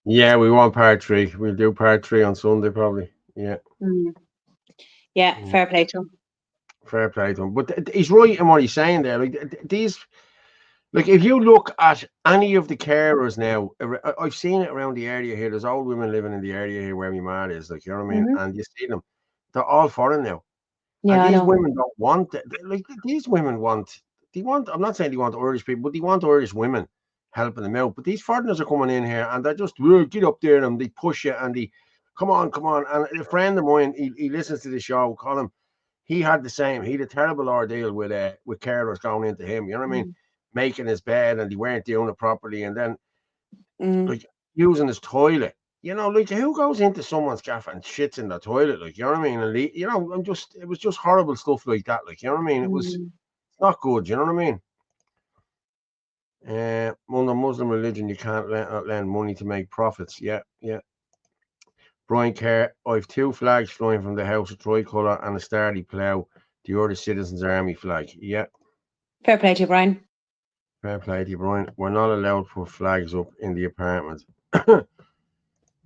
Yeah, we want part 3. We'll do part 3 on Sunday probably. Yeah. Yeah, fair play to him. Fair play to him. But he's right in what he's saying there. Like, these, like, if you look at any of the carers now, I've seen it around the area here. There's old women living in the area here where my mad is, like, you know what I mean? And you see them, they're all foreign now. Yeah, and these I know. women don't want it. Like, these women want, I'm not saying they want Irish people, but they want Irish women. helping them out. But these foreigners are coming in here and they're just get up there and they push you and they come on. And a friend of mine, he listens to the show, Colin. He had the same. He had a terrible ordeal with carers going into him. You know what I mean? Making his bed and they weren't doing it properly, and then like using his toilet. You know, like who goes into someone's gaff and shits in the toilet? Like, you know what I mean? And you know, it was just horrible stuff like that. Like, you know what I mean? It was not good. You know what I mean? Under Muslim religion, you can't lend money to make profits. Yeah. Brian Kerr, I have 2 flags flying from the house, a tricolour and a starry plough. The other Citizens Army flag. Yeah. Fair play to you, Brian. Fair play to you, Brian. We're not allowed to put flags up in the apartment.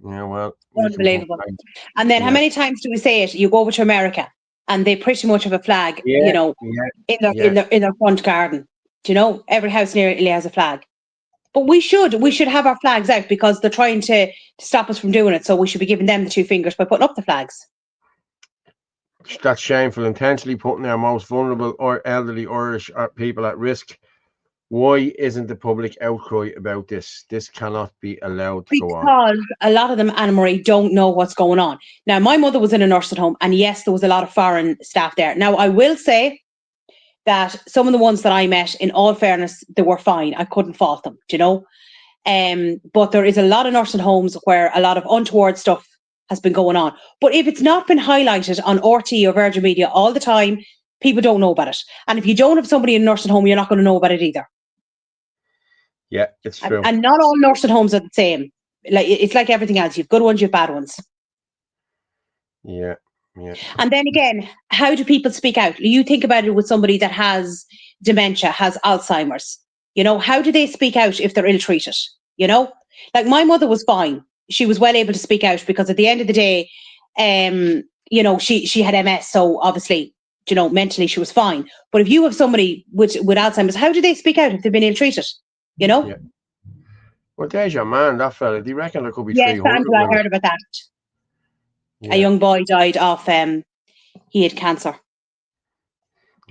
Yeah, well. Unbelievable. And then how many times do we say it? You go over to America and they pretty much have a flag, you know, in their front garden. Do you know? Every house nearly has a flag. But we should have our flags out because they're trying to stop us from doing it. So we should be giving them the 2 fingers by putting up the flags. That's shameful. Intentionally putting our most vulnerable or elderly Irish people at risk. Why isn't the public outcry about this? This cannot be allowed to go on. Because a lot of them, Anna-Marie, don't know what's going on. Now, my mother was in a nursing home, and yes, there was a lot of foreign staff there. Now, I will say that some of the ones that I met, in all fairness, they were fine. I couldn't fault them, do you know? But there is a lot of nursing homes where a lot of untoward stuff has been going on. But if it's not been highlighted on RT or Virgin Media all the time, people don't know about it. And if you don't have somebody in a nursing home, you're not going to know about it either. Yeah, it's true. And not all nursing homes are the same. Like it's like everything else. You've good ones, you've bad ones. Yeah. And then again, how do people speak out? You think about it with somebody that has dementia, has Alzheimer's. You know, how do they speak out if they're ill-treated? You know, like my mother was fine. She was well able to speak out because at the end of the day, you know, she had MS. So obviously, you know, mentally she was fine. But if you have somebody with Alzheimer's, how do they speak out if they've been ill-treated? You know? Yeah. Well, there's your man, that fella. Do you reckon there could be 300? Sandra, I heard about that. Yeah. A young boy died of, he had cancer.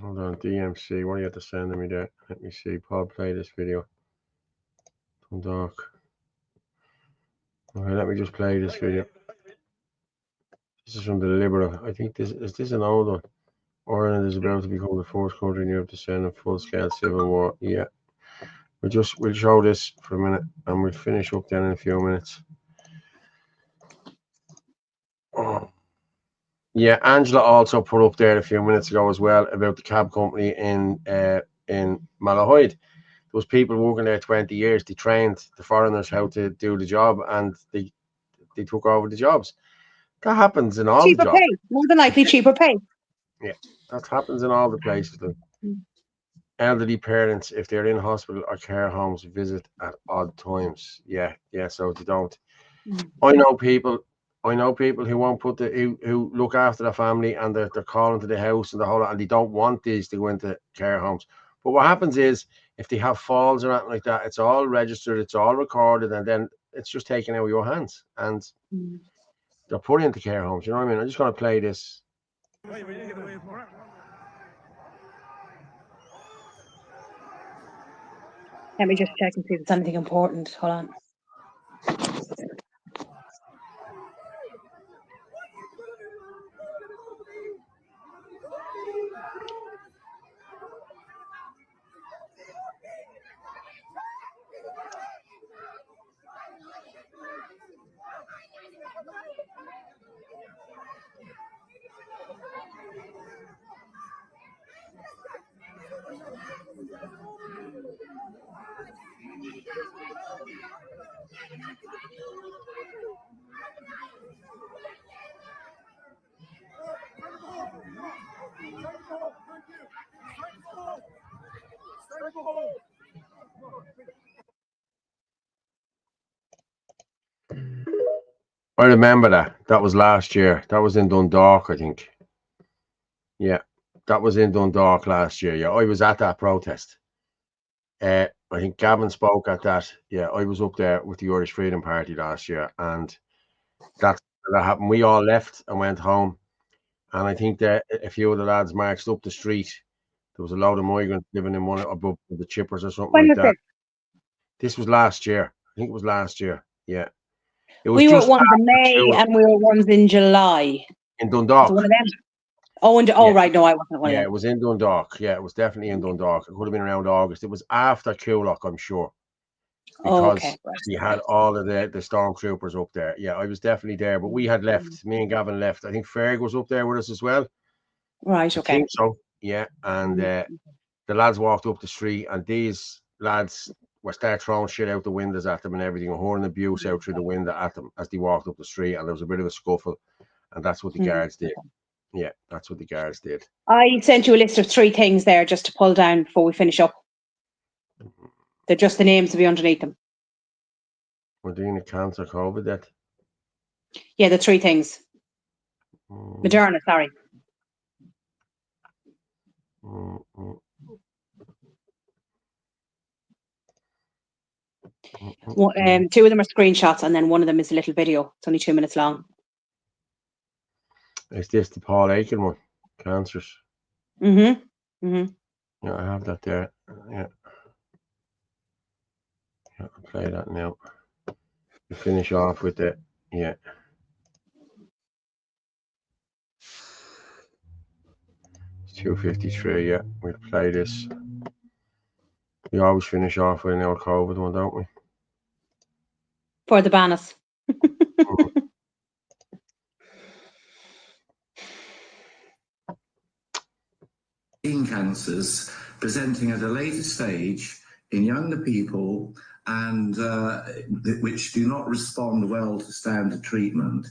Hold on, DMC. What do you have to send me there? Let me see. Paul, play this video. Dundalk. Okay, let me just play this video. This is from the Liberal. I think this is an old one. Ireland is about to become the fourth country in Europe to send a full-scale civil war. Yeah. We'll show this for a minute and we'll finish up then in a few minutes. Oh. Yeah, Angela also put up there a few minutes ago as well about the cab company in Malahide. There was people working there 20 years. They trained the foreigners how to do the job and they took over the jobs. That happens in all cheaper the jobs. Pay. More than likely cheaper pay. Yeah, that happens in all the places. Elderly parents, if they're in hospital or care homes, visit at odd times. Yeah, so they don't. I know people who won't put who look after their family and they're calling to the house and the whole lot, and they don't want these to go into care homes. But what happens is if they have falls or anything like that, it's all registered, it's all recorded, and then it's just taken out of your hands and they're put into care homes. You know what I mean? I'm just going to play this. Let me just check and see if there's anything important. Hold on. I remember that. That was last year. That was in Dundalk, I think. Yeah, that was in Dundalk last year. Yeah, I was at that protest. I think Gavin spoke at that. Yeah, I was up there with the Irish Freedom Party last year, and that happened. We all left and went home, and I think that a few of the lads marched up the street. There was a load of migrants living in one above the chippers or something like that. This was last year. I think it was last year. Yeah. It was We were just ones in after May Tulloch and we were ones in July. in Was it Dundalk. one of them? Oh, Yeah. right. No, I wasn't at one Yeah, of it them. was in Dundalk. Yeah, it was definitely in Dundalk. It could have been around August. It was after Tulloch, I'm sure, Oh, because okay. Right. we had all of the stormtroopers up there. Yeah, I was definitely there, but we had left. Me and Gavin left. I think Ferg was up there with us as well. Right, I okay. think so. Yeah, and the lads walked up the street, and these lads were start throwing shit out the windows at them and everything, and hurling abuse out through the window at them as they walked up the street, and there was a bit of a scuffle, and that's what the guards did. Yeah, that's what the guards did. I sent you a list of 3 things there just to pull down before we finish up. They're just the names to be underneath them. We're doing a cancer COVID death. Yeah, the 3 things. Moderna, sorry. Well, 2 of them are screenshots, and then one of them is a little video. It's only 2 minutes long. Is this the Paul Aiken one? Cancers. Mm-hmm. Yeah, I have that there. Yeah. Yeah, I'll play that now. We finish off with it. Yeah. It's 2:53. Yeah, we'll play this. We always finish off with an hour COVID one, don't we? For the banners. Cancers presenting at a later stage in younger people and which do not respond well to standard treatment,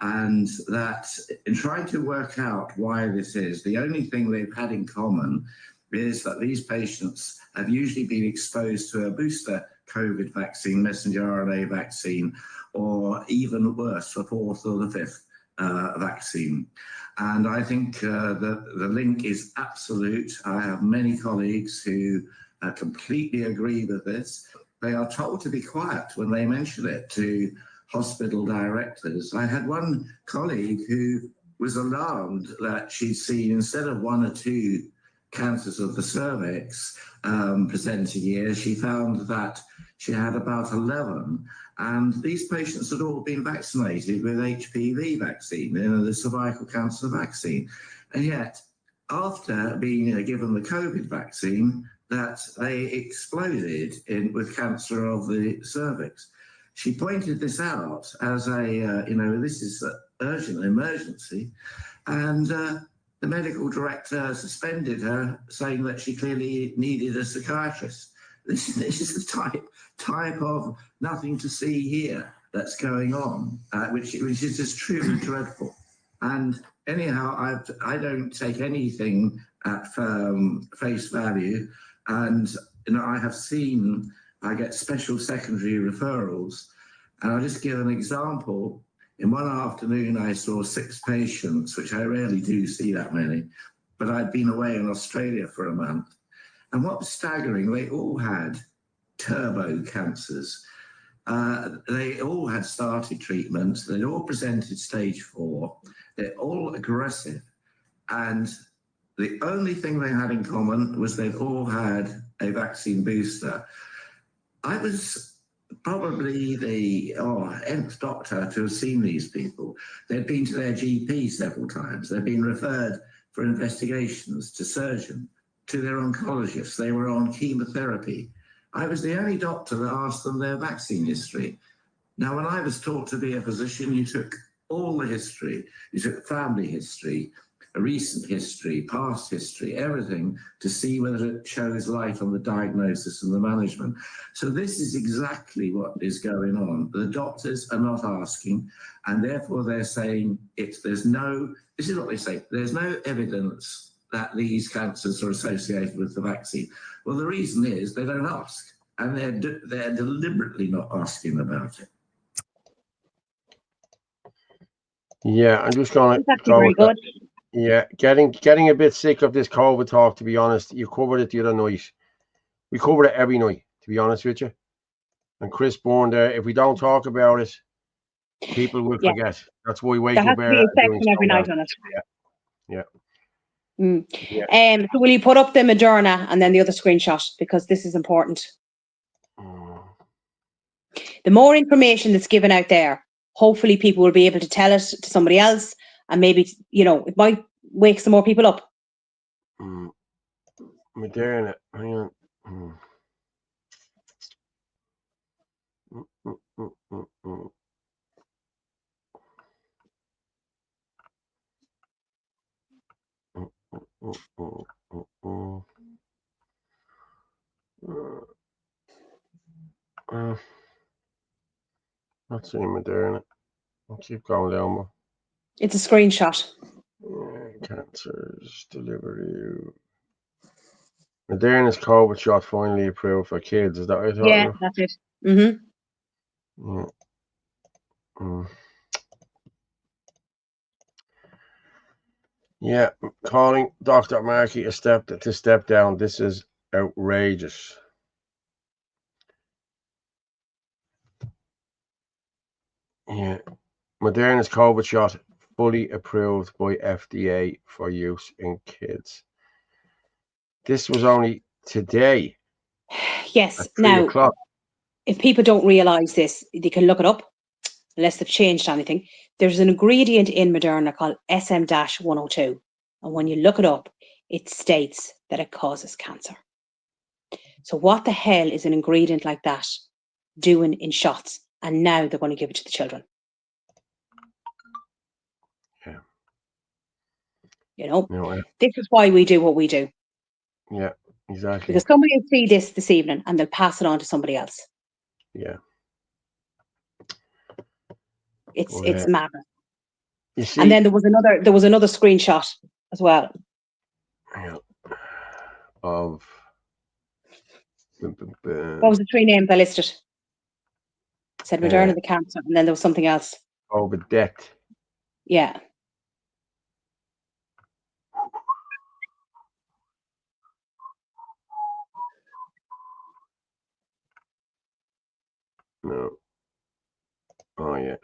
and that in trying to work out why this is, the only thing they've had in common is that these patients have usually been exposed to a booster COVID vaccine, messenger RNA vaccine, or even worse, the 4th or the 5th vaccine. And I think the link is absolute. I have many colleagues who completely agree with this. They are told to be quiet when they mention it to hospital directors. I had one colleague who was alarmed that she'd seen, instead of 1 or 2 cancers of the cervix present a year, she found that she had about 11. And these patients had all been vaccinated with HPV vaccine, the cervical cancer vaccine. And yet, after being given the COVID vaccine, that they exploded with cancer of the cervix. She pointed this out as a, this is urgent, emergency. And the medical director suspended her, saying that she clearly needed a psychiatrist. This is the type of nothing to see here that's going on, which is just truly dreadful. And anyhow, I don't take anything at face value. And I have seen, I get special secondary referrals. And I'll just give an example. In one afternoon, I saw 6 patients, which I rarely do see that many, but I'd been away in Australia for a month. And what was staggering, they all had turbo cancers. They all had started treatment. They'd all presented stage 4. They're all aggressive. And the only thing they had in common was they'd all had a vaccine booster. I was probably the nth doctor to have seen these people. They'd been to their GP several times. They'd been referred for investigations to surgeon, to their oncologist. They were on chemotherapy. I was the only doctor that asked them their vaccine history. Now, when I was taught to be a physician, you took all the history. You took family history, a recent history, past history, everything to see whether it shows light on the diagnosis and the management. So this is exactly what is going on. The doctors are not asking, and therefore they're saying this is what they say, there's no evidence that these cancers are associated with the vaccine. Well, the reason is they don't ask, and they're deliberately not asking about it. Yeah, I'm just going to go very good. Yeah, getting a bit sick of this COVID talk, to be honest. You covered it the other night. We cover it every night, to be honest with you. And Chris Bourne there, if we don't talk about it, people will forget. That's why we wake up there. Has to be a section every night on it. Yeah. So will you put up the Moderna and then the other screenshot, because this is important. The more information that's given out there, hopefully people will be able to tell it to somebody else, and maybe, it might wake some more people up. Moderna, hang on. Not seeing Moderna. I'll keep going down more. It's a screenshot. Cancers, delivery. Moderna's COVID shot finally approved for kids. Is that what you're talking about? That's it. Mm-hmm. Yeah, calling Dr. Markey to step down. This is outrageous. Yeah, Moderna's COVID shot fully approved by FDA for use in kids. This was only today. Yes. Now, if people don't realise this, they can look it up, unless they've changed anything. There's an ingredient in Moderna called SM-102. And when you look it up, it states that it causes cancer. So what the hell is an ingredient like that doing in shots? And now they're going to give it to the children. Yeah. This is why we do what we do. Yeah, exactly. Because somebody will see this evening and they'll pass it on to somebody else. Yeah. It's madness. You see, and then there was another screenshot as well. Of what was the three names I listed? It said Moderna, the cancer, and then there was something else. Oh, the death. Yeah. No. Oh, yeah.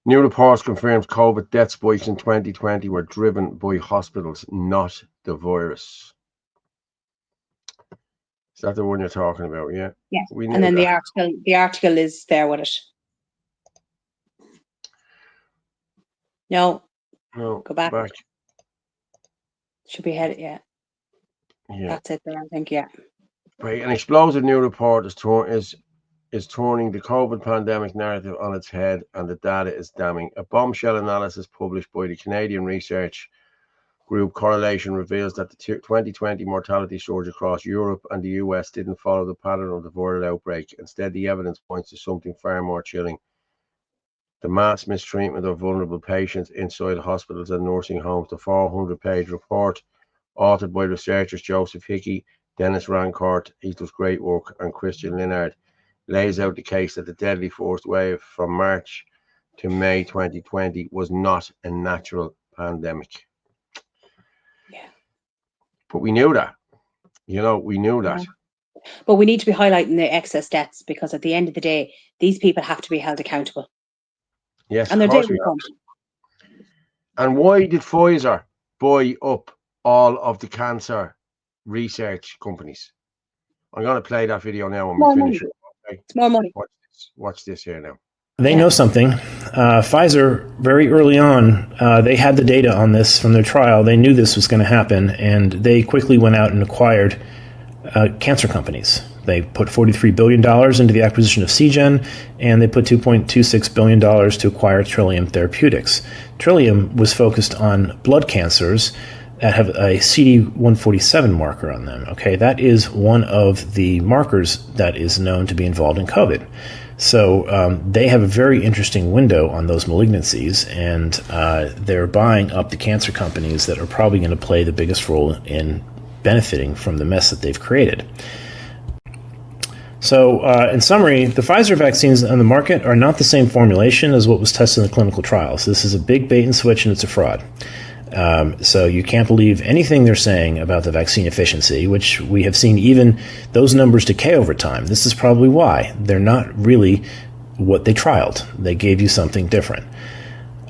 New reports confirms COVID death spikes in 2020 were driven by hospitals, not the virus. Is that the one you're talking about? Yeah. Yeah. And then the article is there with it. No. Go back. Should be headed. Yeah. That's it there, I think. Yeah. Right. An explosive new report is turning the COVID pandemic narrative on its head, and the data is damning. A bombshell analysis published by the Canadian research group Correlation reveals that the 2020 mortality surge across Europe and the US didn't follow the pattern of the viral outbreak. Instead, the evidence points to something far more chilling: the mass mistreatment of vulnerable patients inside hospitals and nursing homes. The 400-page report, authored by researchers Joseph Hickey, Dennis Rancourt, he does great work, and Christian Linnard, lays out the case that the deadly first wave from March to May 2020 was not a natural pandemic. Yeah. But we knew that. We knew that. But we need to be highlighting the excess deaths, because at the end of the day, these people have to be held accountable. Yes, and of course we have. And why did Pfizer buy up all of the cancer research companies? I'm going to play that video now when we finish it. Okay? It's more money. Watch this here now. They know something. Pfizer, very early on, they had the data on this from their trial. They knew this was going to happen, and they quickly went out and acquired cancer companies. They put $43 billion into the acquisition of Seagen, and they put $2.26 billion to acquire Trillium Therapeutics. Trillium was focused on blood cancers that have a CD147 marker on them. Okay, that is one of the markers that is known to be involved in COVID. So they have a very interesting window on those malignancies, and they're buying up the cancer companies that are probably going to play the biggest role in benefiting from the mess that they've created. So in summary, the Pfizer vaccines on the market are not the same formulation as what was tested in the clinical trials. This is a big bait and switch, and it's a fraud. So you can't believe anything they're saying about the vaccine efficiency, which we have seen even those numbers decay over time. This is probably why. They're not really what they trialed. They gave you something different.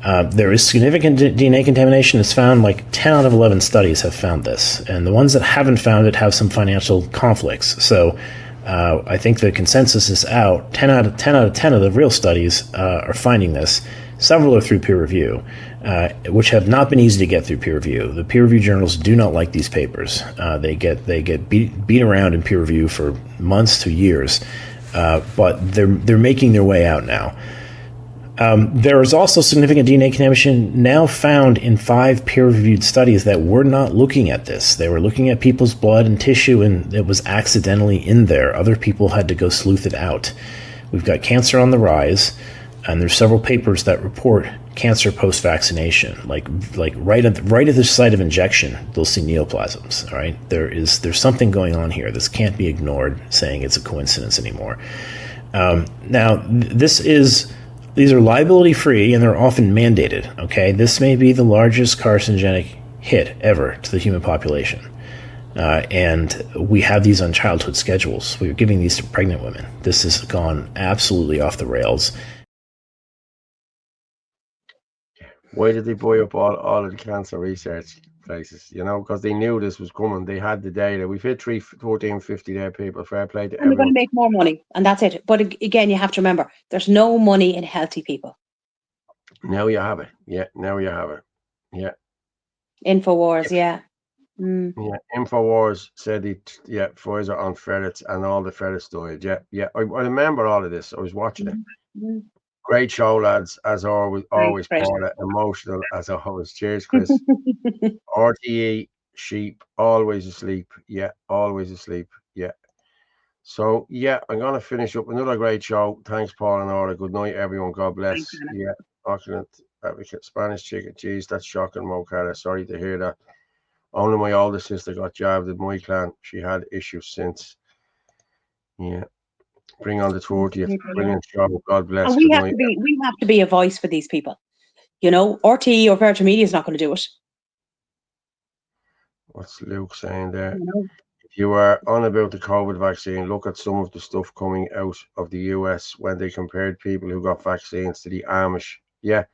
There is significant DNA contamination. It's found, like 10 out of 11 studies have found this. And the ones that haven't found it have some financial conflicts. So I think the consensus is out. 10 out of 10 of the real studies are finding this. Several are through peer review, which have not been easy to get through peer review. The peer review journals do not like these papers. They get beat around in peer review for months to years, but they're making their way out now. There is also significant DNA contamination now found in 5 peer-reviewed studies that were not looking at this. They were looking at people's blood and tissue, and it was accidentally in there. Other people had to go sleuth it out. We've got cancer on the rise, and there's several papers that report cancer post-vaccination. Like right at the site of injection, they'll see neoplasms. All right, there's something going on here. This can't be ignored, saying it's a coincidence anymore. Now, these are liability-free, and they're often mandated, okay? This may be the largest carcinogenic hit ever to the human population. And we have these on childhood schedules. We're giving these to pregnant women. This has gone absolutely off the rails. Why did they buy up all of the cancer research places? You know, because they knew this was coming. They had the data. We've hit 1450 there, people. Fair play to And they're going everyone. to make more money, and that's it. But again, you have to remember, there's no money in healthy people. Now you have it. Yeah, now you have it. Yeah. Infowars, yeah. Mm. Yeah, Infowars said Pfizer on ferrets and all the ferrets died. Yeah. I remember all of this. I was watching it. Mm. Great show, lads. As always, Great. Paula, emotional as always. Cheers, Chris. RTE, sheep, always asleep. Yeah, always asleep. Yeah. So, yeah, I'm going to finish up another great show. Thanks, Paul and Orla. Good night, everyone. God bless. Yeah, Auckland Advocate, Spanish chicken cheese. That's shocking, Mo Cara. Sorry to hear that. Only my older sister got jabbed in my clan. She had issues since. Yeah. Bring on the 40th. Brilliant show. God bless. And we have to be a voice for these people. You know, RTE or Virgin Media is not going to do it. What's Luke saying there? If you are on about the COVID vaccine, look at some of the stuff coming out of the US when they compared people who got vaccines to the Amish. Yeah.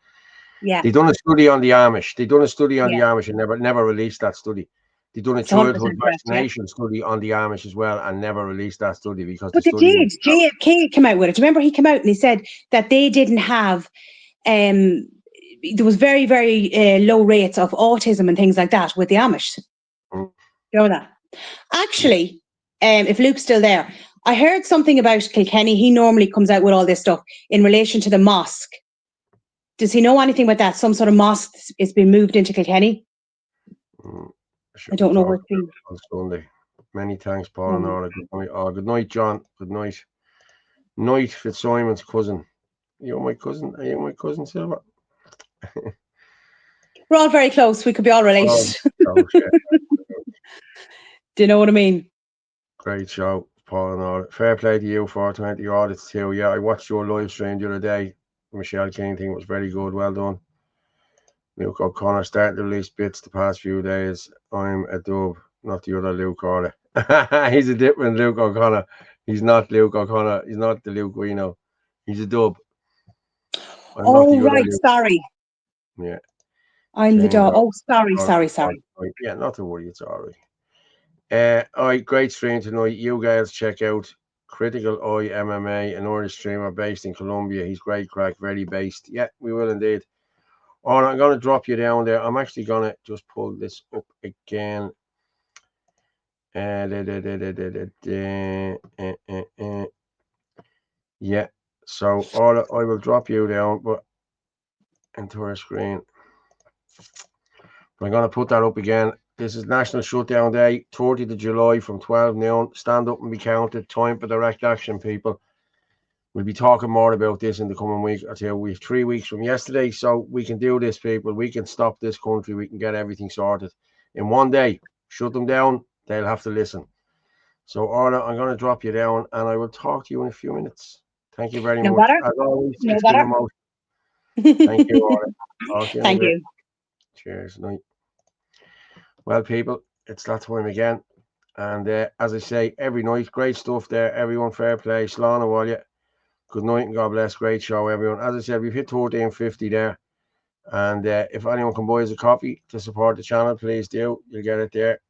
They done a study on the Amish. The Amish and never released that study. They done a childhood vaccination study on the Amish as well and never released that study because But they did. JFK came out with it. Do you remember he came out and he said that they didn't have there was very, very low rates of autism and things like that with the Amish. You know that? Actually, if Luke's still there, I heard something about Kilkenny. He normally comes out with all this stuff in relation to the mosque. Does he know anything about that? Some sort of mosque is being moved into Kilkenny? I don't know where to be. On Sunday. Many thanks, Paul and Orla. Good night. Oh, good night, John. Good night. Night, Fitzsimons' cousin. You're my cousin. Are you my cousin, Silva? We're all very close. We could be all related. Do you know what I mean? Great show, Paul and Orla. Fair play to you, 420 audits too. Yeah, I watched your live stream the other day. Michelle King thing was very good. Well done. Luke O'Connor starting to release bits the past few days. I'm a dub, not the other Luke Orla. He's a different Luke O'Connor. He's not Luke O'Connor. He's not the Luke we know. He's a dub. Oh, right. Sorry. Yeah. I'm the dog. Oh, sorry. Yeah, not to worry. It's all right. All right, great stream tonight. You guys check out Critical Eye MMA, an Irish streamer based in Colombia. He's great crack, very based. Yeah, we will indeed. Oh, I'm going to drop you down there. I'm actually going to just pull this up again. Yeah, so I will drop you down, but into our screen. I'm going to put that up again. This is National Shutdown Day, 30th of July from 12 noon. Stand up and be counted. Time for direct action, people. We'll be talking more about this in the coming week or two. We have 3 weeks from yesterday, so we can do this, people. We can stop this country. We can get everything sorted in one day. Shut them down. They'll have to listen. So, Orla, I'm going to drop you down, and I will talk to you in a few minutes. Thank you very much. As always, it's been emotional. Thank you, Orla. Thank you. Cheers. Night. Well, people, it's that time again. And as I say, every night, great stuff there. Everyone, fair play. Slán Awalya. Good night and God bless. Great show, everyone. As I said, we've hit 1450 there. And if anyone can buy us a coffee to support the channel, please do. You'll get it there.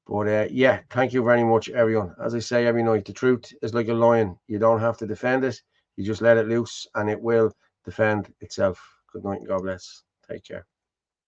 But yeah, thank you very much, everyone. As I say every night, the truth is like a lion. You don't have to defend it. You just let it loose and it will defend itself. Good night and God bless. Take care.